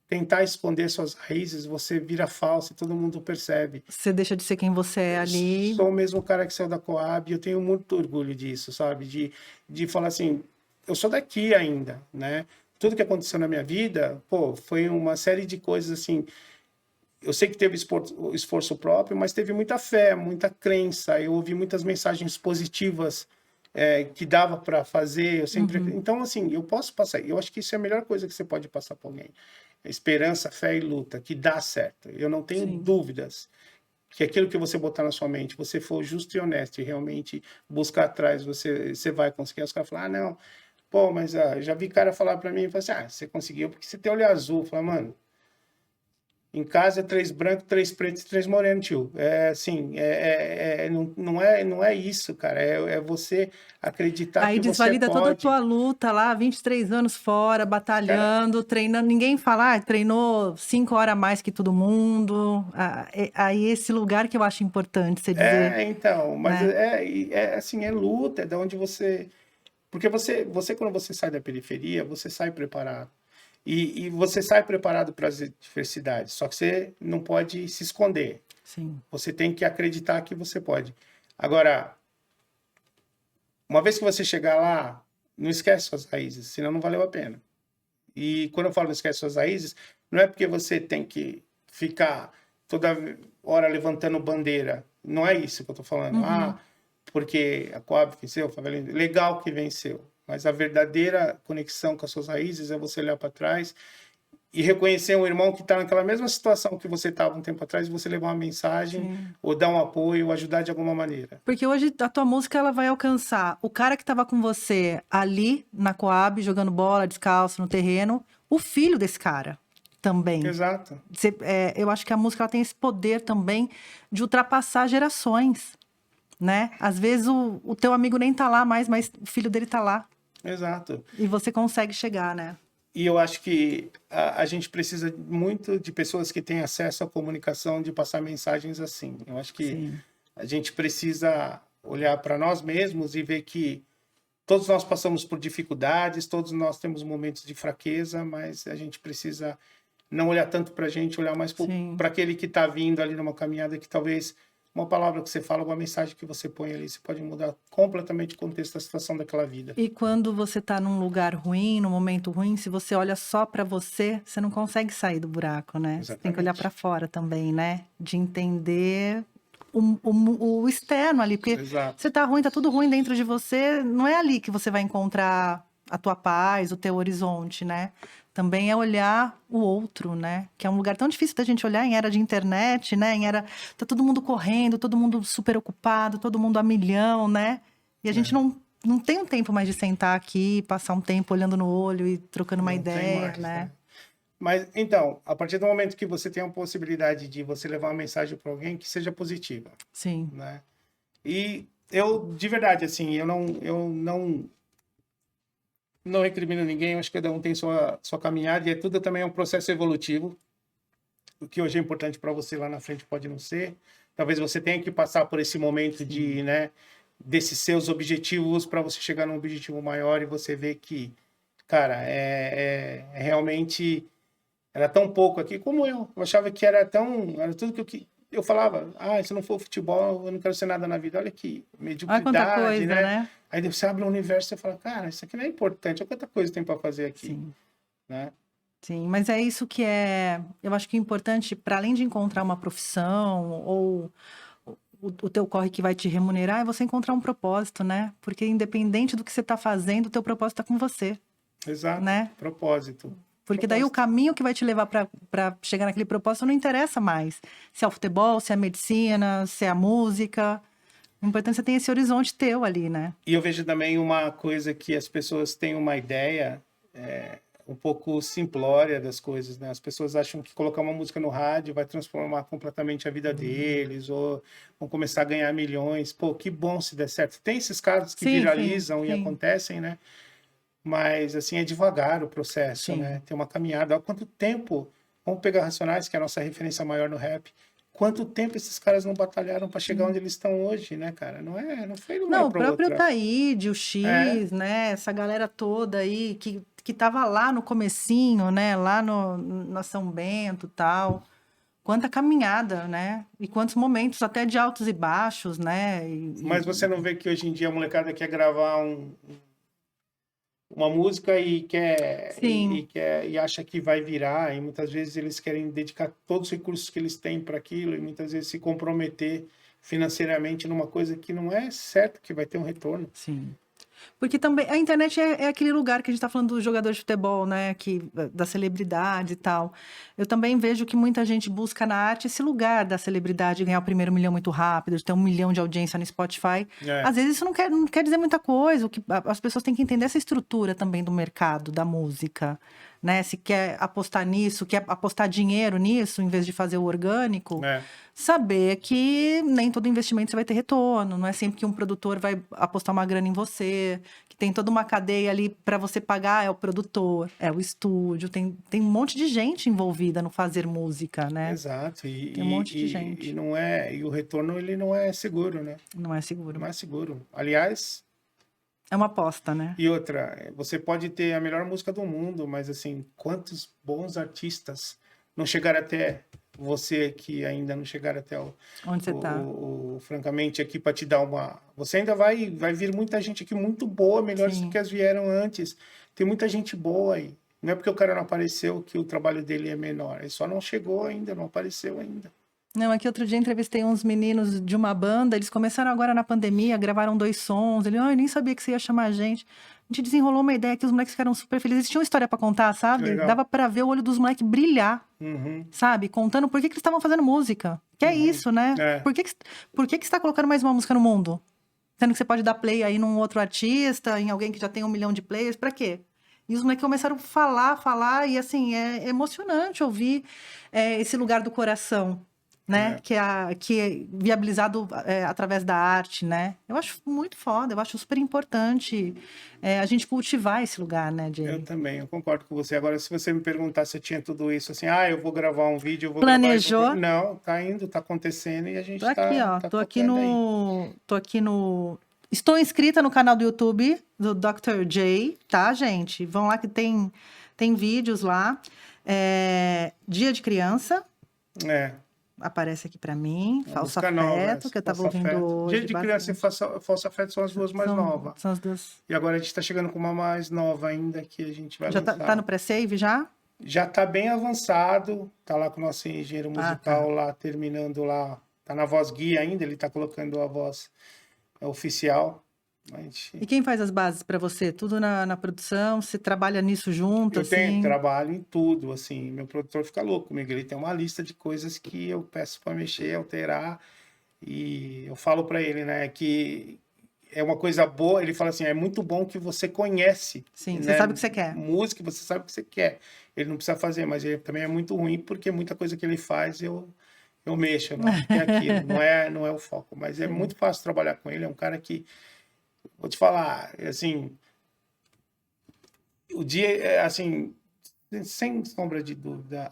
[SPEAKER 2] tentar esconder suas raízes, você vira falso e todo mundo percebe.
[SPEAKER 1] Você deixa de ser quem você é ali.
[SPEAKER 2] Sou o mesmo cara que saiu da Coab, e eu tenho muito orgulho disso, sabe? De falar assim, eu sou daqui ainda, né? Tudo que aconteceu na minha vida, pô, foi uma série de coisas assim. Eu sei que teve esforço próprio, mas teve muita fé, muita crença. Eu ouvi muitas mensagens positivas que dava para fazer. Eu sempre, então assim, eu posso passar. Eu acho que isso é a melhor coisa que você pode passar para alguém. Esperança, fé e luta, que dá certo. Eu não tenho
[SPEAKER 1] Sim.
[SPEAKER 2] dúvidas que aquilo que você botar na sua mente, você for justo e honesto e realmente buscar atrás, você vai conseguir. Os caras falam, não, pô, mas já vi cara falar para mim, assim, você conseguiu porque você tem olho azul. Fala, mano, em casa é 3 brancos, 3 pretos e 3 morenos, tio. É assim, não é isso, cara. É você acreditar
[SPEAKER 1] Aí
[SPEAKER 2] que você
[SPEAKER 1] desvalida toda a
[SPEAKER 2] pode.
[SPEAKER 1] tua luta lá, 23 anos fora,
[SPEAKER 2] Cara,
[SPEAKER 1] batalhando, treinando. Ninguém fala, treinou 5 horas a mais que todo mundo. Aí esse lugar que eu acho importante você dizer,
[SPEAKER 2] então, mas
[SPEAKER 1] né?
[SPEAKER 2] assim, é luta, é de onde você. Porque você, quando você sai da periferia, você sai preparado. E você sai preparado para as diversidades, só que você não pode se esconder.
[SPEAKER 1] Sim,
[SPEAKER 2] Você tem que acreditar que você pode. Agora, uma vez que você chegar lá, não esquece suas raízes, senão não valeu a pena. E quando eu falo não esquece suas raízes, não é porque você tem que ficar toda hora levantando bandeira. Não é isso que eu estou falando. Porque a Coab venceu, a favela legal que venceu. Mas a verdadeira conexão com as suas raízes é você olhar para trás e reconhecer um irmão que está naquela mesma situação que você estava um tempo atrás e você levar uma mensagem,
[SPEAKER 1] sim.
[SPEAKER 2] ou dar um apoio, ou ajudar de alguma maneira.
[SPEAKER 1] Porque hoje a tua música ela vai alcançar o cara que estava com você ali na Coab, jogando bola, descalço no terreno, o filho desse cara também.
[SPEAKER 2] Exato.
[SPEAKER 1] Eu acho que a música ela tem esse poder também de ultrapassar gerações, né? Às vezes o teu amigo nem tá lá mais, mas o filho dele tá lá.
[SPEAKER 2] Exato.
[SPEAKER 1] E você consegue chegar, né?
[SPEAKER 2] E eu acho que a gente precisa muito de pessoas que têm acesso à comunicação, de passar mensagens assim. Eu acho que
[SPEAKER 1] Sim.
[SPEAKER 2] a gente precisa olhar para nós mesmos e ver que todos nós passamos por dificuldades, todos nós temos momentos de fraqueza, mas a gente precisa não olhar tanto para a gente, olhar mais
[SPEAKER 1] Sim.
[SPEAKER 2] para aquele que está vindo ali numa caminhada, que talvez uma palavra que você fala, uma mensagem que você põe ali, você pode mudar completamente o contexto da situação daquela vida.
[SPEAKER 1] E quando você tá num lugar ruim, num momento ruim, se você olha só pra você, você não consegue sair do buraco, né? Você tem que olhar
[SPEAKER 2] Exatamente.
[SPEAKER 1] pra fora também, né? De entender o externo ali, porque
[SPEAKER 2] Exato.
[SPEAKER 1] você tá ruim, tá tudo ruim dentro de você, não é ali que você vai encontrar a tua paz, o teu horizonte, né? Também é olhar o outro, né? Que é um lugar tão difícil da gente olhar em era de internet, né? Em era tá todo mundo correndo, todo mundo super ocupado, todo mundo a milhão, né? E a gente não tem um tempo mais de sentar aqui, passar um tempo olhando no olho e trocando uma
[SPEAKER 2] Não tem
[SPEAKER 1] ideia,
[SPEAKER 2] mais,
[SPEAKER 1] né?
[SPEAKER 2] Mas, então, a partir do momento que você tem a possibilidade de você levar uma mensagem para alguém que seja positiva,
[SPEAKER 1] Sim,
[SPEAKER 2] né? E eu, de verdade, assim, eu não recrimino ninguém, eu acho que cada um tem sua caminhada e tudo também é um processo evolutivo. O que hoje é importante para você lá na frente pode não ser. Talvez você tenha que passar por esse momento de, né, desses seus objetivos para você chegar num objetivo maior e você ver que, cara, realmente era tão pouco aqui como eu. Eu achava que era tudo que eu falava, se não for futebol, eu não quero ser nada na vida. Olha que
[SPEAKER 1] olha quanta
[SPEAKER 2] mediocridade,
[SPEAKER 1] coisa,
[SPEAKER 2] né?
[SPEAKER 1] né?
[SPEAKER 2] Aí você abre o universo e fala, cara, isso aqui não é importante, olha quanta coisa tem para fazer aqui,
[SPEAKER 1] Sim.
[SPEAKER 2] né?
[SPEAKER 1] Sim, mas é isso que eu acho que é importante, para além de encontrar uma profissão ou o teu corre que vai te remunerar, é você encontrar um propósito, né? Porque independente do que você está fazendo, o teu propósito está com você,
[SPEAKER 2] Exato,
[SPEAKER 1] né?
[SPEAKER 2] propósito.
[SPEAKER 1] Porque daí o
[SPEAKER 2] Propósito.
[SPEAKER 1] caminho que vai te levar para chegar naquele propósito não interessa mais. Se é o futebol, se é a medicina, se é a música. O importante é você ter esse horizonte teu ali, né?
[SPEAKER 2] E eu vejo também uma coisa que as pessoas têm uma ideia um pouco simplória das coisas, né? As pessoas acham que colocar uma música no rádio vai transformar completamente a vida deles, ou vão começar a ganhar milhões. Pô, que bom se der certo. Tem esses casos que
[SPEAKER 1] Sim, sim,
[SPEAKER 2] viralizam e
[SPEAKER 1] sim,
[SPEAKER 2] acontecem, né? Mas, assim, é devagar o processo, né?
[SPEAKER 1] sim.
[SPEAKER 2] Tem uma caminhada. Há quanto tempo, vamos pegar Racionais, que é a nossa referência maior no rap, quanto tempo esses caras não batalharam para chegar onde eles estão hoje, né, cara? Não foi de uma hora
[SPEAKER 1] Não, o
[SPEAKER 2] para
[SPEAKER 1] próprio
[SPEAKER 2] outra.
[SPEAKER 1] Taíde, o
[SPEAKER 2] É,
[SPEAKER 1] X, né? Essa galera toda aí que tava lá no comecinho, né? Lá na São Bento e tal. Quanta caminhada, né? E quantos momentos até de altos e baixos, né?
[SPEAKER 2] mas você não vê que hoje em dia a molecada quer gravar uma música
[SPEAKER 1] Sim,
[SPEAKER 2] e acha que vai virar, e muitas vezes eles querem dedicar todos os recursos que eles têm para aquilo, e muitas vezes se comprometer financeiramente numa coisa que não é certo que vai ter um retorno.
[SPEAKER 1] sim. Porque também a internet é aquele lugar que a gente está falando do jogador de futebol, né? Da celebridade e tal. Eu também vejo que muita gente busca na arte esse lugar da celebridade, de ganhar o primeiro milhão muito rápido, de ter 1 milhão de audiência no Spotify.
[SPEAKER 2] É,
[SPEAKER 1] Às vezes isso não quer dizer muita coisa. As pessoas têm que entender essa estrutura também do mercado, da música. Né? Se quer apostar nisso, quer apostar dinheiro nisso, em vez de fazer o orgânico,
[SPEAKER 2] é,
[SPEAKER 1] saber que nem todo investimento você vai ter retorno. Não é sempre que um produtor vai apostar uma grana em você, que tem toda uma cadeia ali para você pagar, é o produtor, é o estúdio, tem um monte de gente envolvida no fazer música, né?
[SPEAKER 2] exato.
[SPEAKER 1] Tem um monte de
[SPEAKER 2] E
[SPEAKER 1] gente.
[SPEAKER 2] não é, e o retorno ele não é seguro, né?
[SPEAKER 1] Não é seguro.
[SPEAKER 2] Não é seguro. Aliás,
[SPEAKER 1] É uma aposta, né?
[SPEAKER 2] e outra, você pode ter a melhor música do mundo, mas assim, quantos bons artistas não chegaram até você que ainda não chegaram até
[SPEAKER 1] Onde você tá?
[SPEAKER 2] francamente aqui para te dar uma. Você ainda vai vir muita gente aqui muito boa, melhores do que
[SPEAKER 1] Sim.
[SPEAKER 2] as vieram antes. Tem muita gente boa aí. Não é porque o cara não apareceu que o trabalho dele é menor. Ele só não chegou ainda, não apareceu ainda.
[SPEAKER 1] Não, aqui outro dia entrevistei uns meninos de uma banda, eles começaram agora na pandemia, gravaram 2 sons. Ele, eu nem sabia que você ia chamar a gente. A gente desenrolou uma ideia que os moleques ficaram super felizes. Eles tinham história pra contar,
[SPEAKER 2] Que
[SPEAKER 1] sabe?
[SPEAKER 2] legal.
[SPEAKER 1] Dava pra ver o olho dos moleques brilhar,
[SPEAKER 2] Uhum,
[SPEAKER 1] sabe? Contando por que que eles estavam fazendo música. Que é
[SPEAKER 2] uhum.
[SPEAKER 1] isso, né?
[SPEAKER 2] É,
[SPEAKER 1] Por que você tá colocando mais uma música no mundo? Sendo que você pode dar play aí num outro artista, em alguém que já tem 1 milhão de players, pra quê? E os moleques começaram a falar, e assim, é emocionante ouvir esse lugar do coração, né?
[SPEAKER 2] é.
[SPEAKER 1] Que é viabilizado através da arte, né? Eu acho muito foda, eu acho super importante a gente cultivar esse lugar, né,
[SPEAKER 2] Eu
[SPEAKER 1] Jay?
[SPEAKER 2] também, eu concordo com você. Agora, se você me perguntar se eu tinha tudo isso assim, eu vou gravar um vídeo, eu vou gravar e vou.
[SPEAKER 1] Planejou?
[SPEAKER 2] Não, tá indo, tá acontecendo e a
[SPEAKER 1] Tô
[SPEAKER 2] gente
[SPEAKER 1] aqui, ó.
[SPEAKER 2] tá
[SPEAKER 1] Tô aqui
[SPEAKER 2] tocando aí.
[SPEAKER 1] no. Tô aqui no. Estou inscrita no canal do YouTube do Dr. J, tá, gente? Vão lá que tem vídeos lá. Dia de criança,
[SPEAKER 2] É,
[SPEAKER 1] aparece aqui pra mim.
[SPEAKER 2] uma
[SPEAKER 1] Falso
[SPEAKER 2] música nova,
[SPEAKER 1] afeto,
[SPEAKER 2] essa,
[SPEAKER 1] que eu tava
[SPEAKER 2] Falso
[SPEAKER 1] ouvindo
[SPEAKER 2] Afeto. Dia
[SPEAKER 1] hoje
[SPEAKER 2] de Criança e
[SPEAKER 1] bastante.
[SPEAKER 2] Falso Afeto são as duas mais novas.
[SPEAKER 1] São as duas.
[SPEAKER 2] E agora a gente tá chegando com uma mais nova ainda que a gente vai
[SPEAKER 1] Já tá no
[SPEAKER 2] lançar.
[SPEAKER 1] pré-save já?
[SPEAKER 2] Já tá bem avançado, tá lá com o nosso engenheiro
[SPEAKER 1] Ah, tá.
[SPEAKER 2] musical lá, terminando lá. Tá na voz guia ainda, ele tá colocando a voz oficial. A
[SPEAKER 1] E
[SPEAKER 2] gente
[SPEAKER 1] quem faz as bases pra você? Tudo na produção? Você trabalha nisso junto,
[SPEAKER 2] Eu tenho
[SPEAKER 1] assim?
[SPEAKER 2] trabalho em tudo, assim. Meu produtor fica louco comigo. Ele tem uma lista de coisas que eu peço para mexer, alterar. E eu falo para ele, né, que é uma coisa boa. Ele fala assim: é muito bom que você conhece,
[SPEAKER 1] Sim, você
[SPEAKER 2] né,
[SPEAKER 1] sabe o que você quer.
[SPEAKER 2] música, você sabe o que você quer. Ele não precisa fazer, mas ele também é muito ruim porque muita coisa que ele faz eu mexo. Eu não acho que é aquilo. Não é o foco. Mas é
[SPEAKER 1] Sim.
[SPEAKER 2] muito fácil trabalhar com ele. É um cara que, vou te falar, assim, o dia, assim, sem sombra de dúvida,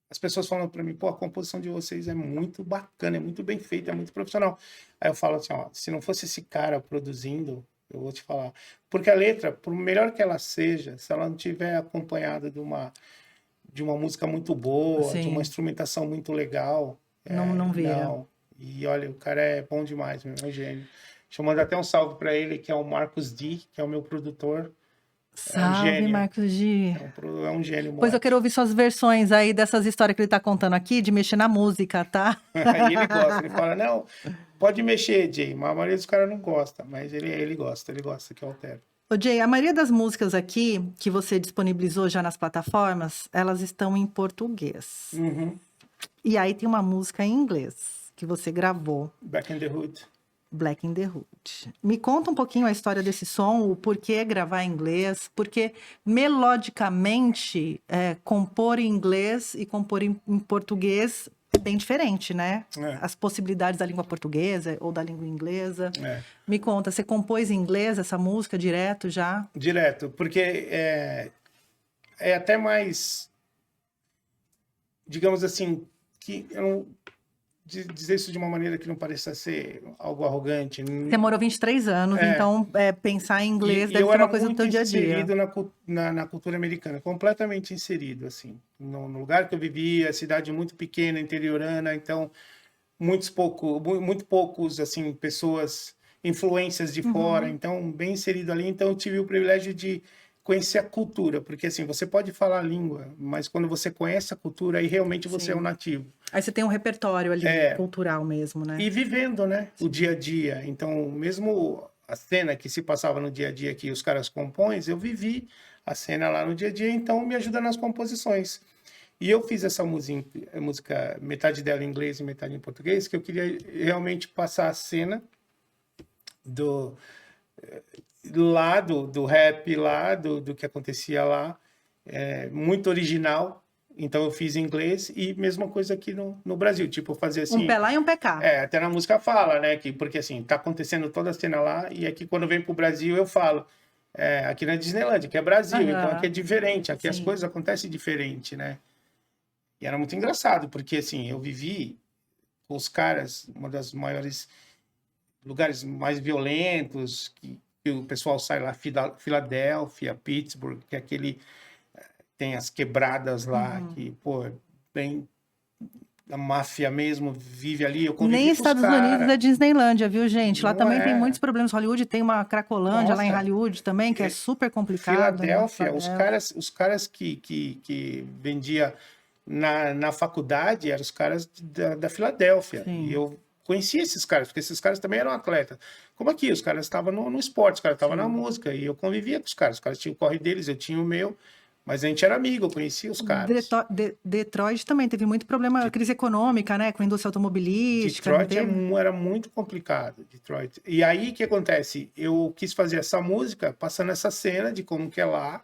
[SPEAKER 2] as pessoas falam para mim, pô, a composição de vocês é muito bacana, é muito bem feita, é muito profissional. Aí eu falo assim, ó, se não fosse esse cara produzindo, eu vou te falar. Porque a letra, por melhor que ela seja, se ela não tiver acompanhada de uma música muito boa, de uma
[SPEAKER 1] Sim,
[SPEAKER 2] instrumentação muito legal,
[SPEAKER 1] não vira.
[SPEAKER 2] não. E olha, o cara é bom demais, meu, é um gênio. Deixa eu mandar até um salve para ele, que é o Marcos D, que é o meu produtor. É um
[SPEAKER 1] Salve,
[SPEAKER 2] gênio.
[SPEAKER 1] Marcos G.
[SPEAKER 2] É um gênio,
[SPEAKER 1] Pois eu
[SPEAKER 2] moleque.
[SPEAKER 1] quero ouvir suas versões aí dessas histórias que ele tá contando aqui, de mexer na música, tá?
[SPEAKER 2] Aí ele gosta, ele fala, não, pode mexer, Jay. Mas a maioria dos caras não gosta, mas ele gosta que eu altero.
[SPEAKER 1] Ô, Jay, a maioria das músicas aqui que você disponibilizou já nas plataformas, elas estão em português.
[SPEAKER 2] Uhum.
[SPEAKER 1] E aí tem uma música em inglês que você gravou,
[SPEAKER 2] Back in the Hood.
[SPEAKER 1] Black in the Hood. Me conta um pouquinho a história desse som, o porquê gravar em inglês, porque melodicamente compor em inglês e compor em português é bem diferente, né?
[SPEAKER 2] É.
[SPEAKER 1] As possibilidades da língua portuguesa ou da língua inglesa.
[SPEAKER 2] É.
[SPEAKER 1] Me conta, você compôs em inglês essa música direto já?
[SPEAKER 2] Direto, porque é até mais, digamos assim, que eu não dizer isso de uma maneira que não pareça ser algo arrogante.
[SPEAKER 1] Você morou 23 anos, então pensar em inglês
[SPEAKER 2] E
[SPEAKER 1] deve
[SPEAKER 2] eu
[SPEAKER 1] ser
[SPEAKER 2] era
[SPEAKER 1] uma coisa do teu dia a dia.
[SPEAKER 2] inserido na cultura americana, completamente inserido, assim. No lugar que eu vivia, cidade muito pequena, interiorana, então muito poucos, assim, pessoas, influências de fora, então bem inserido ali. Então eu tive o privilégio de conhecer a cultura, porque assim, você pode falar a língua, mas quando você conhece a cultura, aí realmente você é um nativo.
[SPEAKER 1] Aí você tem um repertório ali cultural mesmo, né?
[SPEAKER 2] E vivendo, né, o dia a dia. Então, mesmo a cena que se passava no dia a dia que os caras compõem, eu vivi a cena lá no dia a dia, então me ajuda nas composições. E eu fiz essa música, metade dela em inglês e metade em português, que eu queria realmente passar a cena do rap lá, do que acontecia lá, muito original. Então eu fiz em inglês e mesma coisa aqui no Brasil, tipo fazer assim...
[SPEAKER 1] Um pé lá e um pé cá.
[SPEAKER 2] até na música fala, né, porque assim, tá acontecendo toda a cena lá e aqui quando vem pro Brasil eu falo, aqui na Disneyland, que é Brasil, então aqui é diferente, aqui as coisas acontecem diferente, né? E era muito engraçado, porque assim, eu vivi com os caras, uma das maiores lugares mais violentos, que o pessoal sai lá, Filadélfia, Pittsburgh, que é aquele... Tem as quebradas lá, que, pô, bem... A máfia mesmo vive ali, eu convivi
[SPEAKER 1] Nem
[SPEAKER 2] com os
[SPEAKER 1] Estados
[SPEAKER 2] cara.
[SPEAKER 1] Unidos é Disneylândia, viu, gente? Lá
[SPEAKER 2] Não
[SPEAKER 1] também tem
[SPEAKER 2] é.
[SPEAKER 1] muitos problemas. Hollywood tem uma Cracolândia lá em
[SPEAKER 2] Nossa.
[SPEAKER 1] Hollywood também, que é super complicado.
[SPEAKER 2] Filadélfia,
[SPEAKER 1] né?
[SPEAKER 2] os caras que vendia na faculdade eram os caras da Filadélfia.
[SPEAKER 1] Sim.
[SPEAKER 2] E eu conhecia esses caras, porque esses caras também eram atletas. Como aqui, os caras estavam no esporte, os caras estavam na música, e eu convivia com os caras tinham o corre deles, eu tinha o meu, mas a gente era amigo, eu conhecia os caras.
[SPEAKER 1] Detroit também teve muito problema, crise econômica, né? Com a indústria automobilística.
[SPEAKER 2] Detroit era muito complicado, Detroit. E aí, o que acontece? Eu quis fazer essa música passando essa cena de como que é lá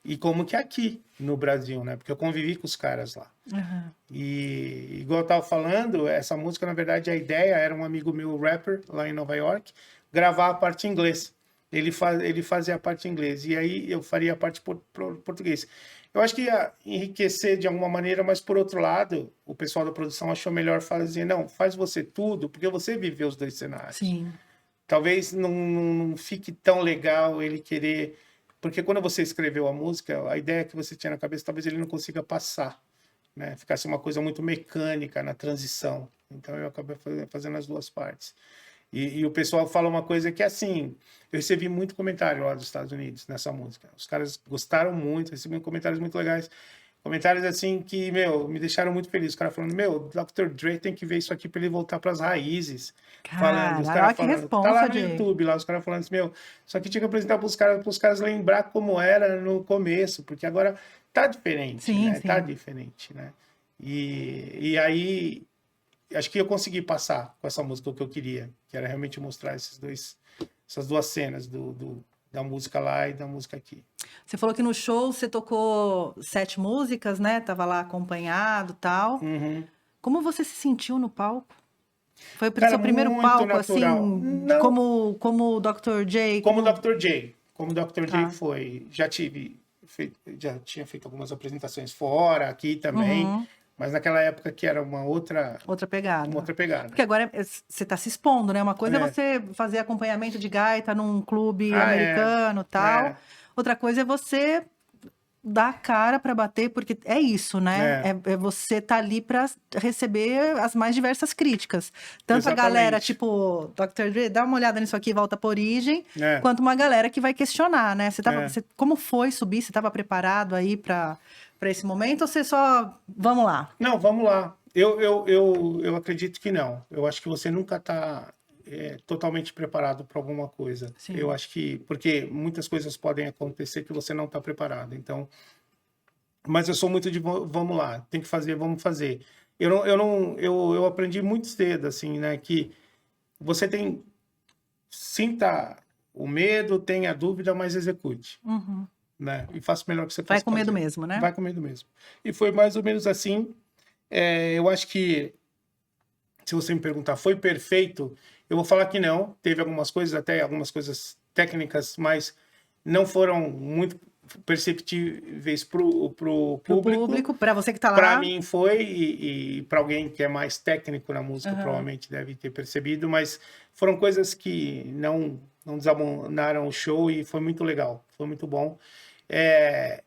[SPEAKER 2] e como que é aqui no Brasil, né? Porque eu convivi com os caras lá. E, igual eu tava falando, essa música, na verdade, a ideia era um amigo meu, rapper, lá em Nova York, gravar a parte em inglês. Ele fazia a parte em inglês, e aí eu faria a parte português. Eu acho que ia enriquecer de alguma maneira, mas por outro lado, o pessoal da produção achou melhor fazer, não, faz você tudo, porque você viveu os dois cenários.
[SPEAKER 1] Sim.
[SPEAKER 2] Talvez não fique tão legal ele querer... Porque quando você escreveu a música, a ideia que você tinha na cabeça, talvez ele não consiga passar, né? Ficasse uma coisa muito mecânica na transição. Então eu acabei fazendo as duas partes. E o pessoal fala uma coisa que, assim, eu recebi muito comentário lá dos Estados Unidos nessa música. Os caras gostaram muito, recebi comentários muito legais. Comentários, assim, que, me deixaram muito feliz. Os caras falando, Dr. Dre tem que ver isso aqui para ele voltar para as raízes.
[SPEAKER 1] Cara,
[SPEAKER 2] os caras falando,
[SPEAKER 1] responsa,
[SPEAKER 2] tá lá no
[SPEAKER 1] Jay.
[SPEAKER 2] YouTube, lá, os caras falando assim, isso aqui tinha que apresentar para os caras lembrar como era no começo, porque agora tá diferente,
[SPEAKER 1] Sim,
[SPEAKER 2] né?
[SPEAKER 1] sim.
[SPEAKER 2] Tá diferente, né? E aí... Acho que eu consegui passar com essa música o que eu queria, que era realmente mostrar essas duas cenas da música lá e da música aqui.
[SPEAKER 1] Você falou que no show você tocou 7 músicas, né? Tava lá acompanhado e tal. Como você se sentiu no palco? Foi o seu primeiro
[SPEAKER 2] muito
[SPEAKER 1] palco,
[SPEAKER 2] natural.
[SPEAKER 1] assim,
[SPEAKER 2] Não.
[SPEAKER 1] como o Dr. J?
[SPEAKER 2] Como o Dr. J. Como o Dr.
[SPEAKER 1] Tá.
[SPEAKER 2] J foi. Já tinha feito algumas apresentações fora, aqui também. Mas naquela época que era uma outra
[SPEAKER 1] pegada.
[SPEAKER 2] Uma outra pegada.
[SPEAKER 1] Porque agora você está se expondo, né? Uma coisa é você fazer acompanhamento de gaita num clube americano e tal. Outra coisa é você dar a cara para bater, porque é isso, né? É você tá ali para receber as mais diversas críticas. Tanto a galera,
[SPEAKER 2] Exatamente.
[SPEAKER 1] tipo, Dr. Dre, dá uma olhada nisso aqui, volta pra origem,
[SPEAKER 2] É,
[SPEAKER 1] quanto uma galera que vai questionar, né?
[SPEAKER 2] é.
[SPEAKER 1] Como foi subir? Você estava preparado aí para esse momento ou você só, vamos lá?
[SPEAKER 2] Não, vamos lá. Eu acredito que não. Eu acho que você nunca está totalmente preparado para alguma coisa.
[SPEAKER 1] Sim.
[SPEAKER 2] Eu acho que, porque muitas coisas podem acontecer que você não está preparado. Então, mas eu sou muito de vamos lá, tem que fazer, vamos fazer. Eu aprendi muito cedo, assim, né, que você sinta o medo, tenha dúvida, mas execute,
[SPEAKER 1] Uhum.
[SPEAKER 2] né, e faça o melhor que você
[SPEAKER 1] Vai
[SPEAKER 2] possa
[SPEAKER 1] com medo
[SPEAKER 2] fazer.
[SPEAKER 1] mesmo, né?
[SPEAKER 2] Vai com medo mesmo. E foi mais ou menos assim. Eu acho que, se você me perguntar, foi perfeito? Eu vou falar que não. Teve algumas coisas, até algumas coisas técnicas, mas não foram muito perceptíveis para o
[SPEAKER 1] Pro
[SPEAKER 2] público.
[SPEAKER 1] público, para você que tá
[SPEAKER 2] Para
[SPEAKER 1] lá.
[SPEAKER 2] mim foi, e para alguém que é mais técnico na música,
[SPEAKER 1] Aham.
[SPEAKER 2] provavelmente deve ter percebido, mas foram coisas que não desabonaram o show e foi muito legal, foi muito bom. É,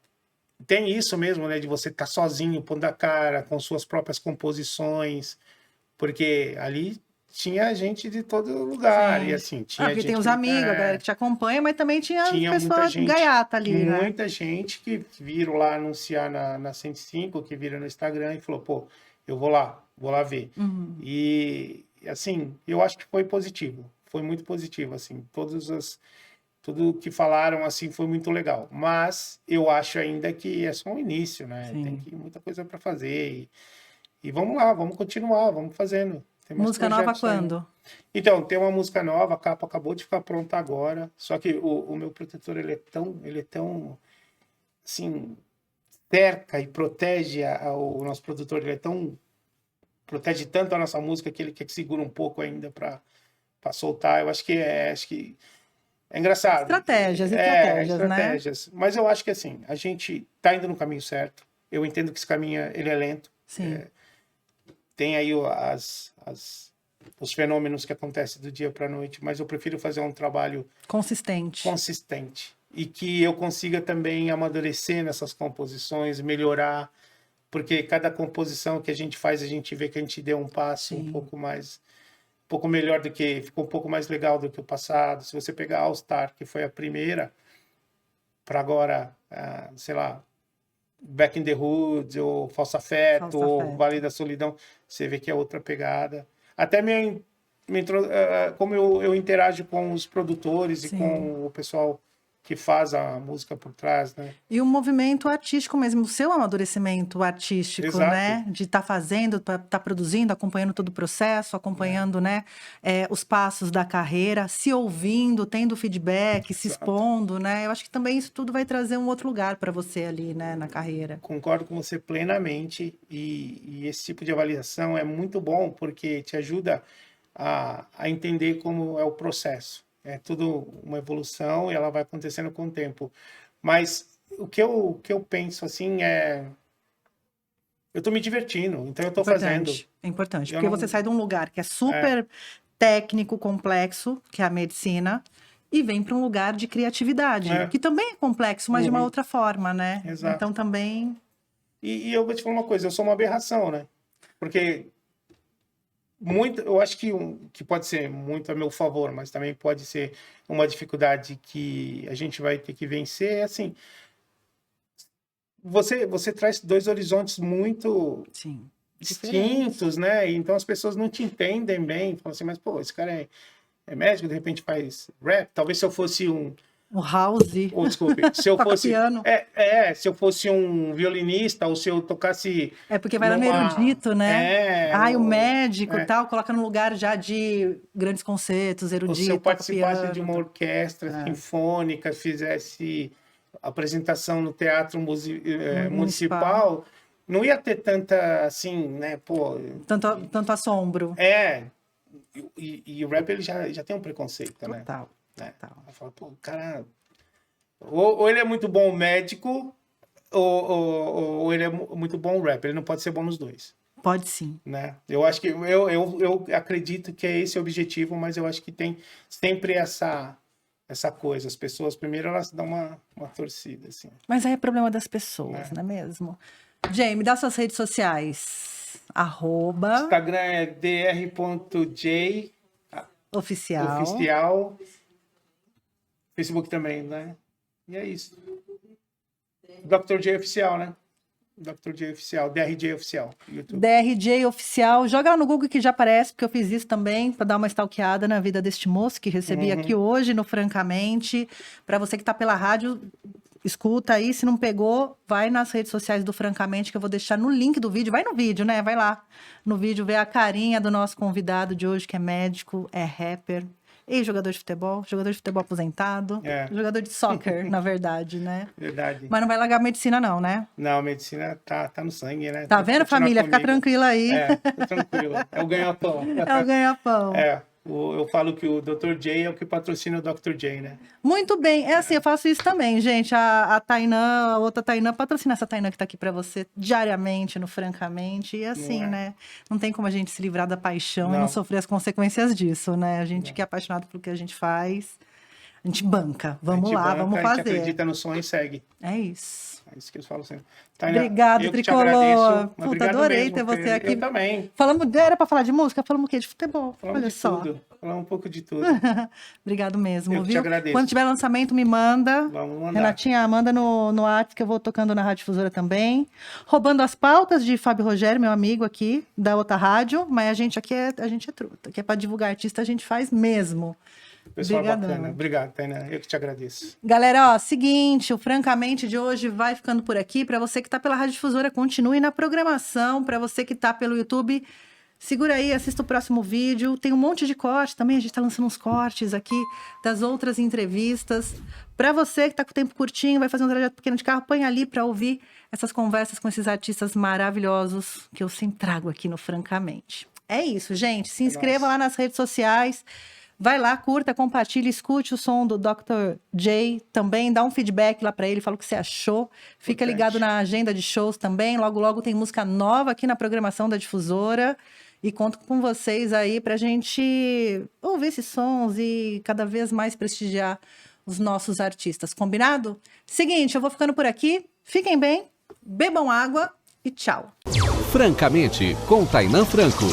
[SPEAKER 2] tem isso mesmo, né, de você estar sozinho, pondo a cara, com suas próprias composições, porque ali tinha gente de todo lugar, e
[SPEAKER 1] Sim.
[SPEAKER 2] assim,
[SPEAKER 1] Ah,
[SPEAKER 2] tinha
[SPEAKER 1] porque tem
[SPEAKER 2] gente
[SPEAKER 1] os amigos, a galera que te acompanha, mas também tinha as
[SPEAKER 2] tinha
[SPEAKER 1] pessoas gaiata ali, né?
[SPEAKER 2] muita gente que viram lá anunciar na 105, que viram no Instagram e falou, pô, eu vou lá ver.
[SPEAKER 1] Uhum.
[SPEAKER 2] E assim, eu acho que foi positivo, foi muito positivo, assim, tudo que falaram assim foi muito legal, mas eu acho ainda que é só um início, né? Tem
[SPEAKER 1] Sim.
[SPEAKER 2] que muita coisa para fazer e vamos lá, vamos continuar, vamos fazendo. Tem mais
[SPEAKER 1] Música nova
[SPEAKER 2] projetos aí.
[SPEAKER 1] quando?
[SPEAKER 2] Então, tem uma música nova, a capa acabou de ficar pronta agora. Só que o meu protetor, ele é tão, assim, cerca e protege o nosso produtor, protege tanto a nossa música que ele quer que segura um pouco ainda para soltar. Eu acho que é engraçado.
[SPEAKER 1] Estratégias,
[SPEAKER 2] É,
[SPEAKER 1] estratégias, né?
[SPEAKER 2] estratégias. Mas eu acho que assim, a gente tá indo no caminho certo. Eu entendo que esse caminho ele é lento.
[SPEAKER 1] Sim.
[SPEAKER 2] Tem aí os fenômenos que acontecem do dia para a noite, mas eu prefiro fazer um trabalho
[SPEAKER 1] Consistente.
[SPEAKER 2] consistente e que eu consiga também amadurecer nessas composições, melhorar, porque cada composição que a gente faz, a gente vê que a gente deu um passo
[SPEAKER 1] Sim.
[SPEAKER 2] um pouco melhor do que, ficou um pouco mais legal do que o passado. Se você pegar All Star, que foi a primeira, para agora, sei lá, Back in the Hood, ou Falso Afeto,
[SPEAKER 1] Falso
[SPEAKER 2] ou
[SPEAKER 1] afeto.
[SPEAKER 2] Vale da Solidão, você vê que é outra pegada. Até como eu interajo com os produtores e
[SPEAKER 1] Sim.
[SPEAKER 2] com o pessoal que faz a música por trás, né?
[SPEAKER 1] E o movimento artístico mesmo, o seu amadurecimento artístico,
[SPEAKER 2] Exato.
[SPEAKER 1] né? De estar fazendo, tá produzindo, acompanhando todo o processo, acompanhando, né? Os passos da carreira, se ouvindo, tendo feedback, se
[SPEAKER 2] Exato.
[SPEAKER 1] expondo, né? Eu acho que também isso tudo vai trazer um outro lugar para você ali, né? Na carreira.
[SPEAKER 2] Concordo com você plenamente e esse tipo de avaliação é muito bom porque te ajuda a entender como é o processo. É tudo uma evolução e ela vai acontecendo com o tempo. Mas o que eu penso assim eu estou me divertindo, então eu estou fazendo.
[SPEAKER 1] Importante, é importante.
[SPEAKER 2] Eu
[SPEAKER 1] Porque
[SPEAKER 2] não,
[SPEAKER 1] você sai de um lugar que é super técnico, complexo, que é a medicina, e vem para um lugar de criatividade, que também é complexo, mas de uma outra forma, né?
[SPEAKER 2] Exato.
[SPEAKER 1] Então também.
[SPEAKER 2] E eu vou te falar uma coisa, eu sou uma aberração, né? Porque eu acho que pode ser muito a meu favor, mas também pode ser uma dificuldade que a gente vai ter que vencer. É assim, você traz dois horizontes muito
[SPEAKER 1] Sim.
[SPEAKER 2] distintos, né? Então as pessoas não te entendem bem. Falam assim, mas pô, esse cara é médico, de repente faz rap. Talvez se eu fosse
[SPEAKER 1] O House.
[SPEAKER 2] ou desculpe, se eu
[SPEAKER 1] Toca
[SPEAKER 2] fosse
[SPEAKER 1] piano.
[SPEAKER 2] se eu fosse um violinista ou se eu tocasse
[SPEAKER 1] É porque vai lá no erudito, né? O médico e
[SPEAKER 2] é,
[SPEAKER 1] tal, coloca no lugar já de grandes concertos,
[SPEAKER 2] ou se eu
[SPEAKER 1] erudito, toca
[SPEAKER 2] participasse
[SPEAKER 1] piano.
[SPEAKER 2] de uma orquestra sinfônica, fizesse apresentação no teatro municipal, não ia ter tanta assim, né? Pô,
[SPEAKER 1] Tanto assombro.
[SPEAKER 2] E o rap ele já tem um preconceito,
[SPEAKER 1] Total.
[SPEAKER 2] né?
[SPEAKER 1] Total.
[SPEAKER 2] Ela fala, pô, o cara, ou ele é muito bom médico, ou ele é muito bom rap. Ele não pode ser bom nos dois,
[SPEAKER 1] Pode sim.
[SPEAKER 2] né? Eu acho que eu acredito que é esse o objetivo, mas eu acho que tem sempre essa coisa. As pessoas, primeiro, elas dão uma torcida, assim.
[SPEAKER 1] Mas aí é problema das pessoas, não é mesmo? Jay, me dá suas redes sociais. @
[SPEAKER 2] Instagram é dr.j
[SPEAKER 1] oficial.
[SPEAKER 2] oficial. Facebook também, né? E é isso. Dr. J Oficial, né? Dr. J Oficial, DRJ Oficial, YouTube.
[SPEAKER 1] DRJ Oficial. Joga lá no Google que já aparece, porque eu fiz isso também, para dar uma stalkeada na vida deste moço que recebi aqui hoje no Francamente. Para você que tá pela rádio, escuta aí. Se não pegou, vai nas redes sociais do Francamente, que eu vou deixar no link do vídeo. Vai no vídeo, né? Vai lá no vídeo, ver a carinha do nosso convidado de hoje, que é médico, é rapper. Ex-jogador de futebol aposentado, jogador de soccer, na verdade, né?
[SPEAKER 2] Verdade.
[SPEAKER 1] Mas não vai largar a medicina não, né?
[SPEAKER 2] Não, a medicina tá no sangue, né?
[SPEAKER 1] Tá vendo, família? Fica tranquila aí.
[SPEAKER 2] Fica tranquilo. É o ganha-pão.
[SPEAKER 1] É o ganha-pão.
[SPEAKER 2] Eu falo que o Dr. J é o que patrocina o Dr. J, né?
[SPEAKER 1] Muito bem. É assim, eu faço isso também, gente. A Tainã, a outra Tainã, patrocina essa Tainã que tá aqui pra você diariamente no Francamente. E assim, né? Não tem como a gente se livrar da paixão e não sofrer as consequências disso, né? A gente que é apaixonado pelo que a gente faz, a gente banca. Vamos lá, vamos fazer.
[SPEAKER 2] A gente acredita no sonho e segue.
[SPEAKER 1] É isso.
[SPEAKER 2] É isso que eu falo sempre. Tainã,
[SPEAKER 1] obrigado, Tricolor. Puta, adorei
[SPEAKER 2] mesmo,
[SPEAKER 1] ter você aqui.
[SPEAKER 2] Eu também.
[SPEAKER 1] Era pra falar de música? Falamos o quê? De futebol.
[SPEAKER 2] Falamos
[SPEAKER 1] Olha
[SPEAKER 2] de
[SPEAKER 1] só.
[SPEAKER 2] tudo. Falamos um pouco de tudo.
[SPEAKER 1] Obrigado mesmo,
[SPEAKER 2] Eu
[SPEAKER 1] viu?
[SPEAKER 2] te agradeço.
[SPEAKER 1] Quando tiver lançamento, me manda.
[SPEAKER 2] Vamos mandar.
[SPEAKER 1] Renatinha, manda no WhatsApp que eu vou tocando na Rádio Difusora também. Roubando as pautas de Fábio Rogério, meu amigo aqui, da outra rádio. Mas a gente é truta. Aqui é pra divulgar artista, a gente faz mesmo.
[SPEAKER 2] Pessoal
[SPEAKER 1] Obrigadão.
[SPEAKER 2] bacana. Obrigado, Tainã. Eu que te agradeço.
[SPEAKER 1] Galera, ó, seguinte, o Francamente de hoje vai ficando por aqui. Para você que tá pela Rádio Difusora, continue na programação. Para você que tá pelo YouTube, segura aí, assista o próximo vídeo. Tem um monte de corte também, a gente tá lançando uns cortes aqui das outras entrevistas. Para você que tá com o tempo curtinho, vai fazer um trajeto pequeno de carro, põe ali para ouvir essas conversas com esses artistas maravilhosos que eu sempre trago aqui no Francamente. É isso, gente. Se inscreva lá nas redes sociais. Vai lá, curta, compartilha, escute o som do Dr. J também, dá um feedback lá para ele, fala o que você achou. Fica ligado na agenda de shows também. Logo, logo tem música nova aqui na programação da Difusora. E conto com vocês aí pra gente ouvir esses sons e cada vez mais prestigiar os nossos artistas. Combinado? Seguinte, eu vou ficando por aqui. Fiquem bem, bebam água e tchau.
[SPEAKER 3] Francamente, com Tainã Franco.